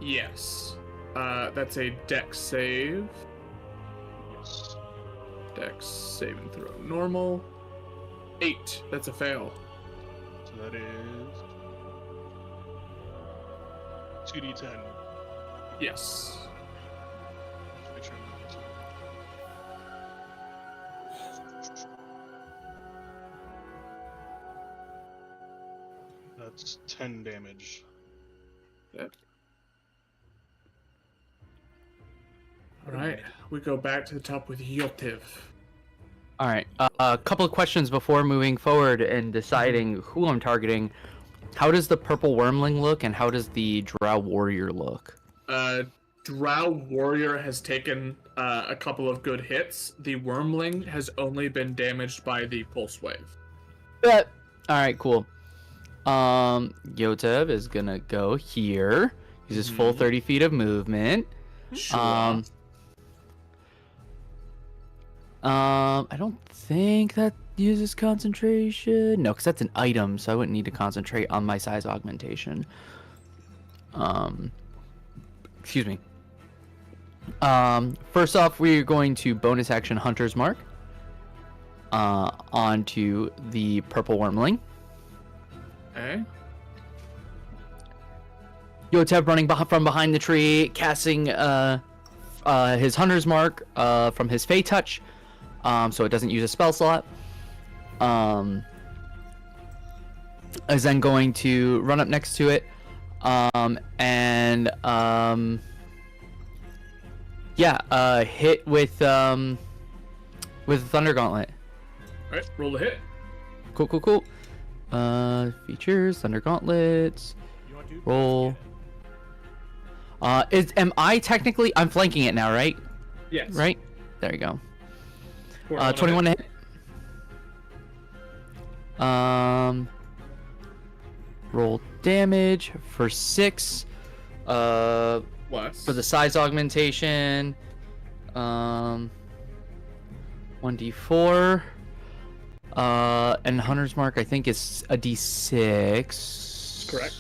S1: Yes. That's a dex save.
S6: Yes.
S1: Dex saving throw. Normal. 8. That's a fail.
S6: So that is 2d10.
S1: Yes.
S6: Just make sure I'm not missing. That's 10 damage.
S1: All right. We go back to the top with Yotiv.
S2: All right. A couple of questions before moving forward and deciding who I'm targeting. How does the purple wormling look, and how does the drow warrior look?
S1: Drow warrior has taken a couple of good hits. The wormling has only been damaged by the pulse wave.
S2: All right, cool. Yotev is gonna go here. Uses full 30 feet of movement.
S1: Sure.
S2: I don't think that uses concentration. No, because that's an item, so I wouldn't need to concentrate on my size augmentation. Excuse me. First off, we're going to bonus action Hunter's Mark onto the purple wormling.
S1: Okay.
S2: Yotev running from behind the tree, casting his Hunter's Mark from his Fey Touch, so it doesn't use a spell slot. Is then going to run up next to it, hit with Thunder Gauntlet.
S1: All right. Roll the hit.
S2: Cool. Features, Thunder Gauntlets.
S3: You want to?
S2: Roll. Am I technically? I'm flanking it now, right?
S1: Yes.
S2: Right. There you go.
S1: 21
S2: 21 to hit. Roll damage for 6.
S1: Plus.
S2: For the size augmentation. 1d4. And Hunter's Mark, I think, is a d6.
S1: Correct.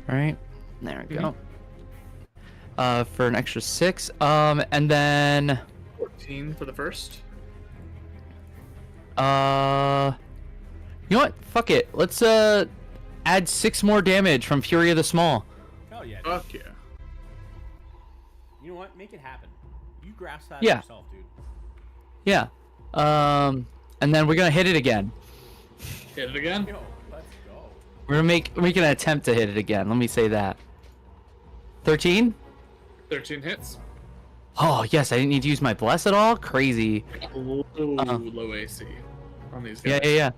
S2: All right. There we go. For an extra 6. And then
S1: 14 for the first.
S2: you know what? Fuck it. Let's add 6 more damage from Fury of the Small.
S3: Hell yeah. Dude.
S1: Fuck yeah.
S3: You know what? Make it happen. You grasp that
S2: Yeah.
S3: yourself, dude.
S2: Yeah. And then we're gonna hit it again.
S1: Hit it again.
S3: Yo, let's go.
S2: We're gonna make an attempt to hit it again. Let me say that. 13?
S1: 13 hits.
S2: Oh yes, I didn't need to use my bless at all. Crazy.
S1: Low AC on these
S2: Yeah,
S1: guys.
S2: yeah, yeah.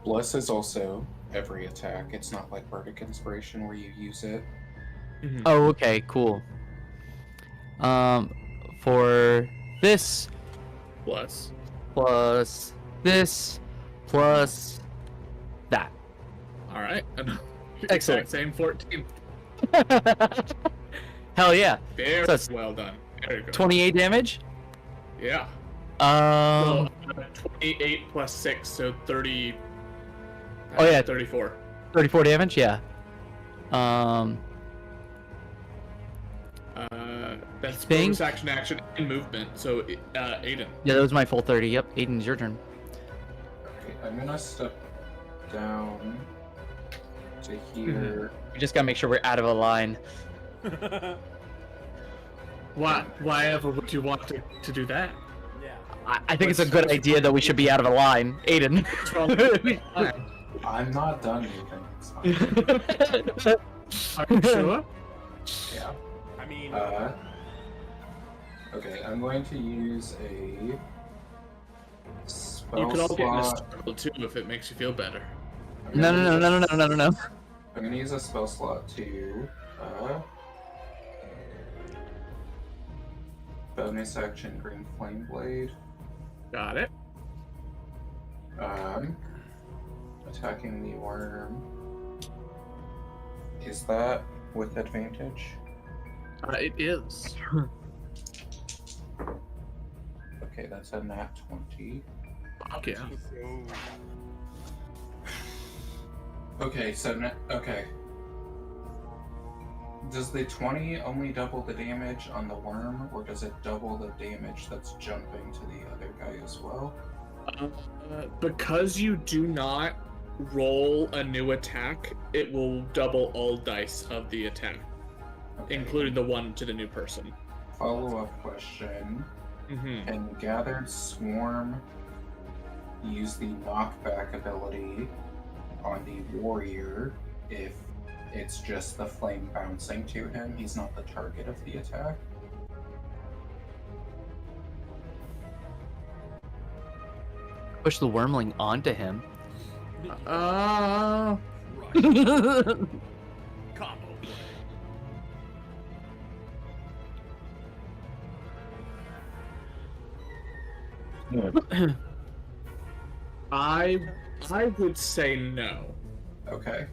S5: Bless is also every attack. It's not like Bardic Inspiration where you use it.
S1: Mhm.
S2: Oh, okay, cool. For this
S1: Plus.
S2: plus this plus that.
S1: All right.
S2: Excellent.
S1: Exact same 14.
S2: Hell yeah.
S1: Very
S2: So that's
S1: well done. Very good.
S2: 28 damage.
S1: Yeah.
S2: Um.
S1: So, 28 plus 6, so 30.
S2: Oh, yeah.
S1: 34.
S2: 34 damage. Yeah.
S1: That's
S2: Thing?
S1: bonus action, and movement. So, Aiden.
S2: Yeah, that was my full 30. Yep. Aiden's your turn.
S5: Okay, I'm gonna step down to here.
S2: We just gotta make sure we're out of a line.
S1: Why ever would you want to do that?
S3: Yeah.
S2: I think it's a good idea that we should be out of a line. Aiden.
S1: What's wrong with me?
S5: I'm not done moving. It's fine.
S1: Are you sure?
S5: Yeah.
S3: I mean,
S5: Okay, I'm going to use a spell
S1: You could all get in a
S5: slot.
S1: circle too if it makes you feel better.
S2: No.
S5: I'm gonna use a spell slot to bonus action Green Flame Blade.
S1: Got it.
S5: Attacking the worm. Is that with advantage?
S1: It is.
S5: Okay, that's a nat 20.
S1: Fuck yeah.
S5: Okay, okay. Does the 20 only double the damage on the worm, or does it double the damage that's jumping to the other guy as well?
S1: Because you do not roll a new attack, it will double all dice of the attack,
S5: Okay.
S1: including the one to the new person.
S5: Follow-up question.
S1: Mm-hmm.
S5: Can Gathered Swarm use the knockback ability on the warrior if it's just the flame bouncing to him? He's not the target of the attack.
S2: Push the wormling onto him.
S3: Rush. Combo play.
S1: I would say no.
S5: Okay.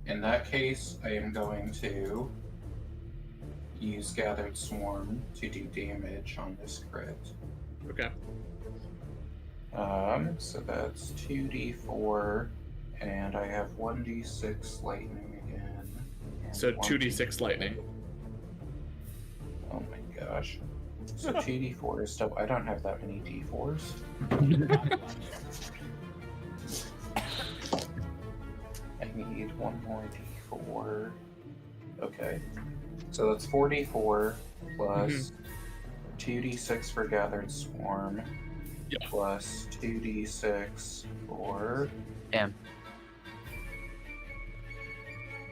S5: In that case, I am going to use Gathered Swarm to do damage on this crit.
S1: Okay.
S5: So that's 2d4, and I have 1d6 lightning again. and
S1: So
S5: 1d4.
S1: 2d6 lightning.
S5: Oh my gosh. So 2d4 is double. I don't have that many d4s. I need one more d4. Okay. So that's 4d4 plus 2d6 for Gathered Swarm.
S1: Yeah.
S5: Plus 2d6 for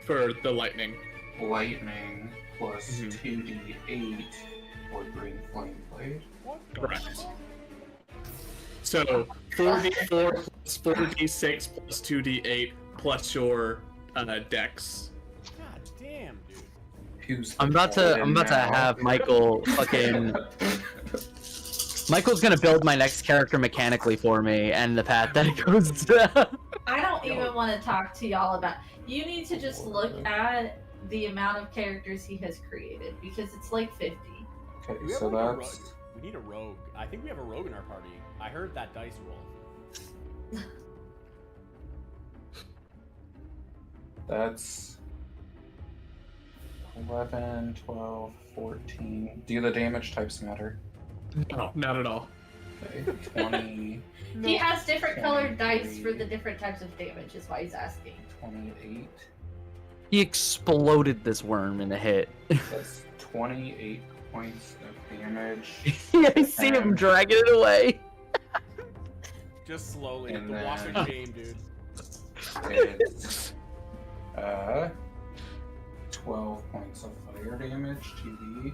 S1: For the lightning.
S5: lightning plus
S1: Mhm.
S5: 2d8 for green flame blade.
S1: Correct. So 4d4 plus 4d6 plus 2d8 plus your dex.
S3: God damn, dude.
S5: Who's
S2: I'm
S5: the
S2: about to
S5: paladin now?
S2: have Michael fucking. Michael's gonna build my next character mechanically for me, and the path that it goes down.
S4: I don't even want to talk to y'all about. You need to just look at the amount of characters he has created because it's like 50.
S5: Okay,
S3: We have
S5: so
S3: like a
S5: that's
S3: rogue. We need a rogue. I think we have a rogue in our party. I heard that dice roll.
S5: that's 11, 12, 14. Do the damage types matter?
S1: No, not at all.
S5: Okay, 20,
S4: He has different colored dice for the different types of damage, is why he's asking.
S5: 28.
S2: He exploded this worm in a hit.
S5: That's 28 points of damage.
S2: I see him dragging it away.
S3: Just slowly.
S5: And
S3: The walk
S5: then-
S3: of shame, dude.
S5: It's 12 points of fire damage to the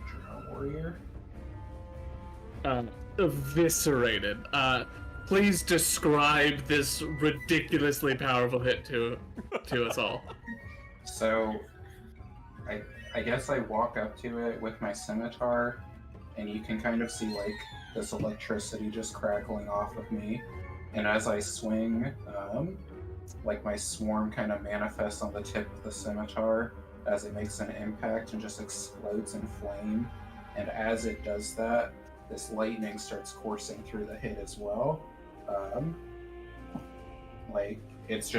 S5: Drow Warrior.
S1: Eviscerated. Please describe this ridiculously powerful hit to us all.
S5: So, I guess I walk up to it with my scimitar, and you can kind of see like this electricity just crackling off of me. And as I swing, like my swarm kind of manifests on the tip of the scimitar as it makes an impact and just explodes in flame. And as it does that, this lightning starts coursing through the hit as well. Like it's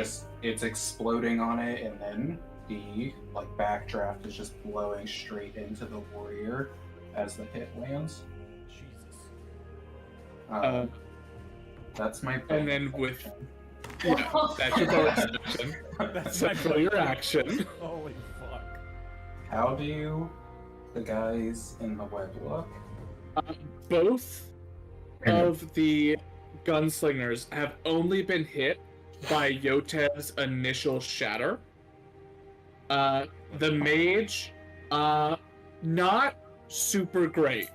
S5: exploding on it, and then the like backdraft is just blowing straight into the warrior as the hit lands.
S3: Jesus.
S5: That's my
S1: And then
S5: bonus
S1: with
S5: action.
S1: yeah, that's your bonus action.
S3: That's
S1: So
S3: my
S1: for your action,
S3: Holy fuck.
S5: How do the guys in the web look?
S1: both of the gunslingers have only been hit by Yotev's initial shatter. The mage, not super great.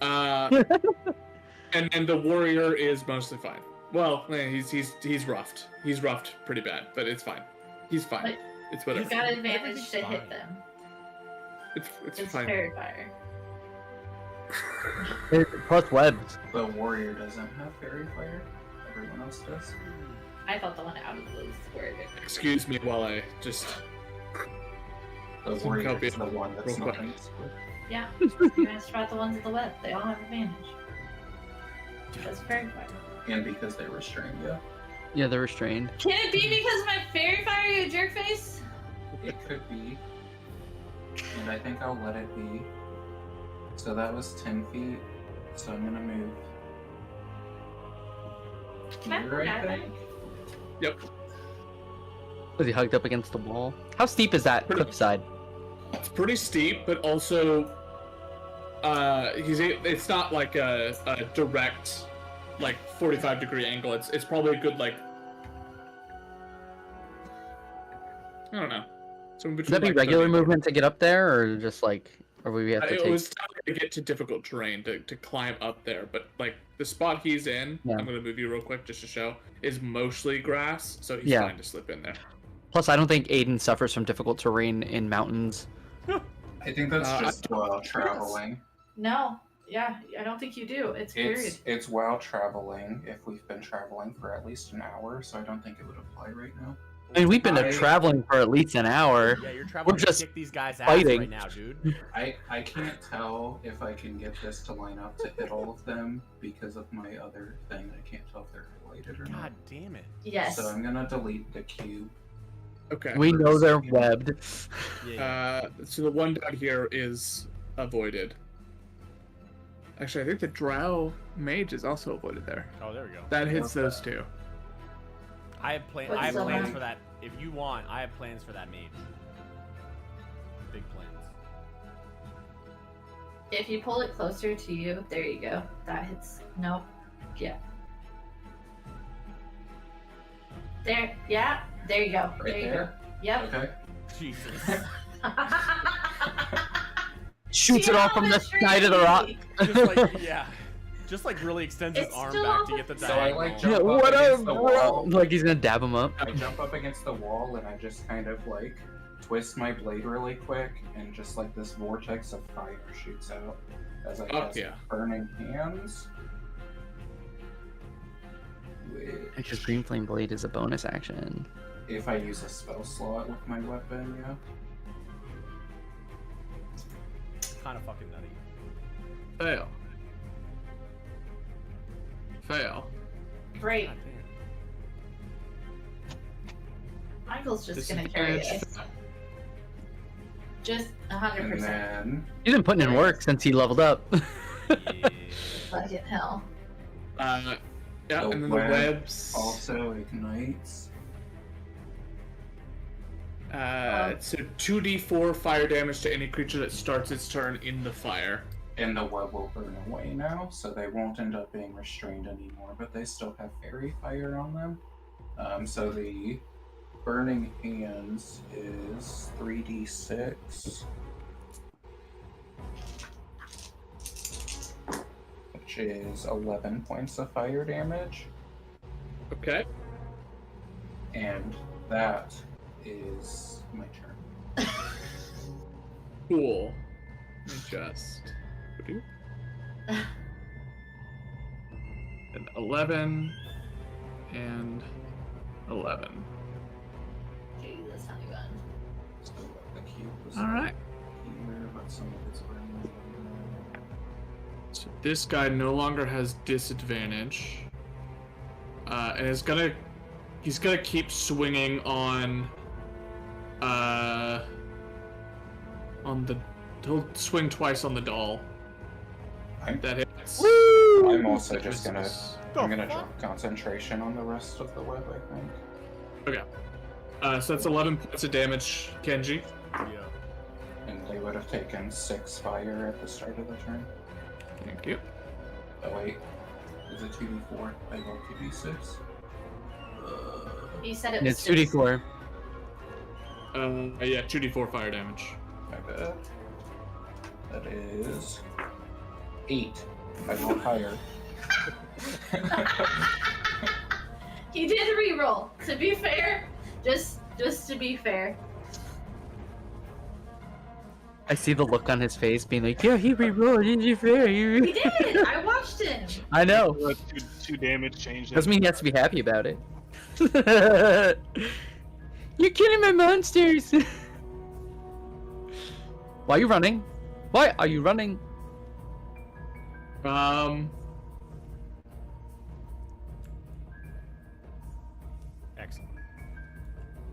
S1: And then the warrior is mostly fine. Well, he's roughed. He's roughed pretty bad, but it's fine. He's fine.
S4: But
S1: It's
S4: He's
S1: whatever.
S4: got advantage
S3: Everything's
S4: to hit
S3: fine.
S4: them.
S1: It's
S4: It's
S1: fine.
S4: Fairy Fire.
S2: Plus web.
S5: The warrior doesn't have fairy fire. Everyone else does.
S4: I thought the one out of the blue squared it.
S1: Excuse me while I just.
S5: The
S1: Some
S5: warrior
S1: copy
S5: is the one that's
S1: real
S5: not
S1: quick.
S5: in the split.
S4: Yeah, you asked about the ones at the web. They all have advantage. That's Fairy Fire.
S5: And because they restrain you.
S2: Yeah, they're restrained.
S4: Can it be because of my fairy fire, you jerk face?
S5: It could be. And I think I'll let it be. So that was 10 feet. So I'm gonna move.
S4: Can I
S5: Here, I
S4: grab
S5: think.
S4: him?
S1: Yep.
S2: Was he hugged up against the wall? How steep is that cliffside?
S1: It's pretty steep, but also, it's not like a direct, like 45-degree angle. It's probably a good like, I don't know. So
S2: Would that be regular movement to get up there, or just like, or would we have to
S1: It
S2: take?
S1: was tough to get to difficult terrain to climb up there, but like the spot he's in,
S2: Yeah.
S1: I'm gonna move you real quick just to show, is mostly grass, so he's
S2: Yeah.
S1: fine to slip in there.
S2: Plus, I don't think Aiden suffers from difficult terrain in mountains.
S5: I think that's
S1: I
S5: just while traveling.
S4: No. Yeah, I don't think you do. It's period.
S5: It's while traveling if we've been traveling for at least an hour, so I don't think it would apply right now.
S2: I mean, we've been
S5: I-
S2: traveling for at least an hour.
S3: Yeah, you're traveling to
S2: just
S3: kick these guys' ass
S2: fighting.
S3: right now, dude.
S5: I can't tell if I can get this to line up to hit all of them because of my other thing. I can't tell if they're related or not.
S3: God damn it.
S4: Yes.
S5: So I'm gonna delete the cube.
S1: Okay.
S2: We know they're webbed.
S3: Yeah.
S1: So the one down here is avoided. Actually, I think the Drow Mage is also avoided there.
S3: Oh, there we go.
S1: That hits those two.
S3: I have plans
S4: What's the
S3: plans
S4: one?
S3: for that. If you want, I have plans for that mage. Big plans.
S4: If you pull it closer to you, there you go. That hits. Nope. Yeah. There. Yeah. There you go.
S5: Right
S4: there you
S5: there?
S4: go. Yep.
S5: Okay.
S3: Jesus.
S2: Shoots
S4: See
S2: it off
S4: how
S2: from the
S4: much
S2: side of the rock.
S4: really-
S3: Just like, yeah. Just like really extends his
S4: It's
S3: arm
S4: still
S3: back
S4: on
S3: to get the
S4: the-
S5: So I, like,
S3: diagonal.
S5: jump
S2: Yeah,
S5: up
S2: what
S5: against
S2: up,
S5: the
S2: bro?
S5: wall.
S2: Like he's gonna dab him up.
S5: I jump up against the wall and I just kind of like twist my blade really quick, and just like this vortex of fire shoots out as I cast
S1: yeah.
S5: Burning Hands.
S2: Because
S5: Which,
S2: Green Flame Blade is a bonus action.
S5: if I use a spell slot with my weapon, yeah.
S3: Kind of fucking nutty.
S1: Fail. Fail.
S4: Great.
S3: God damn.
S4: Michael's just gonna carry
S1: Disadvantage.
S4: it. Just
S5: And
S4: 100%.
S5: then
S2: He's been putting in work since he leveled up.
S3: Yeah.
S4: Fucking hell.
S1: Yeah,
S5: The
S1: and then the
S5: web
S1: webs.
S5: also ignites.
S1: So 2d4 fire damage to any creature that starts its turn in the fire.
S5: And the web will burn away now, so they won't end up being restrained anymore, but they still have fairy fire on them. So the Burning Hands is 3d6. Which is 11 points of fire damage.
S1: Okay.
S5: And that is my turn.
S1: Cool. Let me just. And 11 and 11.
S4: Jesus, honey bun.
S5: So the cube was
S1: All right.
S5: here, but some of it's burning.
S1: So this guy no longer has disadvantage, and he's gonna keep swinging on the. He'll swing twice on the doll. That hits.
S5: I'm also just gonna
S1: Misses.
S5: I'm gonna drop concentration on the rest of the web, I think.
S1: Okay. So that's 11 points of damage, Kenji.
S3: Yeah.
S5: And they would have taken 6 fire at the start of the turn.
S1: Thank you.
S5: Oh wait. Is it 2d4? I rolled 2d6.
S4: You said it was
S2: It's 2d4.
S1: Yeah, 2d4 fire damage.
S5: My bad. That is 8. I rolled higher.
S4: He did reroll. To be fair, just to be fair.
S2: I see the look on his face being like, yeah, he rerolled, he fair.
S4: He did. I watched him.
S2: I know.
S6: Two damage change.
S2: Doesn't mean he has to be happy about it. You're killing my monsters. Why are you running? Why are you running?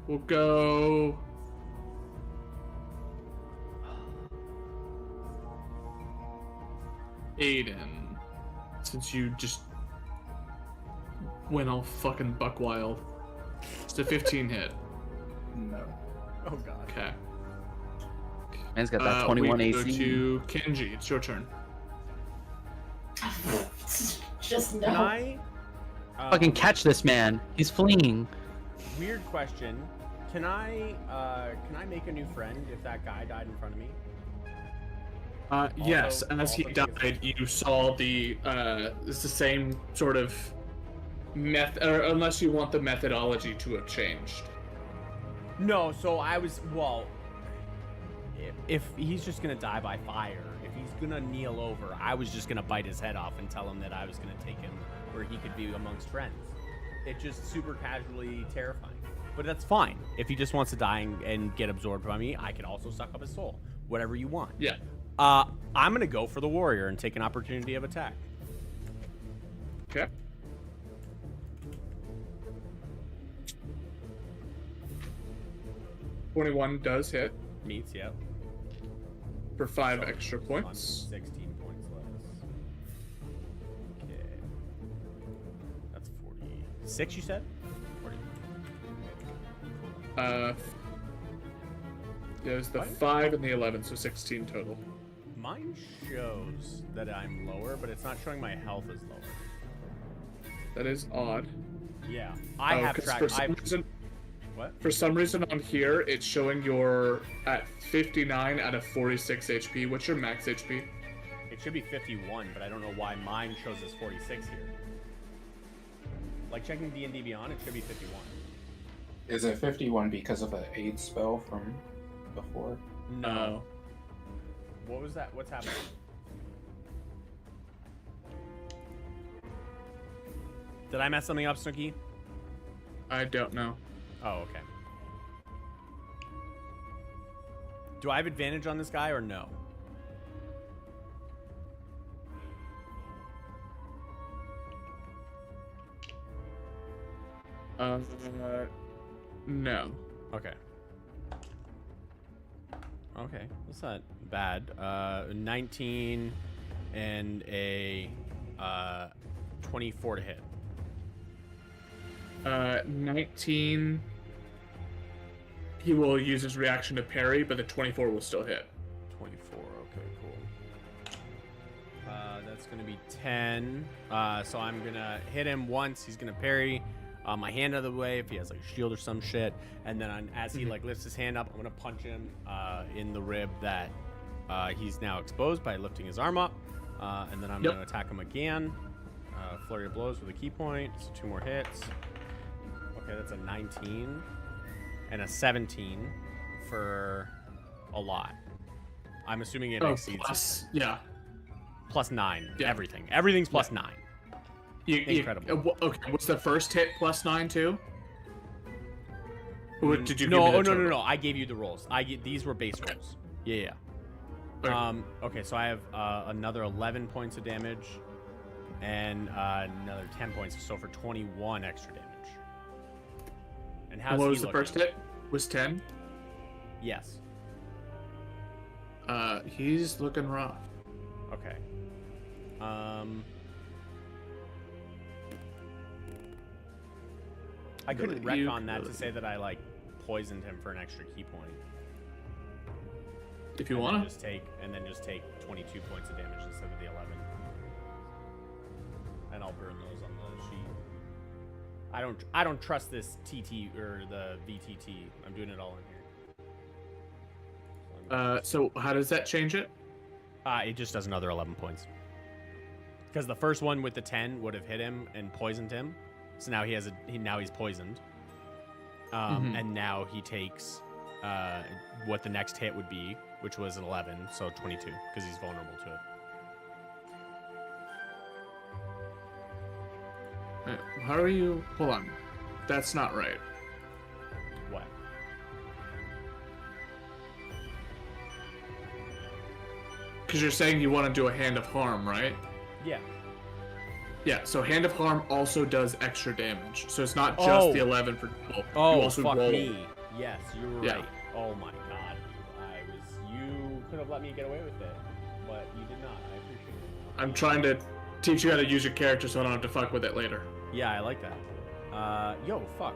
S1: We'll go. Aiden, since you just went all fucking buck wild. It's a 15 hit.
S5: No.
S3: Oh god.
S1: Okay.
S2: Man's got that 21
S1: we go
S2: AC.
S1: to Kenji. It's your turn.
S4: Just no.
S3: Can I?
S2: Fucking catch this man. He's fleeing.
S3: Weird question. Can I make a new friend if that guy died in front of me?
S1: Yes, and as he
S3: also
S1: died, you saw it's the same sort of method, or unless you want the methodology to have changed.
S3: No, so I was if he's just gonna die by fire, if he's gonna kneel over, I was just gonna bite his head off and tell him that I was gonna take him where he could be amongst friends. It's just super casually terrifying. But that's fine. If he just wants to die and get absorbed by me, I can also suck up his soul. Whatever you want.
S1: Yeah.
S3: I'm gonna go for the warrior and take an opportunity of attack.
S1: Okay. $21 does hit
S3: Meets, yep.
S1: for 5
S3: So,
S1: extra
S3: on
S1: points.
S3: 16 points less. Okay. That's 46, you said? 40.
S1: There's the
S3: What?
S1: 5 and the 11, so 16 total.
S3: Mine shows that I'm lower, but it's not showing my health is lower.
S1: That is odd.
S3: Yeah. I have
S1: 'cause
S3: tracked.
S1: for some reason,
S3: What?
S1: for some reason on here, it's showing you're at 59 out of 46 HP. What's your max HP?
S3: It should be 51, but I don't know why mine shows as 46 here. Like checking D&D Beyond, it should be 51.
S5: Is it 51 because of an aid spell from before?
S3: No. What was that? What's happening? Did I mess something up, Snooki?
S1: I don't know.
S3: Oh, okay. Do I have advantage on this guy or no?
S1: No.
S3: Okay. Okay, that's not bad. 19 and a 24 to hit.
S1: 19. He will use his reaction to parry, but the 24 will still hit.
S3: 24, okay, cool. That's gonna be 10. So I'm gonna hit him once. He's gonna parry. My hand out of the way if he has like a shield or some shit, and then as he like lifts his hand up, I'm gonna punch him in the rib that he's now exposed by lifting his arm up, and then I'm gonna attack him again. Flurry of blows with a key point, so 2 more hits. Okay, that's a 19 and a 17 for a lot. I'm assuming it exceeds
S1: yeah.
S3: plus 9.
S1: Yeah.
S3: Everything's plus 9. Incredible.
S1: Okay, was the first hit plus 9 too? Or did you?
S3: No,
S1: give me the
S3: no.
S1: total?
S3: I gave you the rolls. These were base rolls. Yeah.
S1: Okay.
S3: Okay, so I have another 11 points of damage, and another 10 points, so for 21 extra damage. And how's
S1: And what
S3: he
S1: was the
S3: looking?
S1: first hit? Was 10?
S3: Yes.
S1: He's looking rough.
S3: Okay. I couldn't retcon that to say that I like poisoned him for an extra key point.
S1: If you
S3: And then
S1: want to.
S3: just take 22 points of damage instead of the 11. And I'll burn those on the sheet. I don't trust this TT or the VTT. I'm doing it all in here.
S1: So how does that change it?
S3: It just does another 11 points. Because the first one with the 10 would have hit him and poisoned him. So now now he's poisoned. And now he takes what the next hit would be, which was an 11, so 22, because he's vulnerable to it.
S1: How are you? Hold on. That's not right.
S3: What?
S1: Because you're saying you want to do a Hand of Harm, right?
S3: Yeah.
S1: Yeah, so Hand of Harm also does extra damage. So it's not just the 11 for double.
S3: Oh,
S1: you also
S3: fuck
S1: roll.
S3: me. Yes, you were
S1: Yeah.
S3: right. Oh my god. You could have let me get away with it, but you did not. I appreciate it.
S1: I'm trying to teach you how to use your character so I don't have to fuck with it later.
S3: Yeah, I like that. Yo, fuck.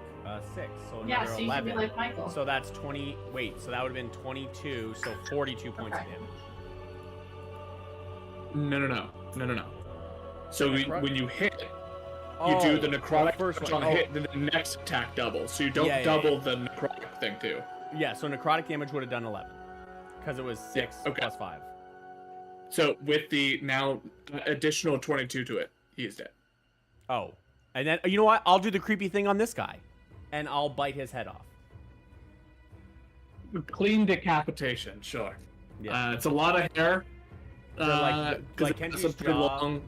S3: 6. So
S4: Yeah,
S3: another
S4: so you
S3: 11.
S4: should be like Michael.
S3: So that's 20. Wait, so that would have been 22. So 42 points of
S4: Okay.
S3: damage.
S1: No. So
S3: Necro-
S1: when you hit, you
S3: Oh,
S1: do the necrotic
S3: first
S1: damage
S3: one.
S1: on
S3: Oh.
S1: hit, then the next attack doubles. So you don't
S3: Yeah,
S1: double the necrotic thing too.
S3: Yeah, so necrotic damage would have done 11. Because it was 6
S1: okay.
S3: plus 5.
S1: So with the now additional 22 to it, he is dead.
S3: Oh. And then, you know what? I'll do the creepy thing on this guy. And I'll bite his head off.
S1: Clean decapitation, sure.
S3: Yeah.
S1: It's a lot of hair.
S3: So, like
S1: it's
S3: Kenji's
S1: a pretty
S3: jaw-
S1: long.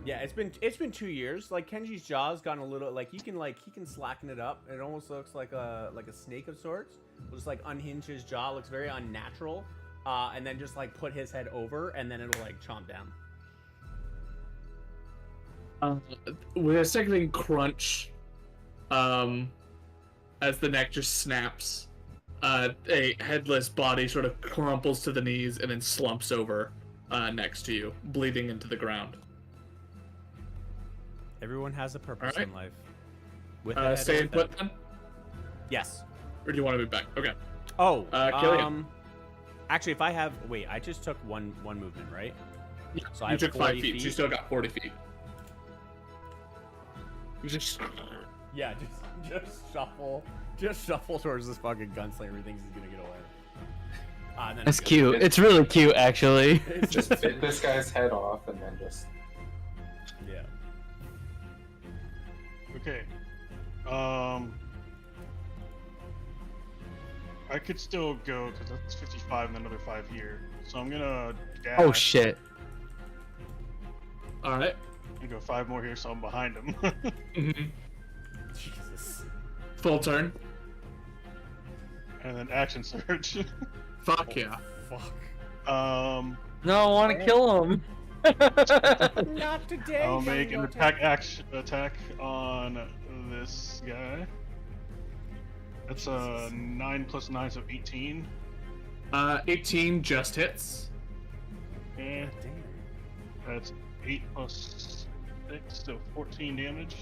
S3: Yeah, it's been 2 years. Like Kenji's jaw's gotten a little he can slacken it up. It almost looks like a snake of sorts. We'll just like unhinge his jaw, looks very unnatural. And then just like put his head over, and then it'll like chomp down.
S1: With a second crunch, as the neck just snaps, a headless body sort of crumples to the knees and then slumps over next to you, bleeding into the ground.
S3: Everyone has a purpose
S1: Alright.
S3: in life. With it,
S1: Stay
S3: without
S1: put
S3: it.
S1: then,
S3: Yes.
S1: or do you want to be back? Okay.
S3: Oh.
S1: Killian.
S3: Actually, if I have I just took one movement, right?
S1: Yeah,
S3: So I
S1: you
S3: have
S1: took
S3: 40
S1: 5 feet. You
S3: feet.
S1: still got 40 feet. You just
S3: Yeah, just shuffle towards this fucking gunslinger who thinks he's gonna get away. And then
S2: That's
S3: I'm good.
S2: cute. It's really cute, actually.
S3: It's
S5: Just bit this guy's head off and then just.
S3: Yeah.
S6: Okay. I could still go because that's 55 and another 5 here. So I'm gonna dash
S2: Oh shit.
S1: all right.
S6: and go 5 more here, so I'm behind him.
S1: Mm-hmm.
S3: Jesus.
S1: Full turn.
S6: And then action surge.
S1: Fuck yeah.
S3: Fuck.
S2: No, I want to kill him.
S3: Not today.
S6: I'll make an attack on this guy. That's 9 plus 9, so 18.
S1: 18 just hits.
S6: Okay. That's 8 plus 6, so 14 damage.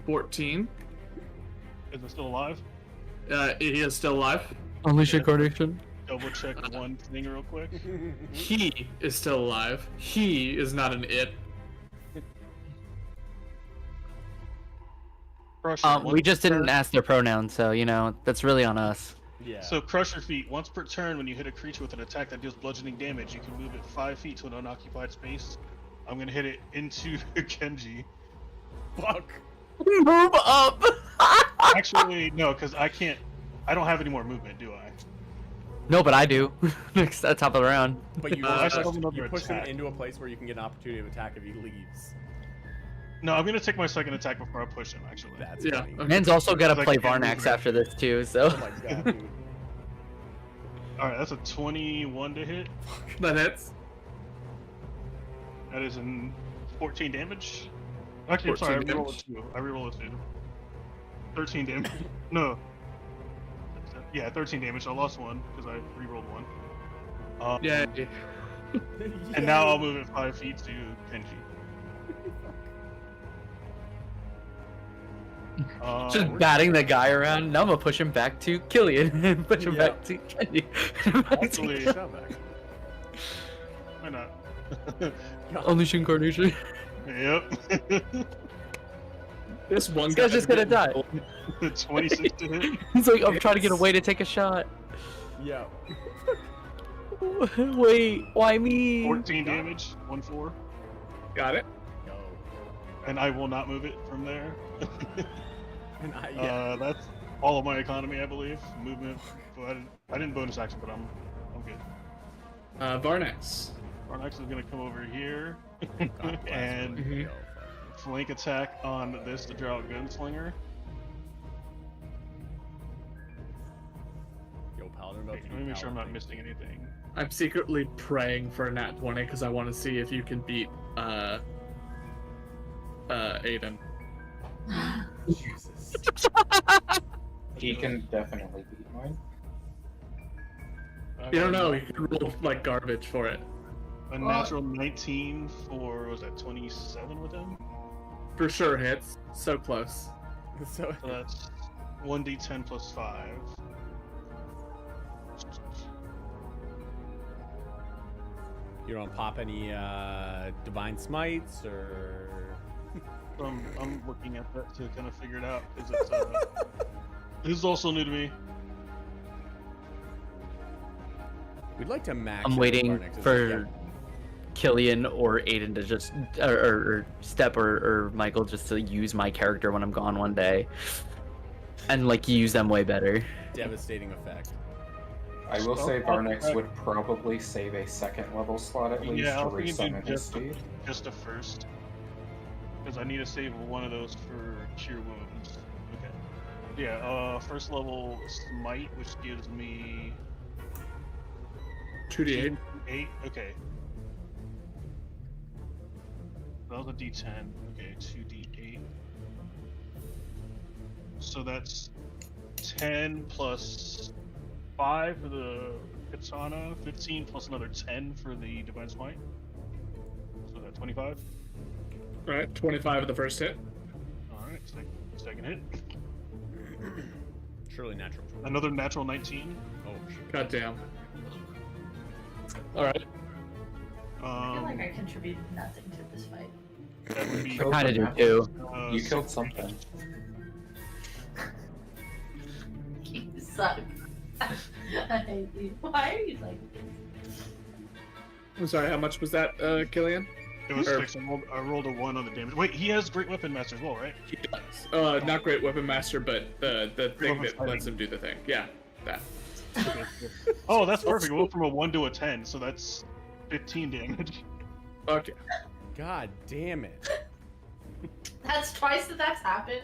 S1: 14.
S6: Is it still alive?
S1: He is still alive.
S2: Unleash incarnation.
S6: Double check one thing real quick.
S1: He is still alive. He is not an it.
S6: Crusher,
S2: We
S6: once
S2: just
S6: per
S2: didn't ask their pronouns, so you know that's really on us.
S3: Yeah.
S6: So Crusher feat. Once per turn, when you hit a creature with an attack that deals bludgeoning damage, you can move it 5 feet to an unoccupied space. I'm gonna hit it into Kenji.
S3: Fuck.
S2: Move up.
S6: Actually, no, because I don't have any more movement, do I?
S2: No, but I do. Next at top of the round.
S3: But you,
S1: I
S3: push,
S6: still have another
S3: you push him
S6: attack.
S3: into a place where you can get an opportunity to attack if he leaves.
S6: No, I'm gonna take my second attack before I push him. Actually.
S3: That's
S1: Yeah.
S3: funny.
S1: Okay.
S2: Man's also got to
S6: Like
S2: play
S6: a game
S2: Varnax
S6: mover.
S2: after this too, so.
S3: Oh my god, dude.
S6: All right, that's a 21 to hit.
S1: That hits.
S6: That is in 14 damage. Actually, I'm
S1: 14
S6: sorry, I reroll
S1: damage.
S6: a 2. I reroll a 2. 13 damage. No. Yeah, 13 damage. I lost 1 because I rerolled 1.
S1: Yeah.
S6: And now I'll move it 5 feet to Kenji.
S2: Just batting the guy around. Now I'm gonna push him back to Killian and push him
S3: Yeah.
S2: back to Kenji.
S6: Actually,
S3: Shove back.
S6: why not?
S2: Unleash incarnation.
S6: Yep.
S1: This one
S2: This guy's just gonna die.
S6: 26 to hit.
S2: He's like, I'm trying to get away to take a shot.
S3: Yeah.
S2: Wait, why me?
S6: 14 damage. 1-4.
S1: Got it.
S3: Go.
S6: And I will not move it from there.
S3: And yeah.
S6: That's all of my economy, I believe. Movement. But I didn't bonus action, but I'm good.
S1: Varnax.
S6: Varnax is gonna come over here
S3: God bless
S6: and
S3: him.
S1: Mhm.
S3: Yo,
S6: flank attack on this to draw a gunslinger.
S3: Yo, Paladin about
S6: Wait,
S3: to
S6: let me make sure I'm not
S3: Paladin
S6: missing anything.
S1: I'm secretly praying for a nat 20 because I want to see if you can beat Aiden.
S3: thing. Jesus.
S5: He can definitely beat mine.
S1: You don't know. You can roll like garbage for it.
S6: A natural 19 for, was that 27 with him?
S1: For sure hits. So close.
S3: So
S6: So that's 1d10 plus 5.
S3: you don't pop any divine smites or
S6: I'm looking at that to kind of figure it out because it's this is also new to me.
S3: we'd like to max.
S2: I'm
S3: out
S2: waiting
S3: Varnix.
S2: for Killian or Aiden to just, or Step or Michael just to use my character when I'm gone one day, and like use them way better.
S3: Devastating effect.
S5: I will say
S6: Oh,
S5: Varnix would probably save a second level slot at least
S6: Yeah,
S5: to
S6: I'll think you
S5: resummon
S6: do
S5: his speed.
S6: just a first. Because I need to save one of those for cure wounds. Okay. Yeah, first level smite, which gives me
S1: 2d8.
S6: 8. Okay. That was a d10. Okay, 2d8. So that's 10 plus 5 for the katana, 15 plus another 10 for the divine smite. So that 25.
S1: Alright, 25 of the first hit.
S6: Alright, second hit.
S3: Surely natural.
S6: Another natural 19.
S3: Oh shit.
S1: Goddamn. Alright.
S4: I feel like I contributed nothing to this fight.
S6: That would be,
S5: Killed
S2: Kinda
S5: the
S2: do
S5: map.
S2: too.
S5: You killed something.
S4: You suck. I hate you. Why are you like this?
S1: I'm sorry, how much was that, Killian?
S6: It was
S1: Or-
S6: 6. I rolled a 1 on the damage. Wait, he has Great Weapon Master as well, right?
S1: He does. Not Great Weapon Master, but the thing
S6: Weapon
S1: that
S6: Fighting.
S1: lets him do the thing. Yeah, that.
S6: Oh, that's perfect. We went from a 1 to a 10, so that's 15 damage.
S1: Okay.
S3: God damn it.
S4: That's twice that's happened.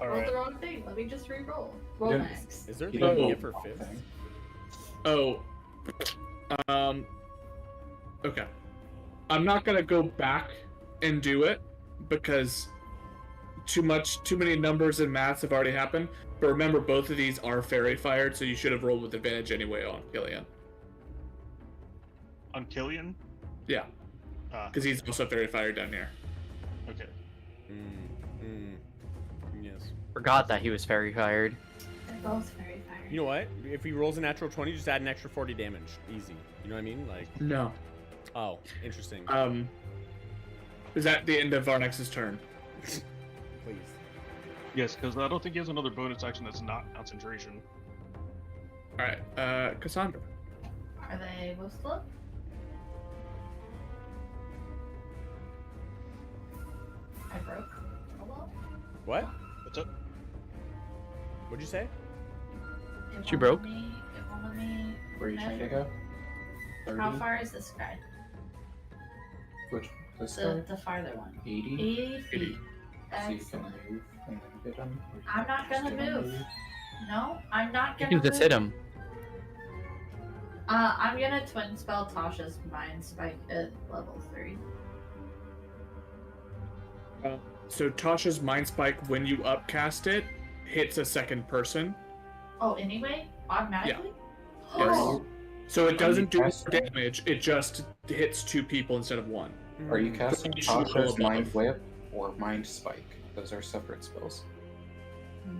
S4: Roll
S6: Alright.
S4: the wrong thing. Let me just re-roll. Roll
S5: Yeah.
S4: next.
S3: Is there a
S5: You
S3: thing you
S5: don't
S3: can
S5: roll
S3: get for
S5: the wrong
S3: fifth?
S5: thing.
S1: Okay. I'm not gonna go back and do it because too many numbers and maths have already happened. But remember, both of these are fairy fired, so you should have rolled with advantage anyway on Killian.
S6: On Killian?
S1: Yeah,
S6: Ah,
S1: because he's also fairy fired down here.
S6: okay.
S3: Yes.
S2: Forgot that he was fairy fired.
S4: They're both very fired.
S3: You know what? If he rolls a natural 20, just add an extra 40 damage. Easy. You know what I mean? Like,
S1: No.
S3: oh, interesting.
S1: Is that the end of Varnex's turn?
S3: Please.
S6: Yes, because I don't think he has another bonus action that's not concentration.
S1: All right, Cassandra.
S4: Are they both still up? I broke. Oh well.
S3: What?
S6: What's up?
S3: What'd you say?
S4: It
S2: She
S4: won't
S2: broke?
S4: let me- It won't let me.
S5: Where are you trying to go? 30?
S4: How far is this guy?
S5: Which this
S4: The
S5: guy?
S4: farther one.
S5: 80?
S4: 80 feet.
S5: So you can
S4: Excellent.
S5: move and then hit him. or you
S4: I'm
S5: can
S4: not
S5: just
S4: gonna
S5: get a
S4: move. No, I'm not
S2: You
S4: gonna.
S2: can just hit him.
S4: I'm gonna twin spell Tasha's Mind Spike at level 3.
S1: So Tasha's Mind Spike, when you upcast it, hits a second person.
S4: Oh, anyway? Automatically?
S1: Yes.
S4: Oh,
S1: So it doesn't do
S5: cast it?
S1: damage, it just hits 2 people instead of 1.
S5: Are you casting
S1: You should roll
S5: Tasha's
S1: above.
S5: Mind Whip or Mind Spike? Those are separate spells.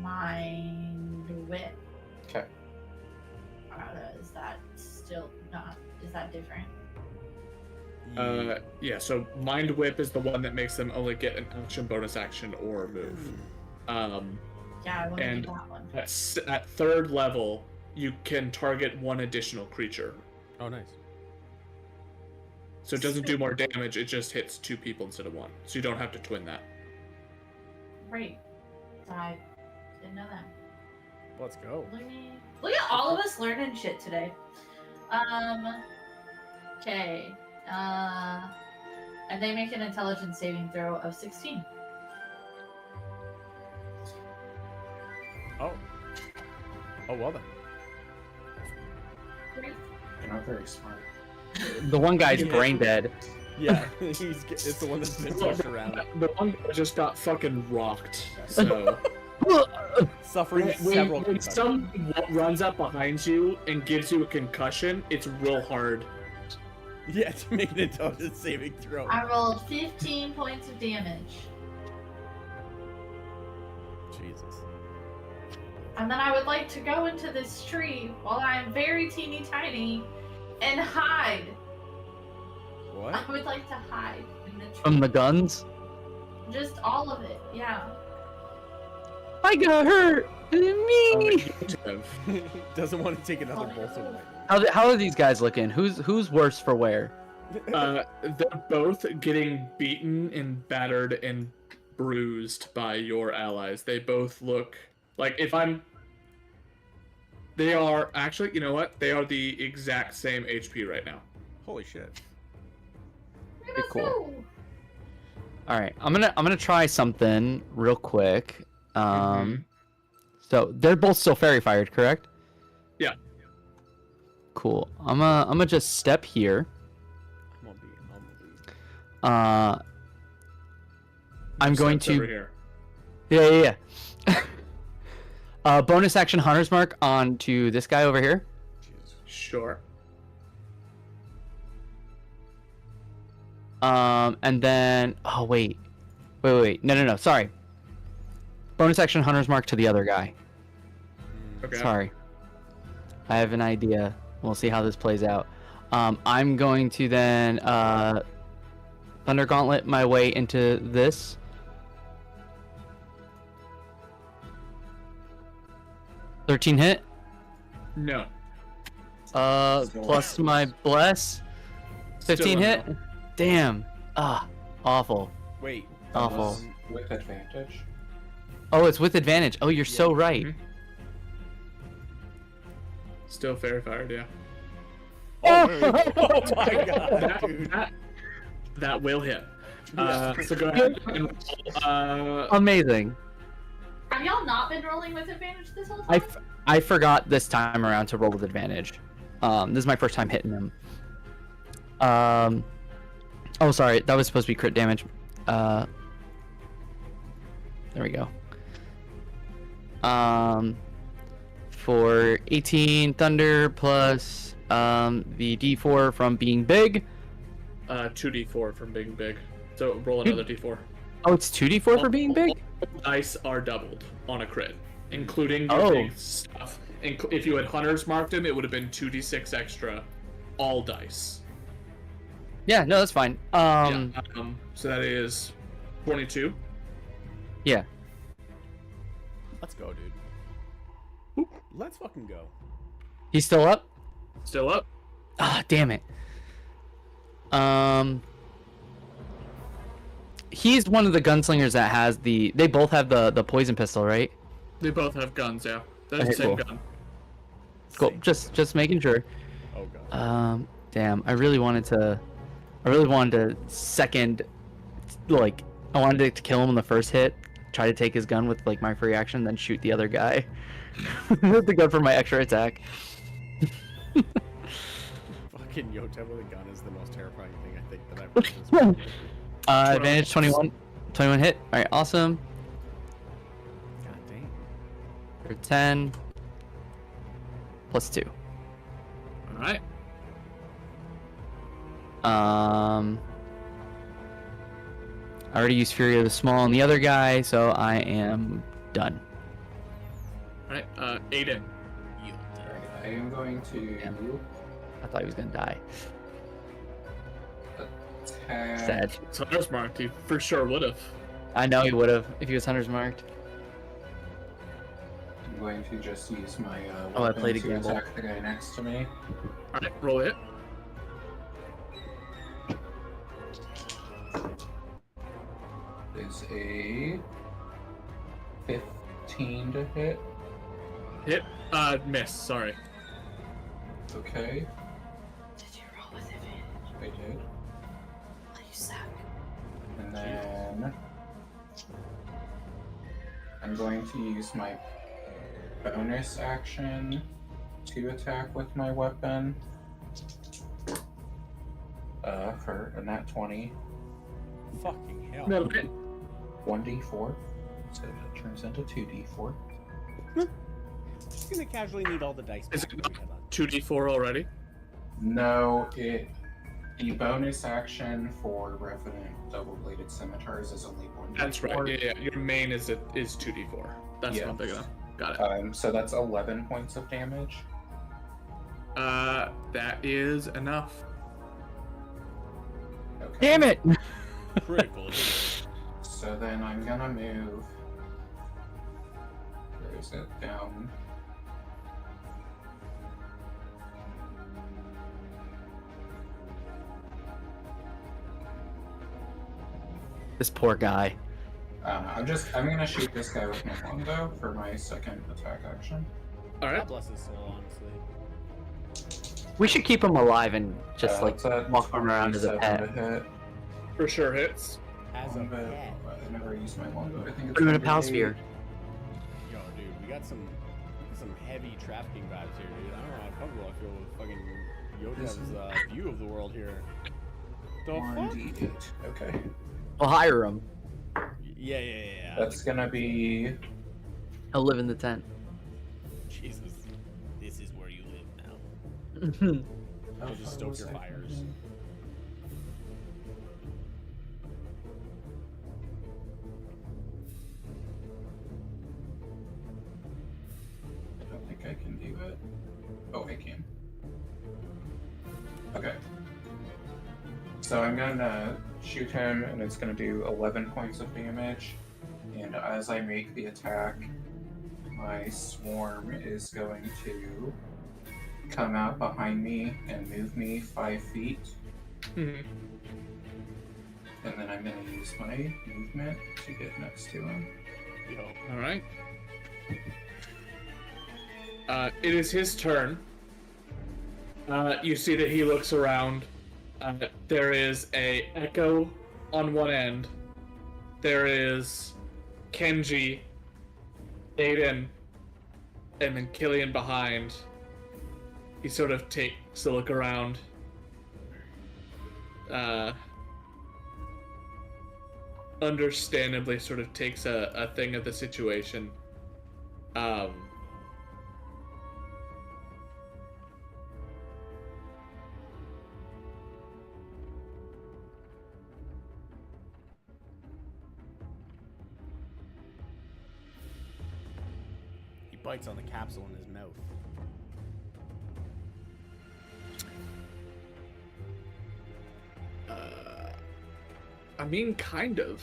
S4: Mind Whip.
S5: Okay.
S4: Is that still not? Is that different?
S1: Yeah, so Mind Whip is the one that makes them only get an action, bonus action, or move.
S4: Yeah, I want to
S1: And-
S4: do that one.
S1: At third level, you can target one additional creature.
S3: Oh, nice.
S1: So it doesn't do more damage, it just hits 2 people instead of 1. So you don't have to twin that.
S4: Great. I didn't know that.
S3: Let's go.
S4: Look at all of us learning shit today. Okay. And they make an intelligence saving throw of 16.
S3: Oh. Oh, well then.
S4: Great.
S5: You're not very smart.
S2: The one guy's brain dead.
S3: Yeah, it's the one that's been pushed around.
S1: The one guy just got fucking rocked. So
S3: suffering several
S1: When
S3: concussions.
S1: someone runs up behind you and gives you a concussion, it's real hard.
S3: Yeah, to make an intelligence saving throw.
S4: I rolled 15 points of damage.
S3: Jesus.
S4: And then I would like to go into this tree while I am very teeny tiny and hide.
S3: What?
S4: I would like to hide in the tree.
S2: From the guns?
S4: Just all of it, yeah.
S2: I got hurt! Me!
S3: Doesn't want to take another bolt of lightning.
S2: How are these guys looking? Who's worse for wear?
S1: They're both getting beaten and battered and bruised by your allies. They both look like they are actually, you know what? They are the exact same HP right now.
S3: Holy shit.
S2: Pretty cool. All right, I'm gonna try something real quick. So they're both still fairy fired, correct?
S1: Yeah.
S2: Cool. I'm gonna just step here.
S3: I'm gonna be.
S2: I'm going
S1: Steps over
S2: to.
S1: here.
S2: Yeah. Bonus action Hunter's Mark onto this guy over here.
S1: Sure.
S2: And then wait. No. Sorry. Bonus action Hunter's Mark to the other guy.
S1: Okay.
S2: Sorry. I have an idea. We'll see how this plays out. I'm going to then Thunder Gauntlet my way into this. $13 hit.
S1: No.
S2: Plus my bless. 15
S1: Still a
S2: hit.
S1: no.
S2: Damn. Awful.
S3: Wait.
S2: Awful.
S5: With advantage.
S2: Oh, it's with advantage. Oh, you're so right.
S1: Mhm. Still fairy fired, yeah.
S3: Oh my god,
S1: That,
S3: dude.
S1: that will hit. So go ahead and
S2: Amazing.
S4: Have y'all not been rolling with advantage this whole time?
S2: I forgot this time around to roll with advantage. This is my first time hitting him. Oh, sorry. That was supposed to be crit damage. There we go. For 18 thunder plus the D4 from being big.
S1: 2d4 from being big. So roll another d4.
S2: Oh, it's 2d4 for being big?
S1: All dice are doubled on a crit, including your
S2: Oh.
S1: big stuff. If you had hunters marked him, it would have been 2d6 extra, all dice.
S2: Yeah, no, that's fine.
S1: So that is 22.
S2: Yeah.
S3: Let's go, dude. Let's fucking go.
S2: He's still up?
S1: Still up.
S2: Ah, damn it. He's one of the gunslingers that has the. They both have the poison pistol, right?
S1: They both have guns, yeah. That's
S2: Okay,
S1: the same
S2: cool.
S1: gun.
S2: Cool. Just making sure.
S3: Oh god.
S2: Damn. I really wanted to second. Like, I wanted to kill him on the first hit. Try to take his gun with like my free action, then shoot the other guy with the gun for my extra attack.
S3: Fucking Yota with a gun is the most terrifying thing I think that I've heard this game.
S2: Advantage 21 hit. All right, awesome.
S3: God dang.
S2: For 10 plus 2.
S1: All right.
S2: I already used Fury of the Small on the other guy, so I am done.
S1: All right. Aiden.
S5: I am going to
S2: I thought he was gonna die.
S5: attack.
S2: Sad.
S1: It's hunters marked. He for sure would have.
S2: I know he would have if he was Hunter's marked.
S5: I'm going to just use my
S2: Oh, I
S5: weapon
S2: played a
S5: to
S2: gamble.
S5: attack the guy next to me.
S1: All right. Roll it.
S5: Is a 15 to hit.
S1: Hit. Miss. Sorry.
S5: Okay,
S4: Did you roll with advantage?
S5: I did.
S4: Oh, you suck.
S5: And then I'm going to use my bonus action to attack with my weapon. For a nat 20,
S3: Fucking hell.
S1: That'll hit.
S5: 1d4. So that turns into 2d4.
S3: Just gonna casually need all the dice.
S1: Is
S3: back
S1: it
S3: when we head on.
S1: 2d4 already?
S5: No, the bonus action for Revenant Double-Bladed Scimitars is only 1.
S1: That's right. Yeah, yeah. Your main is 2d4. That's
S5: Yeah.
S1: what I'm thinking of. Got it.
S5: So that's 11 points of damage.
S1: That is enough.
S5: Okay.
S2: Damn it!
S3: Critical hit.
S5: So then I'm gonna move. Where is it? Down.
S2: This poor guy.
S5: I'm gonna shoot this guy with my longbow for my second attack action.
S1: All right.
S3: God bless his soul, honestly.
S2: We should keep him alive and just like
S5: It's a
S2: walk him around as a
S5: 27
S2: pet.
S5: to hit.
S1: For sure hits.
S3: As a
S5: Longbow.
S3: pet.
S5: I never used my longbow. I think it's
S2: Put him in a
S5: under
S2: pal
S5: 8.
S2: sphere.
S3: Yo, dude, we got some heavy trafficking vibes here, dude. I don't know how comfortable I feel with fucking Yoda's view of the world here. The fuck?
S5: 1d8. Okay.
S2: We'll hire him.
S3: Yeah.
S5: That's gonna be.
S2: He'll live in the tent.
S3: Jesus. This is where you live now.
S5: Oh,
S3: Just stoke your fires.
S5: I don't think I can do it. Oh, I can. Okay. So I'm gonna shoot him, and it's gonna do 11 points of damage. And as I make the attack, my swarm is going to come out behind me and move me 5 feet.
S1: Mhm.
S5: And then I'm gonna use my movement to get next to him.
S3: Yo.
S1: All right. It is his turn. You see that he looks around. There is a Echo on one end. There is Kenji, Aiden, and then Killian behind. He sort of takes a look around. Understandably sort of takes a thing of the situation.
S3: He bites on the capsule in his mouth.
S1: I mean, kind of.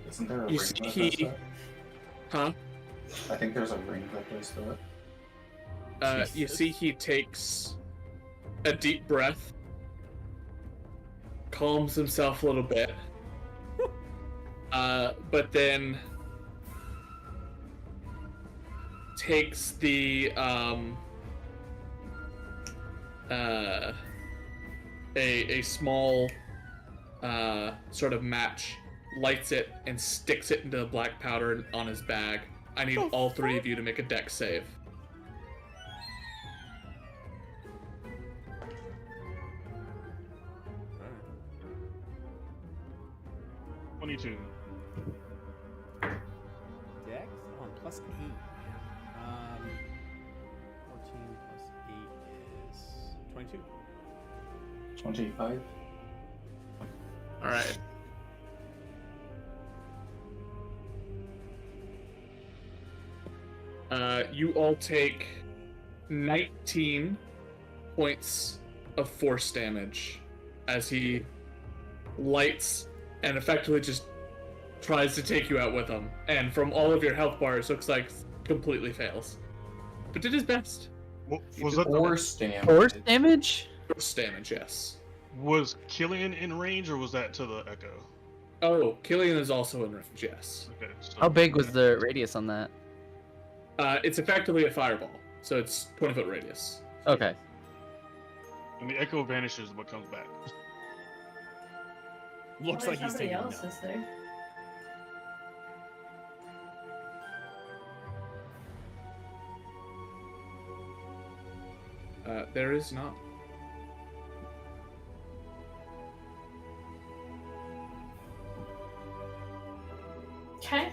S5: Isn't there a
S1: You
S5: ring
S1: see
S5: that
S1: he-
S5: does that?
S1: Huh?
S5: I think there's a ring that does that.
S1: You see he takes a deep breath, calms himself a little bit, but then takes the a small sort of match, lights it, and sticks it into the black powder on his bag. I need all three of you to make a dex save.
S3: Alright.
S6: 22.
S3: Dex on +8. 14 plus 8 is 22.
S5: 25.
S1: All right. You all take 19 points of force damage as he lights and effectively just tries to take you out with him. And from all of your health bars, looks like completely fails. But did his best.
S6: Was that the,
S5: Force damage.
S2: Force damage?
S1: Force damage, yes.
S6: was Killian in range or was that to the Echo?
S1: Oh, Killian is also in range, yes.
S6: Okay. So,
S2: How big was the radius on that?
S1: It's effectively a fireball, so it's 20-foot radius.
S2: Okay.
S6: And the Echo vanishes, what comes back?
S3: Looks
S4: Well,
S3: like he's
S4: somebody
S3: taking
S4: else
S3: notes.
S4: is there.
S1: There is not.
S4: Okay.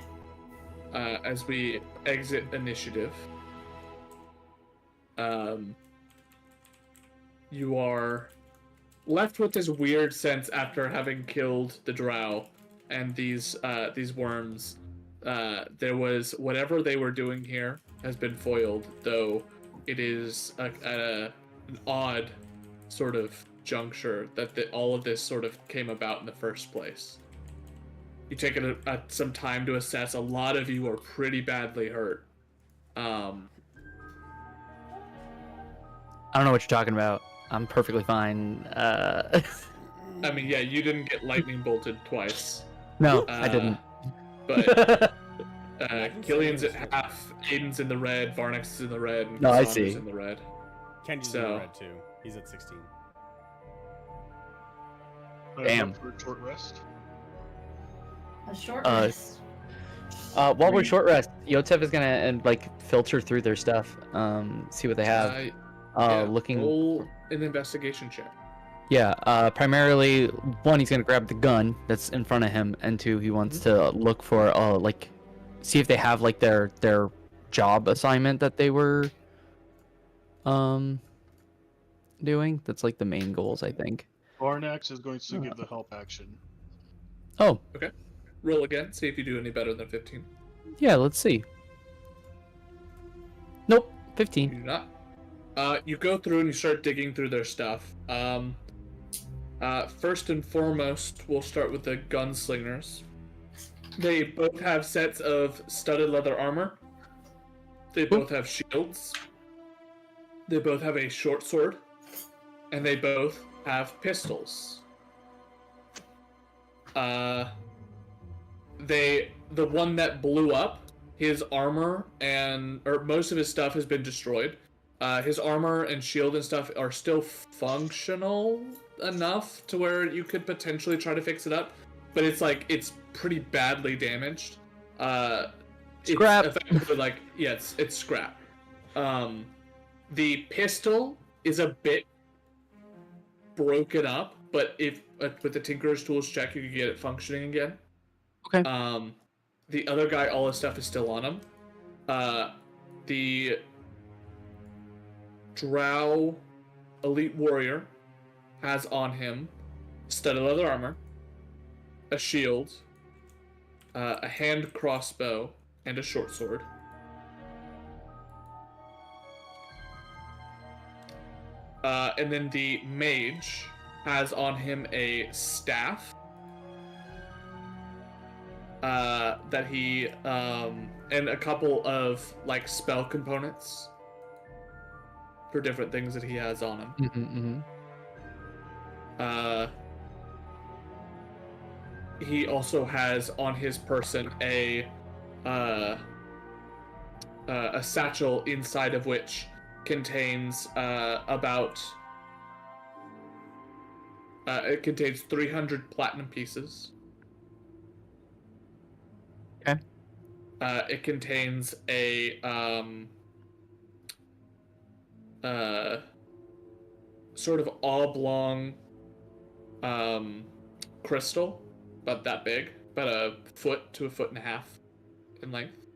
S1: as we exit initiative, you are left with this weird sense after having killed the drow and these worms. There was whatever they were doing here has been foiled, though it is an odd sort of juncture that all of this sort of came about in the first place. You take some time to assess. A lot of you are pretty badly hurt.
S2: I don't know what you're talking about. I'm perfectly fine.
S1: I mean, yeah, you didn't get lightning bolted twice.
S2: No, I didn't.
S1: But Killian's at half, Aiden's in the red, Varnix is in the red, and
S2: No, I
S1: Cassandra's
S2: see.
S1: in the red.
S3: Kenji's in
S1: So-
S3: the red too. He's at 16.
S2: Damn.
S6: For a short rest.
S4: A short
S2: Uh,
S4: rest.
S2: While we're
S1: Three.
S2: short rest, Yotev is gonna filter through their stuff, see what they have.
S1: Yeah,
S2: Looking.
S1: roll an investigation check.
S2: Yeah, primarily, one, he's gonna grab the gun that's in front of him, and two, he wants to look for, see if they have, their job assignment that they were, doing. That's, the main goals, I think.
S6: Varnax is going to give the help action.
S2: Oh,
S1: Roll again, see if you do any better than 15.
S2: yeah, let's see. Nope,
S1: You
S2: 15.
S1: do not. You go through and you start digging through their stuff. First and foremost, we'll start with the gunslingers. They both have sets of studded leather armor. They both have shields. They both have a short sword. And they both have pistols. The one that blew up, his armor or most of his stuff has been destroyed. His armor and shield and stuff are still functional enough to where you could potentially try to fix it up, but it's pretty badly damaged.
S2: Scrap.
S1: It's effectively it's scrap. The pistol is a bit broken up, but if with the Tinkerer's Tools check, you can get it functioning again.
S2: Okay.
S1: The other guy, all his stuff is still on him. The Drow Elite Warrior has on him studded leather armor, a shield, a hand crossbow, and a short sword. And then the mage has on him a staff that he and a couple of spell components for different things that he has on him.
S2: Mm-hmm.
S1: He also has on his person a satchel inside of which contains it contains 300 platinum pieces.
S2: Okay.
S1: It contains a sort of oblong crystal, about that big, about a foot to a foot and a half in length.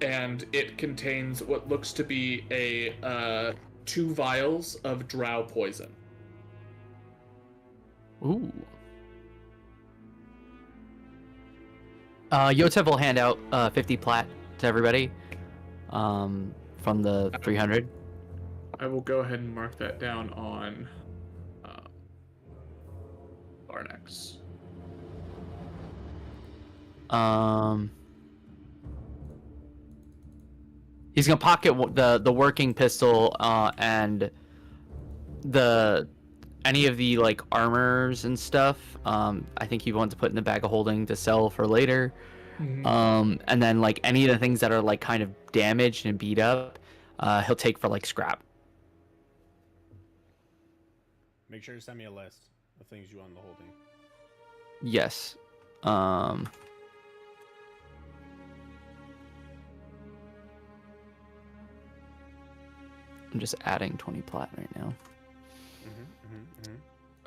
S1: And it contains what looks to be a 2 vials of drow poison.
S2: Ooh. Yotev will hand out 50 plat to everybody from the 300.
S1: I will go ahead and mark that down on Varnix.
S2: He's gonna pocket the working pistol and any of the armors and stuff. I think he wants to put in the bag of holding to sell for later.
S1: Mm-hmm.
S2: And then any of the things that are kind of damaged and beat up, he'll take for scrap.
S3: Make sure to send me a list of things you want in the holding.
S2: Yes. I'm just adding 20 plat right now.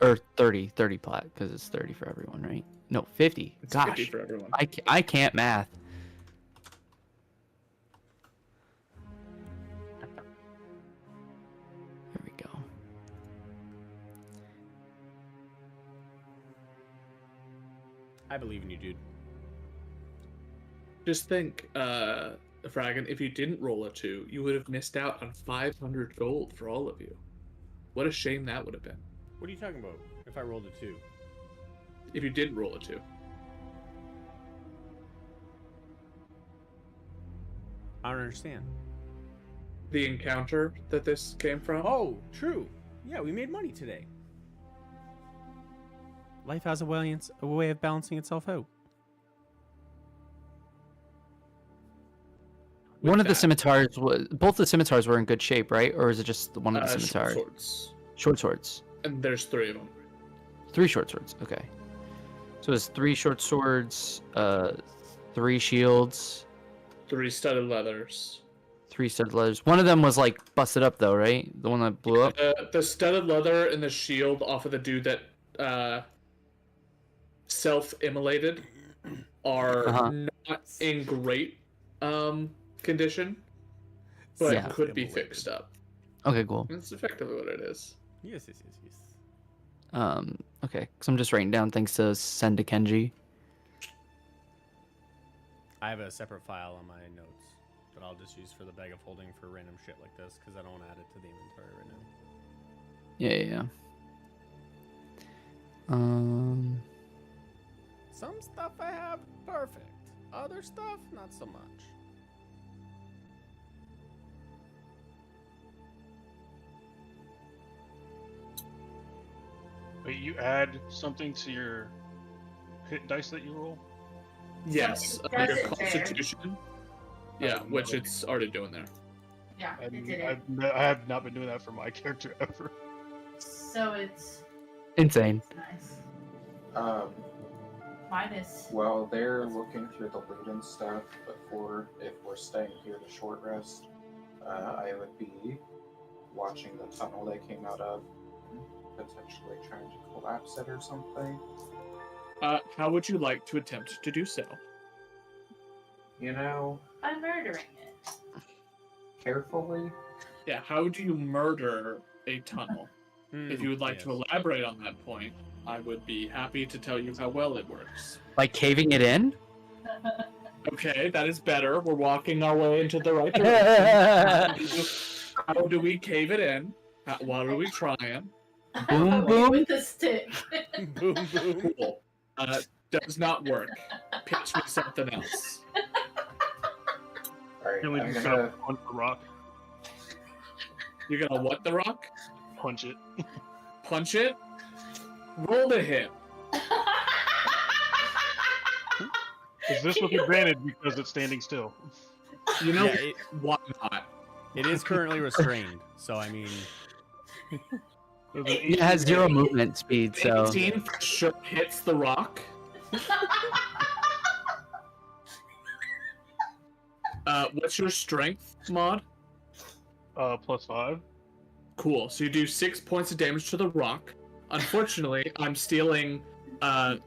S2: Or 30 plat, because it's 30 for everyone, right? No, 50.
S1: It's
S2: Gosh,
S1: 50 for everyone.
S2: I can't math. There we go.
S3: I believe in you, dude.
S1: Just think, Fragan, if you didn't roll a 2, you would have missed out on 500 gold for all of you. What a shame that would have been.
S3: What are you talking about? If I rolled a 2.
S1: If you didn't roll a 2.
S3: I don't understand.
S1: The encounter that this came from?
S3: Oh, true. Yeah, we made money today. Life has a way of balancing itself out.
S2: One of the
S1: that-
S2: scimitars was both the scimitars were in good shape, right? Or is it just one of the
S1: short
S2: scimitars?
S1: swords.
S2: Short swords.
S1: And there's 3 of them.
S2: 3 short swords. Okay. So it's 3 short swords, 3 shields,
S1: 3 studded leathers.
S2: 3 studded leathers. One of them was like busted up though, right? The one that blew up.
S1: The studded leather and the shield off of the dude that self-immolated are
S2: Uh-huh.
S1: not in great condition, but
S2: Yeah.
S1: could be
S3: Self-immolated.
S1: fixed up.
S2: Okay, cool.
S1: That's effectively what it is.
S3: Yes.
S2: Okay. So I'm just writing down things to send to Kenji.
S3: I have a separate file on my notes that I'll just use for the bag of holding for random shit like this because I don't want to add it to the inventory right now.
S2: Yeah.
S3: Some stuff I have perfect. Other stuff, not so much.
S6: Wait, you add something to your hit dice that you roll?
S1: Yes,
S4: it
S1: your
S4: does it there.
S1: constitution. Yeah, which it's already doing there.
S4: Yeah, it did it.
S6: I have not been doing that for my character ever.
S4: So it's
S2: Insane.
S4: nice.
S5: Minus. Well, they're looking through the loot and stuff, before, if we're staying here to short rest, I would be watching the tunnel they came out of, potentially trying to collapse it or something.
S1: How would you like to attempt to do so?
S5: You know,
S4: By murdering it.
S5: carefully.
S1: Yeah, how do you murder a tunnel? If you would like to elaborate on that point, I would be happy to tell you how well it works.
S2: Like caving it in?
S1: Okay, that is better. We're walking our way into the right direction. How do we cave it in? What are we trying?
S2: Boom, boom.
S4: With the stick.
S3: Boom, boom.
S1: Cool. Does not work. Pitch me something else.
S5: Alright,
S6: Really,
S5: I'm
S6: just
S5: gonna.
S6: gonna punch the rock,
S1: You're gonna what the rock?
S6: punch it.
S1: Punch it? Roll to hit.
S6: Is this with advantage because it's standing still?
S1: You know
S3: Yeah,
S1: why not?
S3: it is currently restrained, so I mean,
S6: There's an
S2: It has 0 movement speed, so
S1: 18 for sure hits the rock. What's your strength mod?
S6: +5.
S1: Cool. So you do 6 points of damage to the rock. Unfortunately, I'm stealing the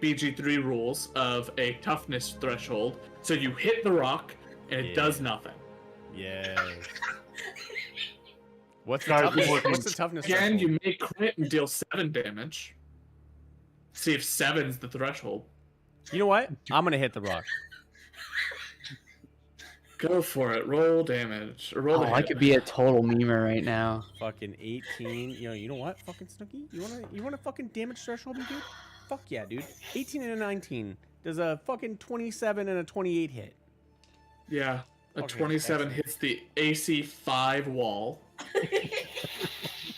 S1: BG3 rules of a toughness threshold. So you hit the rock, and it
S3: Yeah.
S1: does nothing.
S3: yeah. What's the
S6: Guys,
S3: toughness?
S6: we're
S3: What's the toughness?
S1: Again,
S3: threshold?
S1: you may crit and deal 7 damage. See if 7's the threshold.
S3: You know what? I'm gonna hit the rock.
S1: Go for it. Roll damage. Or roll
S2: oh,
S1: the
S2: I
S1: hit.
S2: could be a total memer right now.
S3: Fucking 18. You know what? Fucking Snooki, you wanna fucking damage threshold me, dude? Fuck yeah, dude. 18 and a 19. Does a fucking 27 and a 28 hit?
S1: Yeah. A
S3: Okay,
S1: 27
S3: excellent.
S1: hits the AC 5 wall.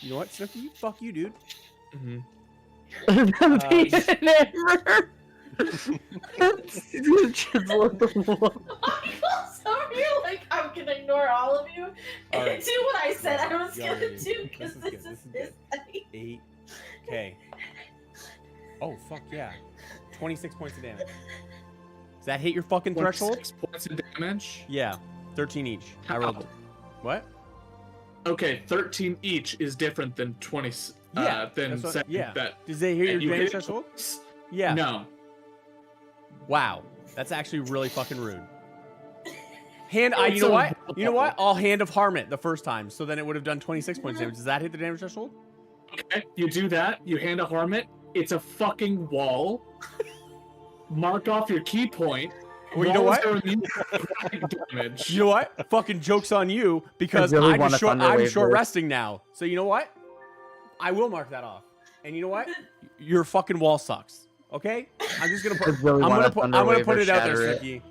S3: You know what, Snooki? Fuck you, dude.
S1: Mm-hmm.
S4: I'm sorry, like I'm gonna ignore all of you and
S3: Alright.
S4: do what I said I was
S3: Yeah,
S4: gonna
S3: yeah,
S4: do
S3: yeah.
S4: because
S3: This
S4: this
S3: is
S4: is
S3: good,
S4: this.
S3: this 8. Okay. Oh fuck yeah. 26 points of damage. Does that hit your fucking threshold?
S1: 6 points of damage.
S3: Yeah. 13 each. I rolled. What?
S1: Okay, 13 each is different than
S3: Yeah,
S1: than
S3: that's what-
S1: saying
S3: yeah.
S1: that.
S3: Did they hear your
S1: and you
S3: damage
S1: hit
S3: threshold?
S1: once.
S3: Yeah.
S1: No.
S3: Wow, that's actually really fucking rude. You
S1: It's
S3: know
S1: a
S3: what? You know what?
S1: wall.
S3: I'll Hand of Harm it the first time, so then it would have done 26 points damage. Does that hit the damage threshold?
S1: Okay, you do that. You hand a harm it. It's a fucking wall. Mark off your key point.
S3: Well, you know
S1: Walls
S3: what?
S1: are immune to bludgeoning damage.
S3: You know what? Fucking joke's on you because
S2: really
S3: I'm
S2: wanna
S3: short
S2: Thunderwave this.
S3: resting now. So you know what? I will mark that off. And you know what? Your fucking wall sucks. Okay? I'm just gonna put.
S2: I really
S3: I'm
S2: wanna
S3: gonna put
S2: Thunderwave or
S3: it out there,
S2: shatter it.
S3: Snooki.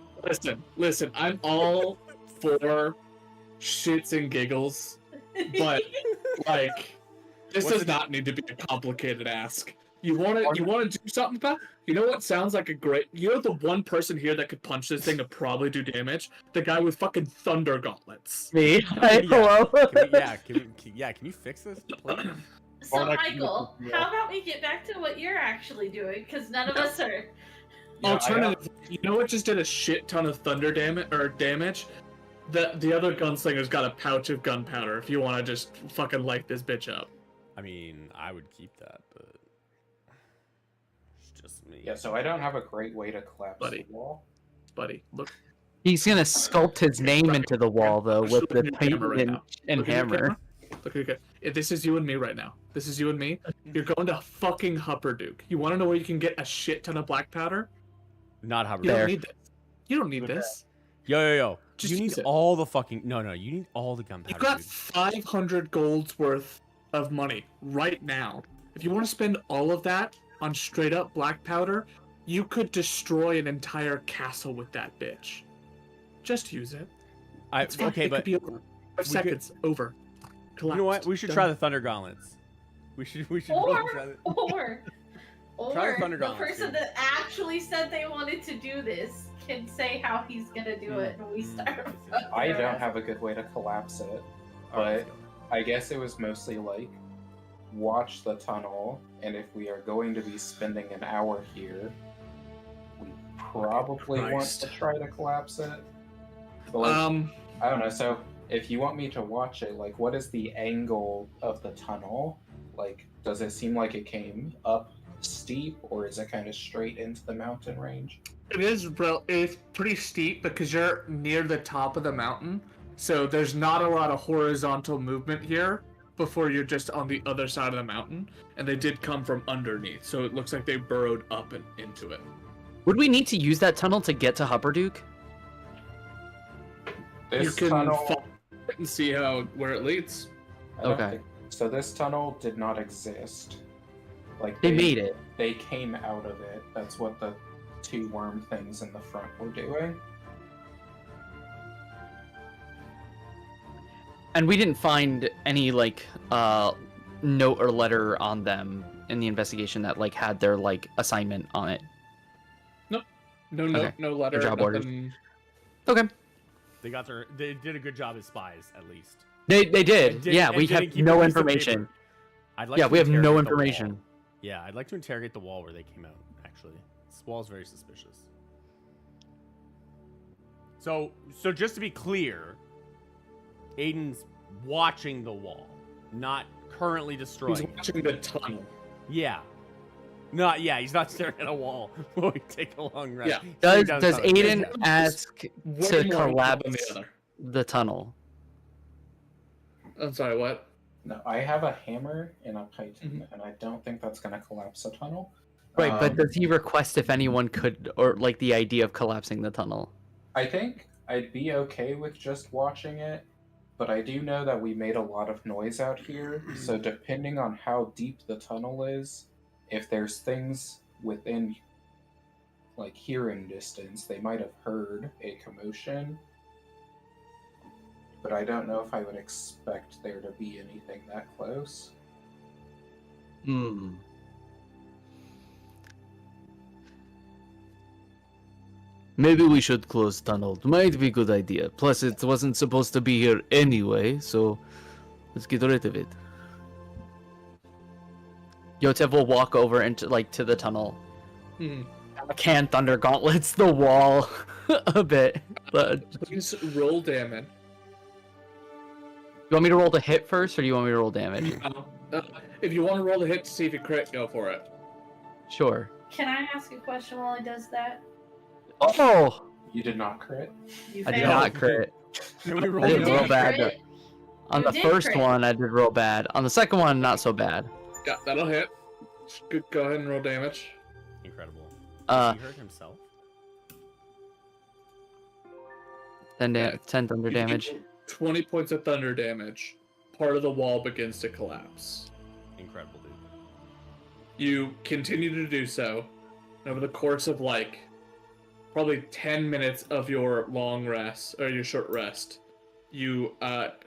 S1: Listen. I'm all for shits and giggles, but like, this
S3: What's
S1: does
S3: the-
S1: not need to be a complicated ask. You want to do something about? You know what sounds like a great? You're the one person here that could punch this thing to probably do damage. The guy with fucking thunder gauntlets.
S2: Me?
S3: Yeah.
S2: Hello?
S3: Can you fix this, please?
S7: So,
S6: Or like-
S7: Michael, how about we get back to what you're actually doing? Because none of us are.
S5: Yeah,
S1: Alternative, you know what just did a shit ton of thunder damage? The other gunslinger's got a pouch of gunpowder. If you want to just fucking light this bitch up.
S3: I mean, I would keep that, but it's just me.
S5: Yeah, so I don't have a great way to collapse
S1: Buddy.
S5: the wall.
S1: Buddy, look.
S2: He's gonna sculpt his name into the wall though with
S1: Look
S2: the
S1: at your
S2: paint
S1: camera right now.
S2: and
S1: Look at your
S2: hammer.
S1: camera. Look at your camera. If this is you and me right now. This is you and me. You're going to fucking Hupperduke. You want to know where you can get a shit ton of black powder?
S3: Not Hubbard.
S1: You
S2: There.
S1: don't need this. You don't need this.
S3: Yo.
S1: Just
S3: you need
S1: use it.
S3: all the fucking no. You need all the gunpowder.
S1: You've got
S3: dude.
S1: 500 gold's worth of money right now. If you want to spend all of that on straight up black powder, you could destroy an entire castle with that bitch. Just use it. It's fine.
S3: Okay,
S1: It
S3: but
S1: could be over. 5 seconds. Over.
S3: you know what?
S1: Collapsed.
S3: We should
S1: Done.
S3: try the Thunder Gauntlets. We should really try the...
S7: Or
S3: Try the Thunder
S7: the
S3: Gauntlets,
S7: person
S3: dude.
S7: that actually said they wanted to do this can say how he's gonna do it, and we start.
S5: I don't have a good way to collapse it,
S3: All right,
S5: but I guess it was mostly like watch the tunnel, and if we are going to be spending an hour here, we probably want
S1: Christ.
S5: to try to collapse it. But like, I don't know. So if you want me to watch it, like, what is the angle of the tunnel? Like, does it seem like it came up steep, or is it kind of straight into the mountain range?
S1: It's pretty steep because you're near the top of the mountain, so there's not a lot of horizontal movement here before you're just on the other side of the mountain, and they did come from underneath, so it looks like they burrowed up and into it.
S2: Would we need to use that tunnel to get to Hupperduke?
S5: This
S1: You can
S5: tunnel.
S1: follow it and see where it leads.
S5: I don't
S2: Okay.
S5: think- so this tunnel did not exist. Like
S2: They made it.
S5: They came out of it. That's what the two worm things in the front were doing.
S2: And we didn't find any like note or letter on them in the investigation that like had their like assignment on it.
S1: No note,
S2: Okay.
S1: no letter,
S2: job orders.
S1: nothing.
S2: Okay.
S3: They did a good job as spies, at least.
S2: They
S3: And
S2: did.
S3: didn't-
S2: Yeah,
S3: and
S2: we
S3: didn't
S2: have
S3: keep a
S2: no
S3: piece of
S2: information.
S3: paper. I'd like
S2: Yeah,
S3: to
S2: we have no
S3: interrogate the wall.
S2: information.
S3: Yeah, I'd like to interrogate the wall where they came out, actually. This wall's very suspicious. So just to be clear, Aiden's watching the wall, not currently
S1: He's
S3: destroying it.
S1: watching the tunnel.
S3: Yeah. He's not staring at a wall while we take a long rest.
S1: Yeah.
S2: Does
S3: Does
S2: does
S3: sound like
S2: Aiden
S1: that.
S2: ask
S1: Way
S2: to
S1: more
S2: collapse
S1: than the other.
S2: the tunnel?
S1: I'm sorry, what?
S5: No, I have a hammer and a python,
S1: Mhm.
S5: and I don't think that's going to collapse a tunnel.
S2: Right, but
S5: Um,
S2: does he request if anyone could, or like the idea of collapsing the tunnel?
S5: I think I'd be okay with just watching it, but I do know that we made a lot of noise out here, so depending on how deep the tunnel is, if there's things within, like, hearing distance, they might have heard a commotion. But I don't know if I would expect there to be anything that close.
S2: Hmm. Maybe we should close tunnel. Might be a good idea. Plus, it wasn't supposed to be here anyway, so let's get rid of it. Yotev will walk over into to the tunnel.
S1: Hmm.
S2: Can Thunder gauntlets the wall a bit, but
S1: Please roll damage.
S2: You want me to roll the hit first, or do you want me to roll damage?
S1: If you want to roll the hit to see if you crit, go for it.
S2: Sure.
S7: Can I ask a question while he does that?
S2: Oh,
S5: You did not crit.
S7: You
S2: I did
S7: failed.
S2: not crit.
S3: Can we roll
S2: I
S7: You
S2: didn't
S7: did
S2: roll
S3: damage?
S2: bad.
S7: crit.
S2: On
S7: You
S2: the
S7: did
S2: first
S7: crit.
S2: one, I did roll bad. On the second one, not so bad.
S1: Yeah, that'll hit. Go ahead and roll damage.
S3: Incredible.
S2: Uh,
S3: He hurt himself.
S2: 10
S1: Yeah.
S2: thunder
S1: You
S2: damage.
S1: do 20 points of thunder damage. Part of the wall begins to collapse.
S3: Incredible, dude.
S1: You continue to do so. And over the course of like probably 10 minutes of your long rest or your short rest, you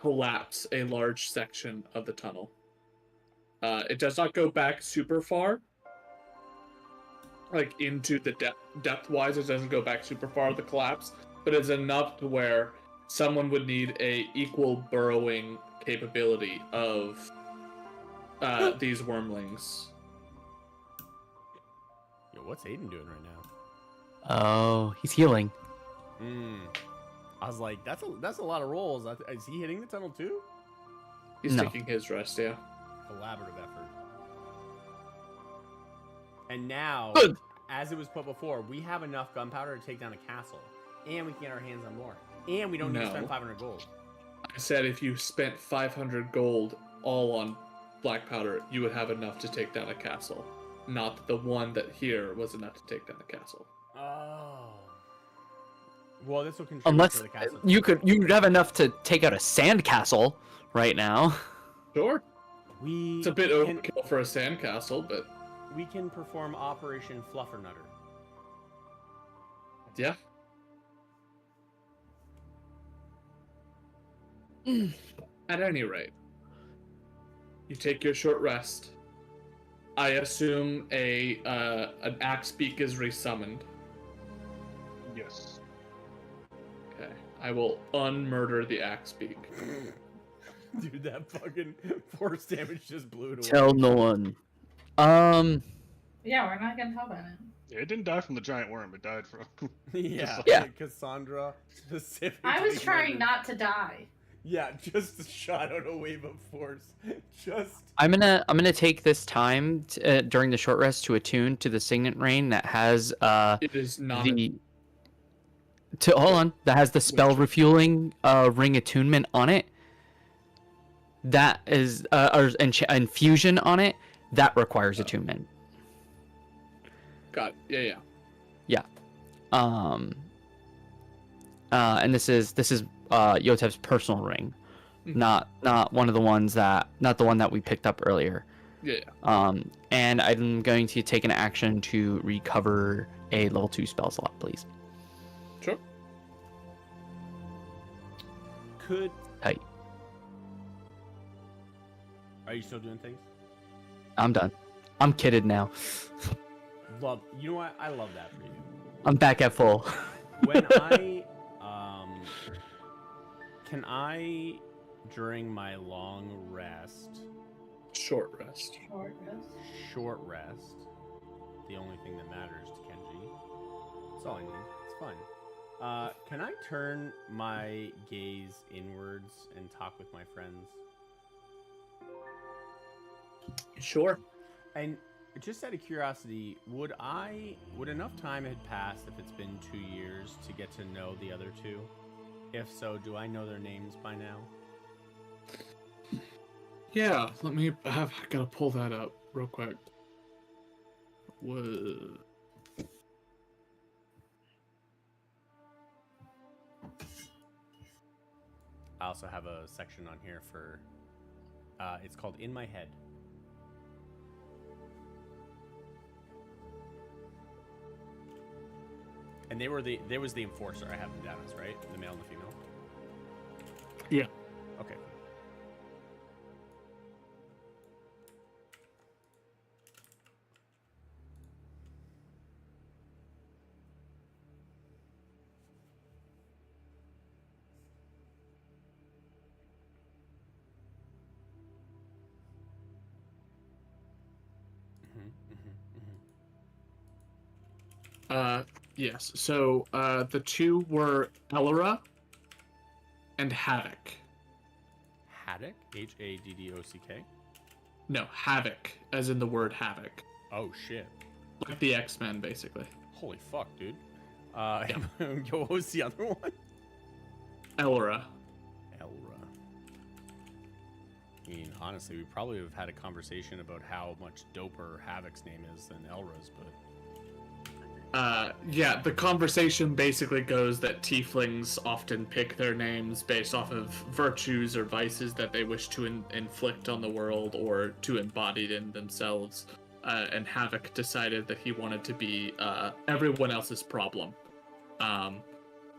S1: collapse a large section of the tunnel. It does not go back super far. Like into the depth wise, it doesn't go back super far of the collapse, but it's enough to where someone would need a equal burrowing capability of these wormlings.
S3: Yo, what's Aiden doing right now?
S2: Oh, he's healing.
S3: I was like, that's a lot of rolls. Is he hitting the tunnel too?
S1: He's
S2: No.
S1: taking his rest, yeah.
S3: Collaborative effort. And now,
S2: Good.
S3: as it was put before, we have enough gunpowder to take down a castle, and we can get our hands on more, and we don't need to spend
S1: No.
S3: 500 gold.
S1: I said if you spent 500 gold all on black powder, you would have enough to take down a castle. Not that the one that here was enough to take down the castle.
S3: Oh. Well, this will contribute
S2: Unless
S3: to the castle.
S2: you'd have enough to take out a sand castle right now.
S1: Sure.
S3: We
S1: It's a bit
S3: can,
S1: overkill for a sandcastle, but
S3: we can perform Operation Fluffernutter.
S1: yeah. At any rate, you take your short rest. I assume an axe beak is resummoned.
S6: Yes.
S1: Okay. I will unmurder the axe beak.
S3: Dude, that fucking force damage just blew it away.
S2: Tell no one.
S7: Yeah, we're not gonna talk about it.
S6: Yeah, it didn't die from the giant worm. It died from.
S3: Yeah,
S2: Yeah.
S3: Cassandra specifically.
S7: I was trying
S3: murdered-
S7: not to die.
S3: Yeah, just shot out a wave of force. Just.
S2: I'm gonna take this time during the short rest to attune to the signet ring that has
S1: It is not.
S2: that has the spell refueling ring attunement on it. That is or infusion on it that requires attunement.
S1: God, yeah.
S2: And this is Yotev's personal ring,
S1: Mhm.
S2: not one of the ones not the one that we picked up earlier.
S1: Yeah.
S2: And I'm going to take an action to recover a level 2 spell slot, please.
S1: Sure.
S3: Could.
S2: Tight.
S3: Are you still doing things?
S2: I'm done. I'm kitted now.
S3: Love. You know what? I love that for you.
S2: I'm back at full.
S3: When I can I during my long rest,
S1: Short rest.
S3: short rest, the only thing that matters to Kenji. That's all I need. It's fun. Can I turn my gaze inwards and talk with my friends?
S1: Sure.
S3: And just out of curiosity, would enough time had passed if it's been 2 years to get to know the other two? If so, do I know their names by now?
S1: Yeah, I gotta pull that up real quick. Whoa.
S3: I also have a section on here for it's called In My Head. And there was the enforcer. I have them down as, right? The male and the female.
S1: Yeah.
S3: Okay.
S1: Yes. So, the two were Elora and Havoc.
S3: Haddock? Haddock?
S1: No, havoc, as in the word havoc,
S3: Oh shit!
S1: like the X-Men, basically.
S3: Holy fuck, dude. Yo, what was the other one?
S1: Elra.
S3: Elra. I mean, honestly, we probably have had a conversation about how much doper Havoc's name is than Elra's, but
S1: Yeah, the conversation basically goes that tieflings often pick their names based off of virtues or vices that they wish to inflict on the world or to embody it in themselves. And Havoc decided that he wanted to be everyone else's problem.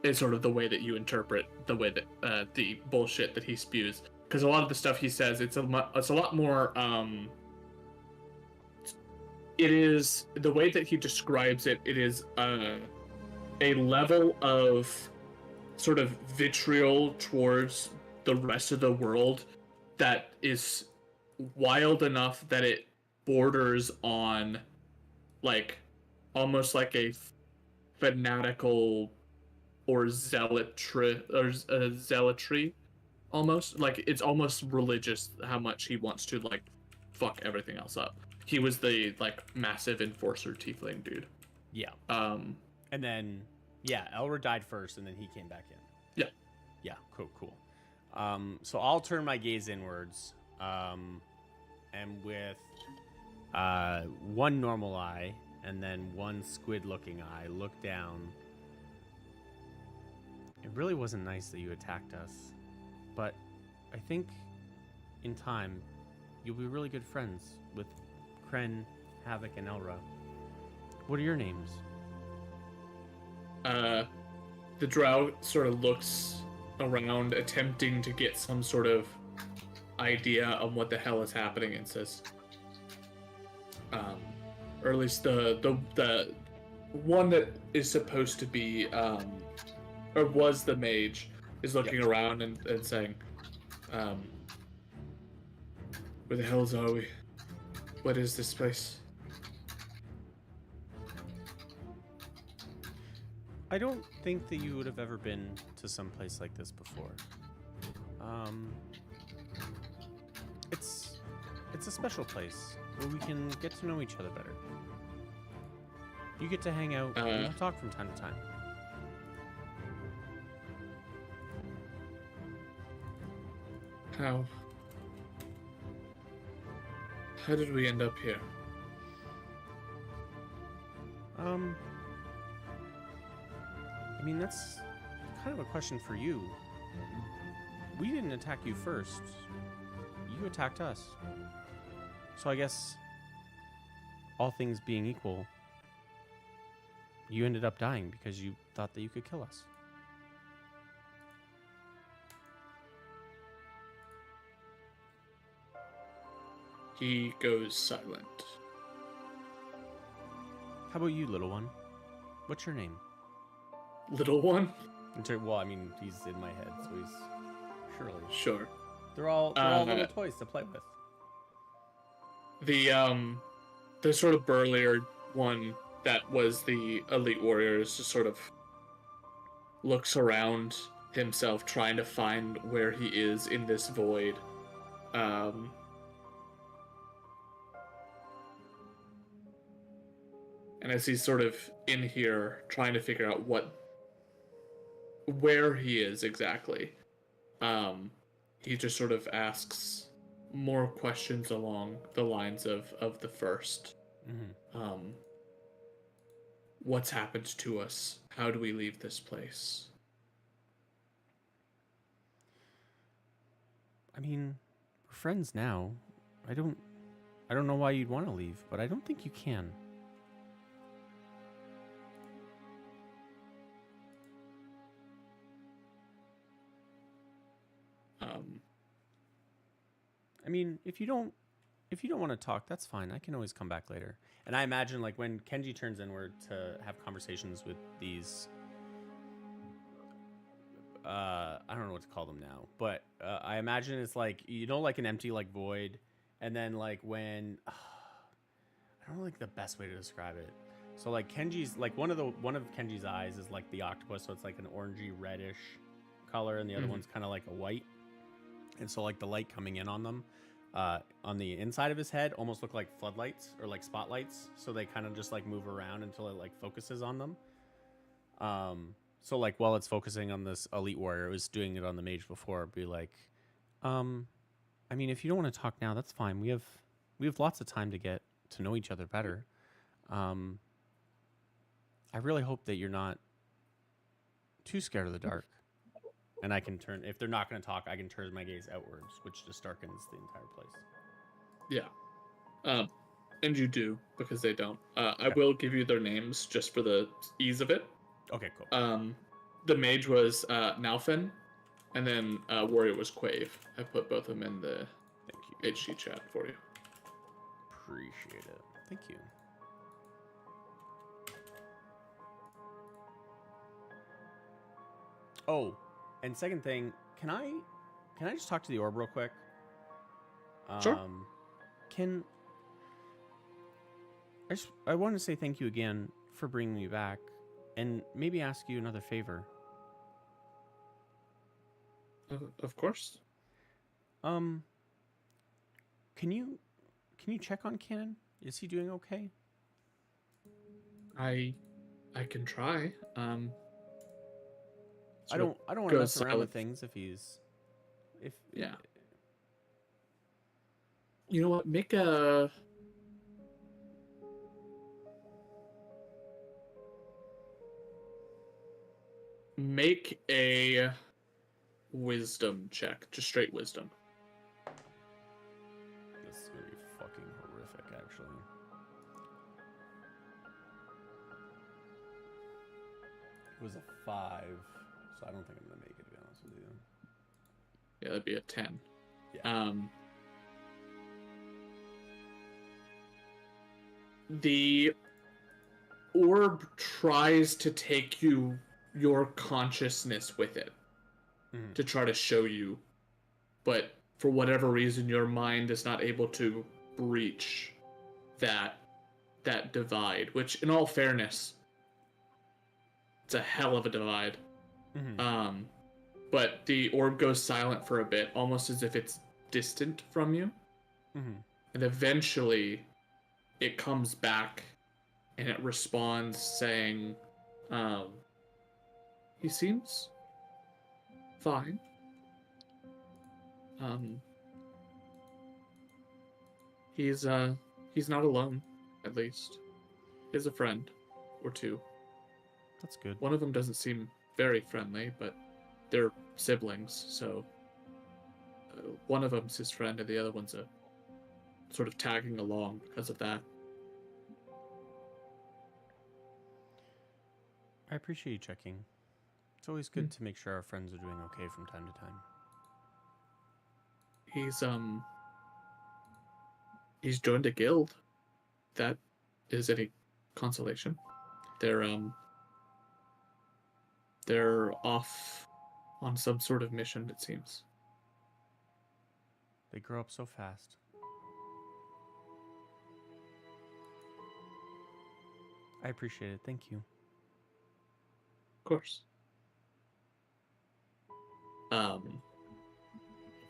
S1: Is sort of the way that you interpret the way that the bullshit that he spews. Because a lot of the stuff he says, it's a lot more. It is the way that he describes it. It is a level of sort of vitriol towards the rest of the world that is wild enough that it borders on, like, almost like a fanatical or zealotry, almost like it's almost religious how much he wants to like fuck everything else up. He was the like massive enforcer tiefling dude.
S3: yeah.
S1: Um,
S3: And then, yeah, Elra died first, and then he came back in.
S1: Yeah.
S3: Yeah, cool. So I'll turn my gaze inwards, and with one normal eye and then one squid-looking eye, look down. It really wasn't nice that you attacked us, but I think in time you'll be really good friends with Kren, Havoc, and Elra. What are your names?
S1: the drow sort of looks around, attempting to get some sort of idea on what the hell is happening, and says, or at least the one that is supposed to be, or was the mage, is looking around and saying, where the hells are we? What is this place?
S3: I don't think that you would have ever been to some place like this before. It's a special place where we can get to know each other better. You get to hang out and we'll talk from time to time.
S1: How did we end up here?
S3: I mean, that's kind of a question for you. We didn't attack you first. You attacked us. So I guess, all things being equal, you ended up dying because you thought that you could kill us.
S1: He goes silent.
S3: How about you, little one? What's your name?
S1: Little one?
S3: Well, I mean, he's in my head, so he's surely.
S1: Sure.
S3: They're all little toys to play with.
S1: The sort of burlier one that was the elite warriors just sort of looks around himself, trying to find where he is in this void. And as he's sort of in here trying to figure out where he is exactly, he just sort of asks more questions along the lines of the first.
S3: Mm-hmm.
S1: What's happened to us? How do we leave this place?
S3: I mean, we're friends now. I don't know why you'd want to leave, but I don't think you can. I mean, if you don't want to talk, that's fine. I can always come back later. And I imagine, like, when Kenji turns inward to have conversations with these, I don't know what to call them now, but I imagine it's like, you know, like an empty, like, void, and then, like, when, I don't know, like, the best way to describe it. So, like, Kenji's, like, one of Kenji's eyes is like the octopus, so it's like an orangey reddish color, and the other one's kind of like a white. and so like the light coming in on them, on the inside of his head, almost look like floodlights or like spotlights. So they kind of just like move around until it like focuses on them. So like while it's focusing on this elite warrior, it was doing it on the mage before. It'd be like, I mean, if you don't want to talk now, that's fine. We have lots of time to get to know each other better. I really hope that you're not too scared of the dark. And I can turn, if they're not going to talk, I can turn my gaze outwards, which just darkens the entire place.
S1: Yeah. And you do, because they don't. I will give you their names just for the ease of it.
S3: Okay, cool.
S1: The mage was Nalfin, and then warrior was Quave. I put both of them in the
S3: Thank you.
S1: HG chat for you.
S3: Appreciate it. Thank you. Oh, and second thing, can I just talk to the orb real quick?
S1: Sure.
S3: I want to say thank you again for bringing me back, and maybe ask you another favor.
S1: Of course.
S3: Can you check on Cannon? Is he doing okay?
S1: I can try.
S3: I don't want to
S1: goes
S3: mess around with
S1: south.
S3: things if
S1: Yeah. You know what? Make a wisdom check. Just straight wisdom.
S3: This is gonna be fucking horrific, actually. It was a 5, so I don't think I'm gonna make it, to be honest with you.
S1: Yeah, that'd be a 10.
S3: Yeah.
S1: The orb tries to take your consciousness with it
S3: Mhm.
S1: to try to show you, but for whatever reason, your mind is not able to breach that divide. Which, in all fairness, it's a hell of a divide.
S3: Mhm.
S1: But the orb goes silent for a bit, almost as if it's distant from you.
S3: Mhm.
S1: And eventually, it comes back and it responds saying, he seems fine. He's not alone, at least. He has a friend or two.
S3: That's good.
S1: One of them doesn't seem very friendly, but they're siblings, so one of them's his friend and the other one's a sort of tagging along because of that.
S3: I appreciate you checking. It's always good to make sure our friends are doing okay from time to time.
S1: He's joined a guild. That is any consolation. They're off on some sort of mission, it seems.
S3: They grow up so fast. I appreciate it. Thank you.
S1: Of course.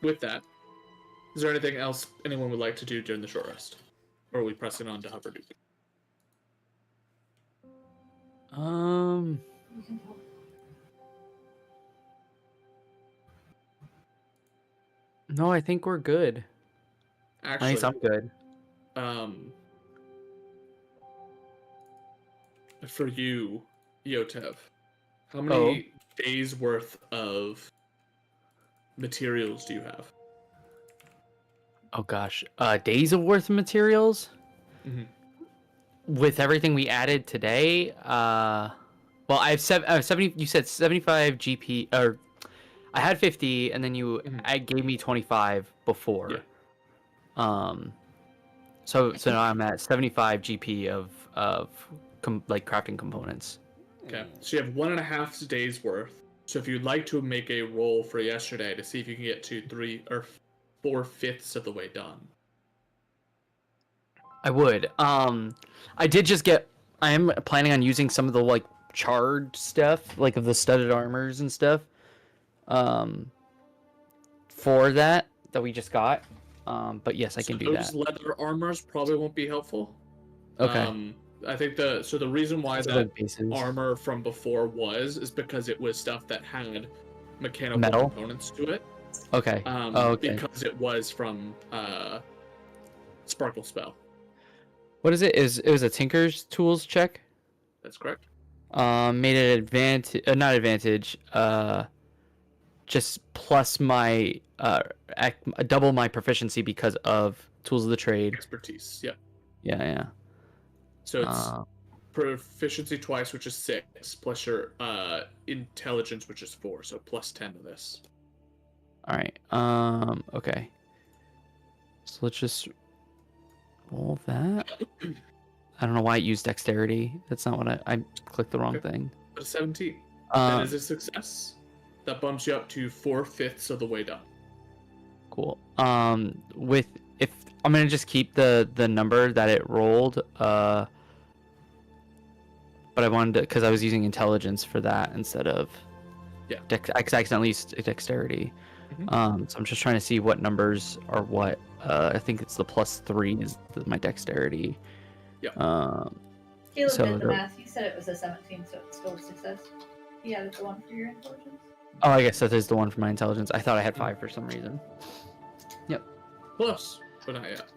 S1: With that, is there anything else anyone would like to do during the short rest? Or are we pressing on to Hubbard?
S2: No, I think we're good.
S1: Actually,
S2: At least I'm good.
S1: For you, Yotev, how many days worth of materials do you have?
S2: Oh gosh, days of worth of materials.
S1: Mhm.
S2: With everything we added today, well, I have 70. You said 75 GP, or I had 50, and then you gave me 25 before.
S1: Yeah.
S2: So now I'm at 75 GP of like crafting components.
S1: Okay, so you have 1.5 days worth. So if you'd like to make a roll for yesterday to see if you can get to 3 or 4/5 of the way done.
S2: I would. I did just get. I am planning on using some of the like charred stuff, like of the studded armors and stuff, for that we just got. But yes, I can do
S1: those
S2: that.
S1: leather armors probably won't be helpful.
S2: Okay.
S1: I think the reason why
S2: So
S1: that
S2: the bases.
S1: armor from before is because it was stuff that had mechanical
S2: Metal?
S1: components to it.
S2: Okay. Okay.
S1: Because it was from Sparkle Spell.
S2: What is it? It was a Tinker's Tools check.
S1: That's correct.
S2: Made it advantage, not advantage. Just plus my double my proficiency because of Tools of the Trade.
S1: Expertise. Yeah.
S2: Yeah.
S1: So it's proficiency twice, which is 6, plus your intelligence, which is 4, so plus 10 to this.
S2: All right. Okay. So let's just roll that. I don't know why it used dexterity. That's not what I clicked the wrong thing.
S1: But a 17. That is a success. That bumps you up to 4/5 of the way done.
S2: Cool. If I'm gonna just keep the number that it rolled. But I wanted to, because I was using intelligence for that instead of.
S1: Yeah.
S2: I accidentally used dexterity.
S1: Mhm.
S2: So I'm just trying to see what numbers are what. I think it's the +3 is my dexterity.
S1: Yeah.
S4: Caleb
S2: So
S4: did the
S2: the-
S4: math. He said it was a 17, so it's still a success. He added the one for your intelligence.
S2: Oh, I guess that is the one for my intelligence. I thought I had 5 for some reason.
S1: Plus, but not yet.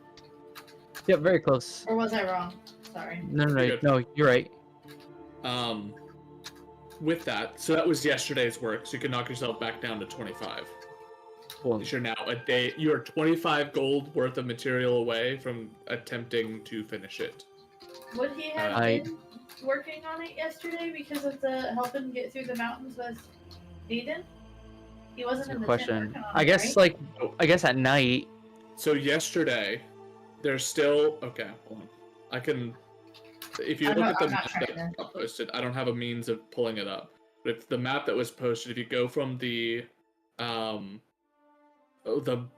S2: Yep, very close.
S4: Or was I wrong? Sorry.
S2: No,
S1: You're good.
S2: no, you're right.
S1: With that, so that was yesterday's work, so you can knock yourself back down to 25.
S2: Cool.
S1: You're now you're 25 gold worth of material away from attempting to finish it.
S4: Would he have
S2: I-
S4: been working on it yesterday because of the helping get through the mountains with Aiden? He wasn't in
S2: Good
S4: the
S2: question.
S4: tent working on
S2: I
S4: it,
S2: guess
S4: right?
S2: I guess at night.
S1: So yesterday, there's still okay. Hold on, I can. If you
S4: I'm
S1: look
S4: not-
S1: at the
S4: I'm not
S1: map
S4: trying
S1: that got posted, I don't have a means of pulling it up. But if the map that was posted, if you go from the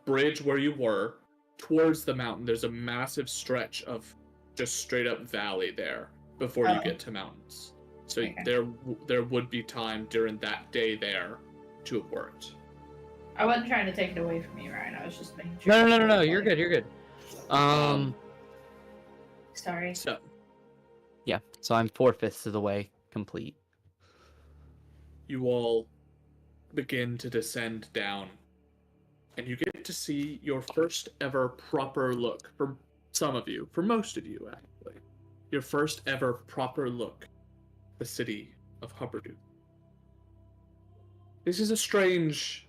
S1: bridge where you were towards the mountain, there's a massive stretch of just straight up valley there before you
S4: Oh.
S1: get to mountains. So
S4: Okay.
S1: there would be time during that day there to have worked.
S4: I wasn't trying to take it away from you, Ryan. I was just making sure.
S2: No. You're good. You're good.
S4: Sorry.
S1: So
S2: Yeah. So I'm 4/5 of the way complete.
S1: you all begin to descend down, and you get to see your first ever proper look, for some of you, for most of you actually, your first ever proper look, the city of Hubbardoo. This is a strange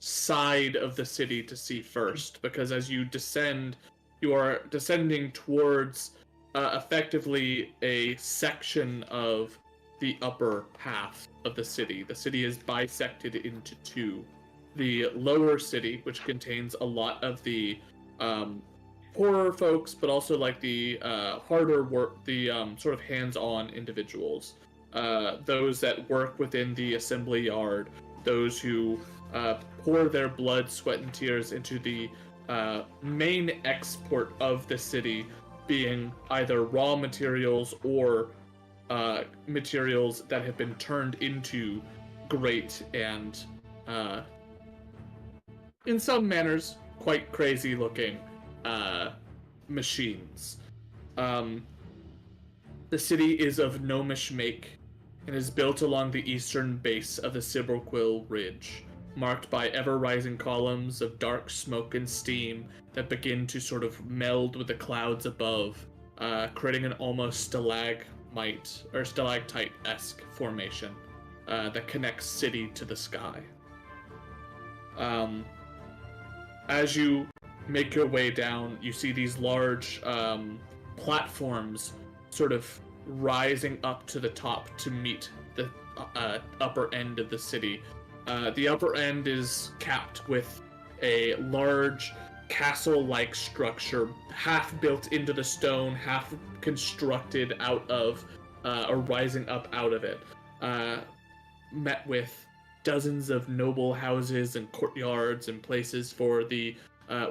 S1: side of the city to see first, because as you descend, you are descending towards effectively a section of the upper half of the city. The city is bisected into two. The lower city, which contains a lot of the poorer folks, but also like the harder work, the sort of hands-on individuals, those that work within the assembly yard, those who pour their blood, sweat, and tears into the main export of the city, being either raw materials or materials that have been turned into great and, in some manners, quite crazy looking machines. The city is of gnomish make and is built along the eastern base of the Sibrelquill Ridge, marked by ever-rising columns of dark smoke and steam that begin to sort of meld with the clouds above, creating an almost stalactite-esque formation that connects city to the sky. As you make your way down, you see these large platforms sort of rising up to the top to meet the upper end of the city. The upper end is capped with a large castle-like structure, half built into the stone, half constructed out of or rising up out of it, met with dozens of noble houses and courtyards and places for the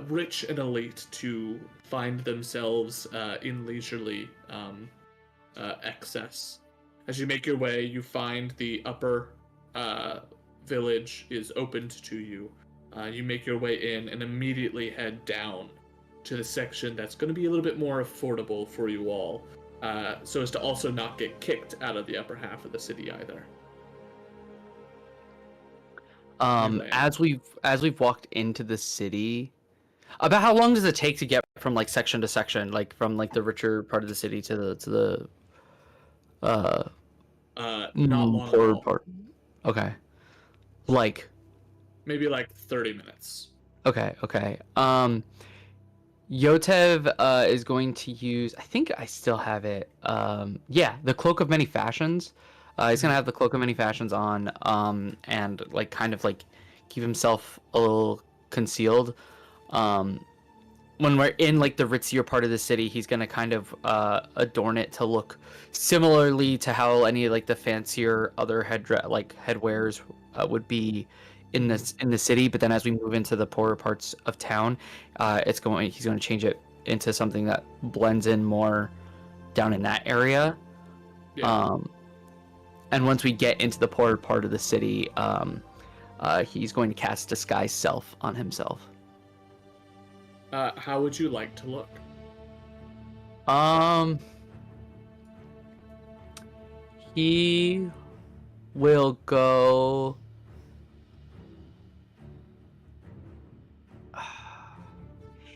S1: rich and elite to find themselves in leisurely excess. As you make your way, you find the upper village is opened to you. You make your way in and immediately head down to the section that's going to be a little bit more affordable for you all, so as to also not get kicked out of the upper half of the city either. Anyway.
S2: As we've walked into the city, about how long does it take to get from like section to section, like from like the richer part of the city to the
S1: Not long at
S2: poorer
S1: all.
S2: part? Okay, like
S1: Maybe like 30 minutes.
S2: okay. Yotev is going to use. I think I still have it. Yeah, the Cloak of Many Fashions. He's gonna have the Cloak of Many Fashions on, and like kind of like keep himself a little concealed. When we're in like the ritzier part of the city, he's gonna kind of adorn it to look similarly to how any like the fancier other headwears would be in the city. But then as we move into the poorer parts of town, he's going to change it into something that blends in more down in that area.
S1: Yeah.
S2: And once we get into the poorer part of the city, he's going to cast Disguise Self on himself.
S1: How would you like to look?
S2: He will go.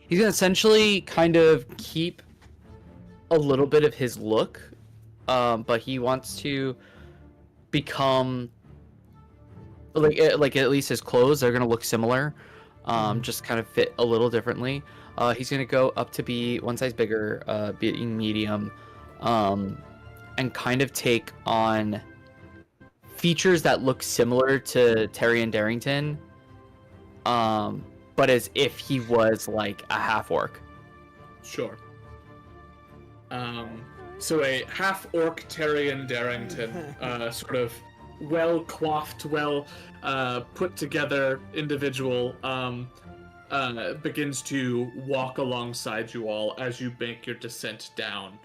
S2: He's gonna essentially kind of keep a little bit of his look, but he wants to become like at least his clothes. They're gonna look similar, just kind of fit a little differently. He's gonna go up to be one size bigger, being medium, and kind of take on features that look similar to Tyrion Darrington, but as if he was like a half orc.
S1: Sure. So a half-orc Tyrion Darrington, sort of well-coiffed, put-together individual, begins to walk alongside you all as you make your descent down,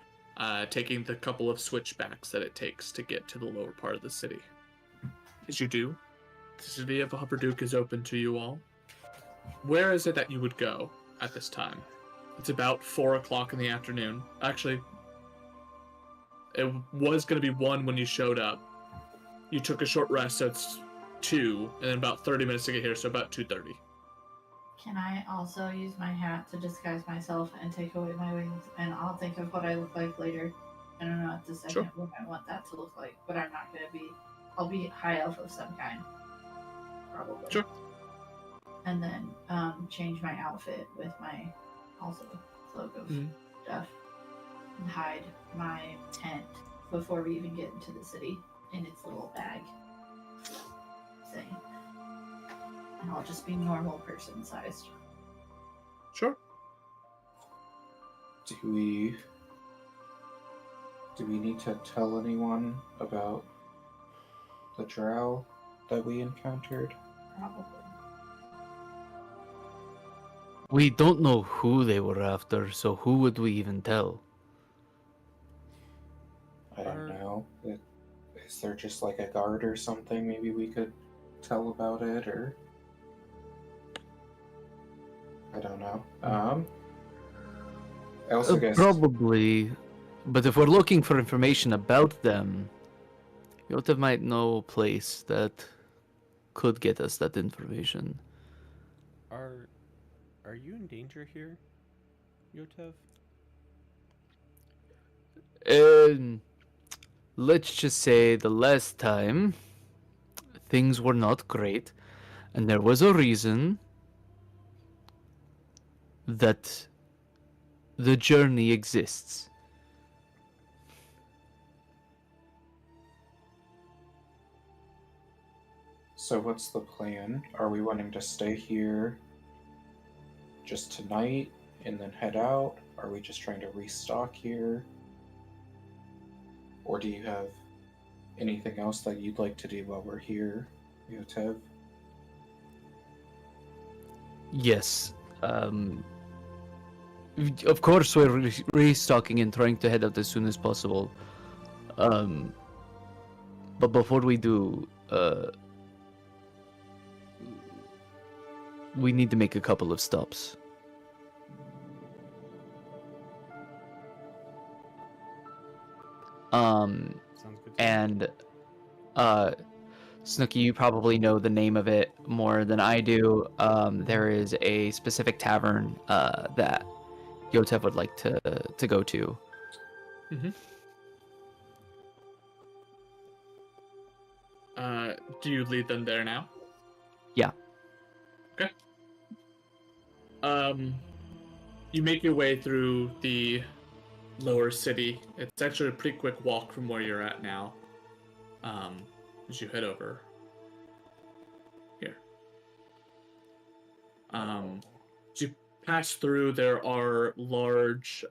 S1: taking the couple of switchbacks that it takes to get to the lower part of the city. As you do, the city of Hupperduke is open to you all. Where is it that you would go at this time? It's about 4 o'clock in the afternoon. Actually, it was going to be 1 when you showed up. You took a short rest, so it's 2, and then about 30 minutes to get here, so about 2:30.
S4: Can I also use my hat to disguise myself and take away my wings? And I'll think of what I look like later. I don't know at the second
S1: Sure.
S4: what I want that to look like, but I'm not going to be. I'll be high elf of some kind. Probably.
S1: Sure.
S4: And then change my outfit with my also cloak of stuff. And hide my tent before we even get into the city in its little bag thing. And I'll just be normal person sized.
S1: Sure.
S5: Do we need to tell anyone about the drow that we encountered?
S4: Probably.
S2: We don't know who they were after, so who would we even tell?
S5: I don't know. Is there just like a guard or something maybe we could tell about it, or I don't know. I also guess
S2: Probably, but if we're looking for information about them, Yotev might know a place that could get us that information.
S3: Are you in danger here, Yotev?
S2: Let's just say the last time things were not great, and there was a reason that the journey exists.
S5: So what's the plan? Are we wanting to stay here just tonight and then head out? Are we just trying to restock here? Or do you have anything else that you'd like to do while we're here, Yotev?
S2: Yes. Of course, we're restocking and trying to head out as soon as possible. But before we do, we need to make a couple of stops.
S3: Sounds good. To me.
S2: And Snooky, you probably know the name of it more than I do. There is a specific tavern that Yotev would like to go to.
S1: Do you lead them there now?
S2: Yeah.
S1: Okay. You make your way through the lower city. It's actually a pretty quick walk from where you're at now. As you head over here. As you pass through, there are large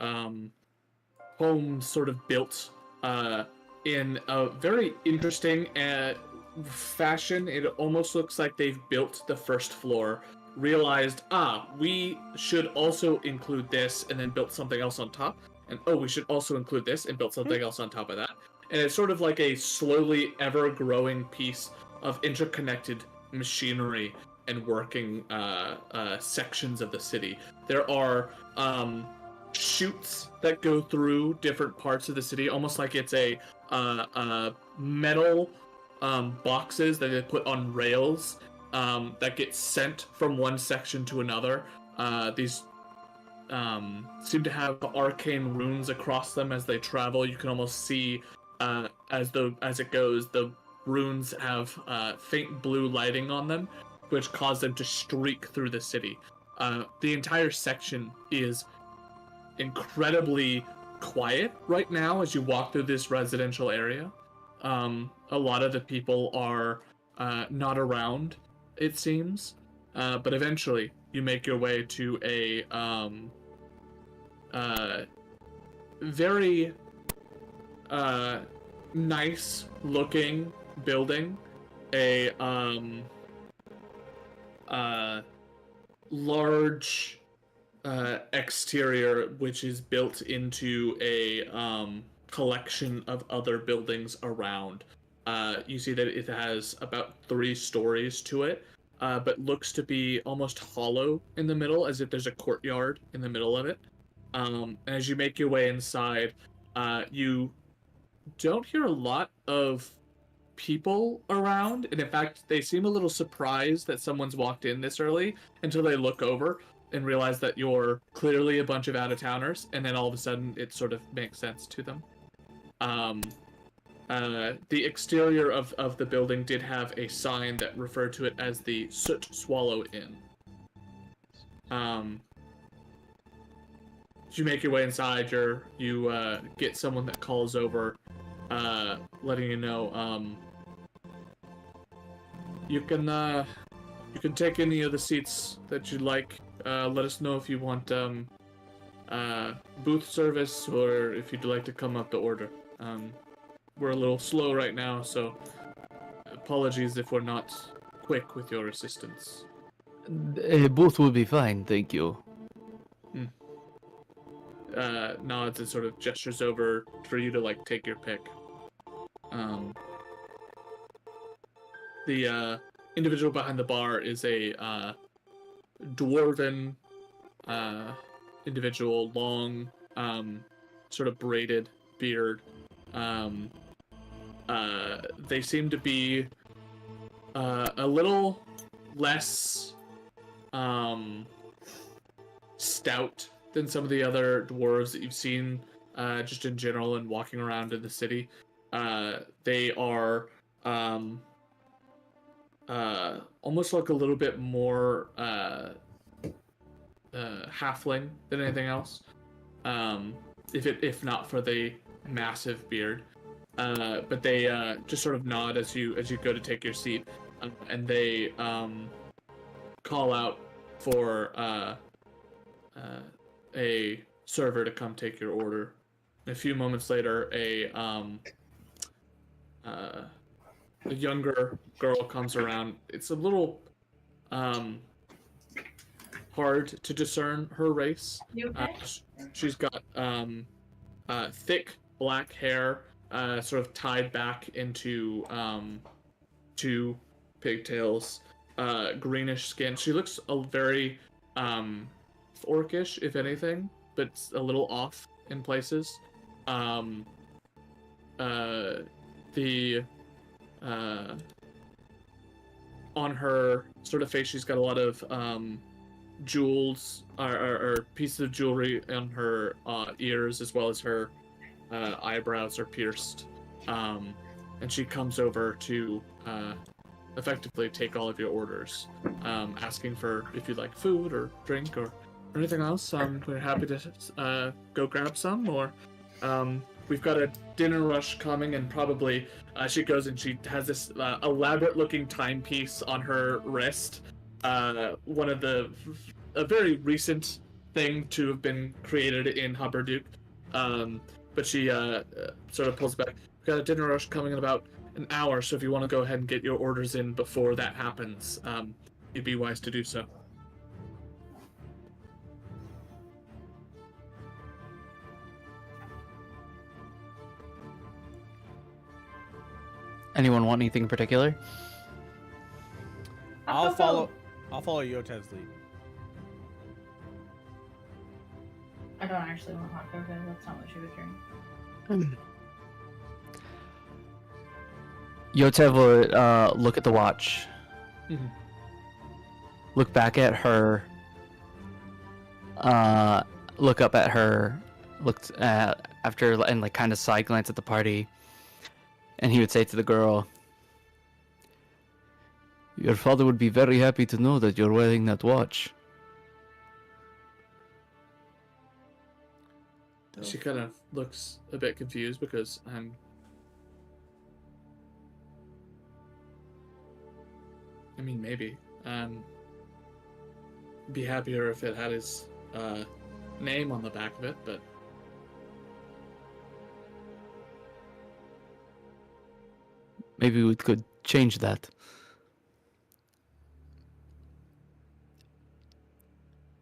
S1: homes sort of built in a very interesting fashion. It almost looks like they've built the first floor, realized, we should also include this, and then built something else on top. And we should also include this, and built something else on top of that. And it's sort of like a slowly ever-growing piece of interconnected machinery and working sections of the city. There are chutes that go through different parts of the city, almost like it's a metal boxes that they put on rails that get sent from one section to another. These seem to have arcane runes across them as they travel. You can almost see as it goes, the runes have faint blue lighting on them, which cause them to streak through the city. The entire section is incredibly quiet right now as you walk through this residential area. A lot of the people are not around, it seems, but eventually you make your way to a very nice looking building, a large exterior which is built into a collection of other buildings around. You see that it has about 3 stories to it, but looks to be almost hollow in the middle, as if there's a courtyard in the middle of it. And as you make your way inside, you don't hear a lot of people around, and in fact, they seem a little surprised that someone's walked in this early until they look over and realize that you're clearly a bunch of out-of-towners, and then all of a sudden it sort of makes sense to them. The exterior of the building did have a sign that referred to it as the Soot Swallow Inn. As you make your way inside, you get someone that calls over, letting you know, you can take any of the seats that you'd like. Let us know if you want booth service or if you'd like to come up to order. We're a little slow right now, so apologies if we're not quick with your assistance.
S2: Both will be fine, thank you.
S1: Nods and sort of gestures over for you to take your pick. The individual behind the bar is a dwarven individual, long, sort of braided beard. They seem to be a little less stout than some of the other dwarves that you've seen just in general and walking around in the city. They are almost like a little bit more halfling than anything else, if not for the massive beard. But they just sort of nod as you go to take your seat, and they call out for a server to come take your order. And a few moments later, a younger girl comes around. It's a little hard to discern her race.
S7: You okay?
S1: She's got thick black hair, sort of tied back into 2 pigtails, greenish skin. She looks a very orcish, if anything, but a little off in places. On her sort of face, she's got a lot of jewels or pieces of jewelry on her ears, as well as her eyebrows are pierced. And she comes over to effectively take all of your orders, asking for if you'd like food or drink or anything else. We're happy to go grab some, or we've got a dinner rush coming, and probably she goes and she has this elaborate-looking timepiece on her wrist. One of a very recent thing to have been created in Hubberduke. But she sort of pulls back. We've got a dinner rush coming in about an hour, so if you want to go ahead and get your orders in before that happens, you'd be wise to do so.
S2: Anyone want anything in particular?
S3: I'll follow Yotev's lead.
S4: I don't actually want hot cocoa. That's not what she would drink.
S2: Yotev will look at the watch.
S1: Mhm.
S2: Look back at her. Look up at her. Looked at after and like kind of side glance at the party. And he would say to the girl, "Your father would be very happy to know that you're wearing that watch."
S1: She kind of looks a bit confused because I mean, maybe. Be happier if it had his name on the back of it, but
S2: Maybe we could change that.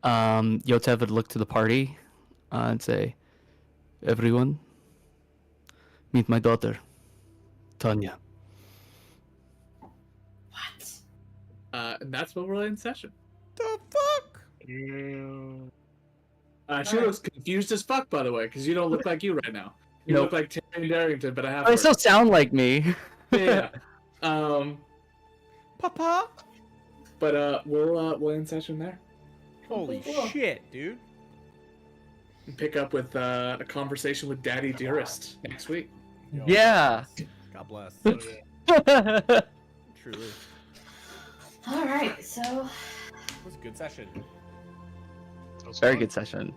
S2: Yotev would look to the party and say, "Everyone, meet my daughter, Tanya."
S4: What?
S1: and that's what we're in session.
S3: The fuck?
S6: Yeah.
S1: She looks confused as fuck, by the way, because you don't look like you right now. You
S2: Nope.
S1: look like Terry Darrington, but I have.
S2: They still sound like me.
S1: Yeah.
S3: Papa?
S1: But we'll end session there.
S3: Holy
S4: Cool.
S3: shit, dude.
S1: And pick up with a conversation with Daddy Dearest next week.
S3: Yo,
S2: Yeah.
S3: God bless.
S6: Oh, yeah.
S3: Truly.
S4: All right, so
S3: It was a good session.
S6: That was
S2: Very
S6: fun.
S2: good session.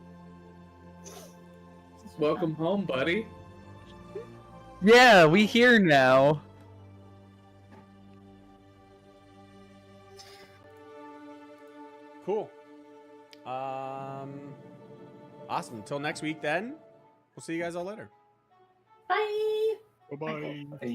S1: Welcome home, buddy.
S2: Yeah, we here now.
S3: Cool. Awesome. Until next week, then. We'll see you guys all later.
S7: Bye.
S6: Bye-bye.
S5: Hey.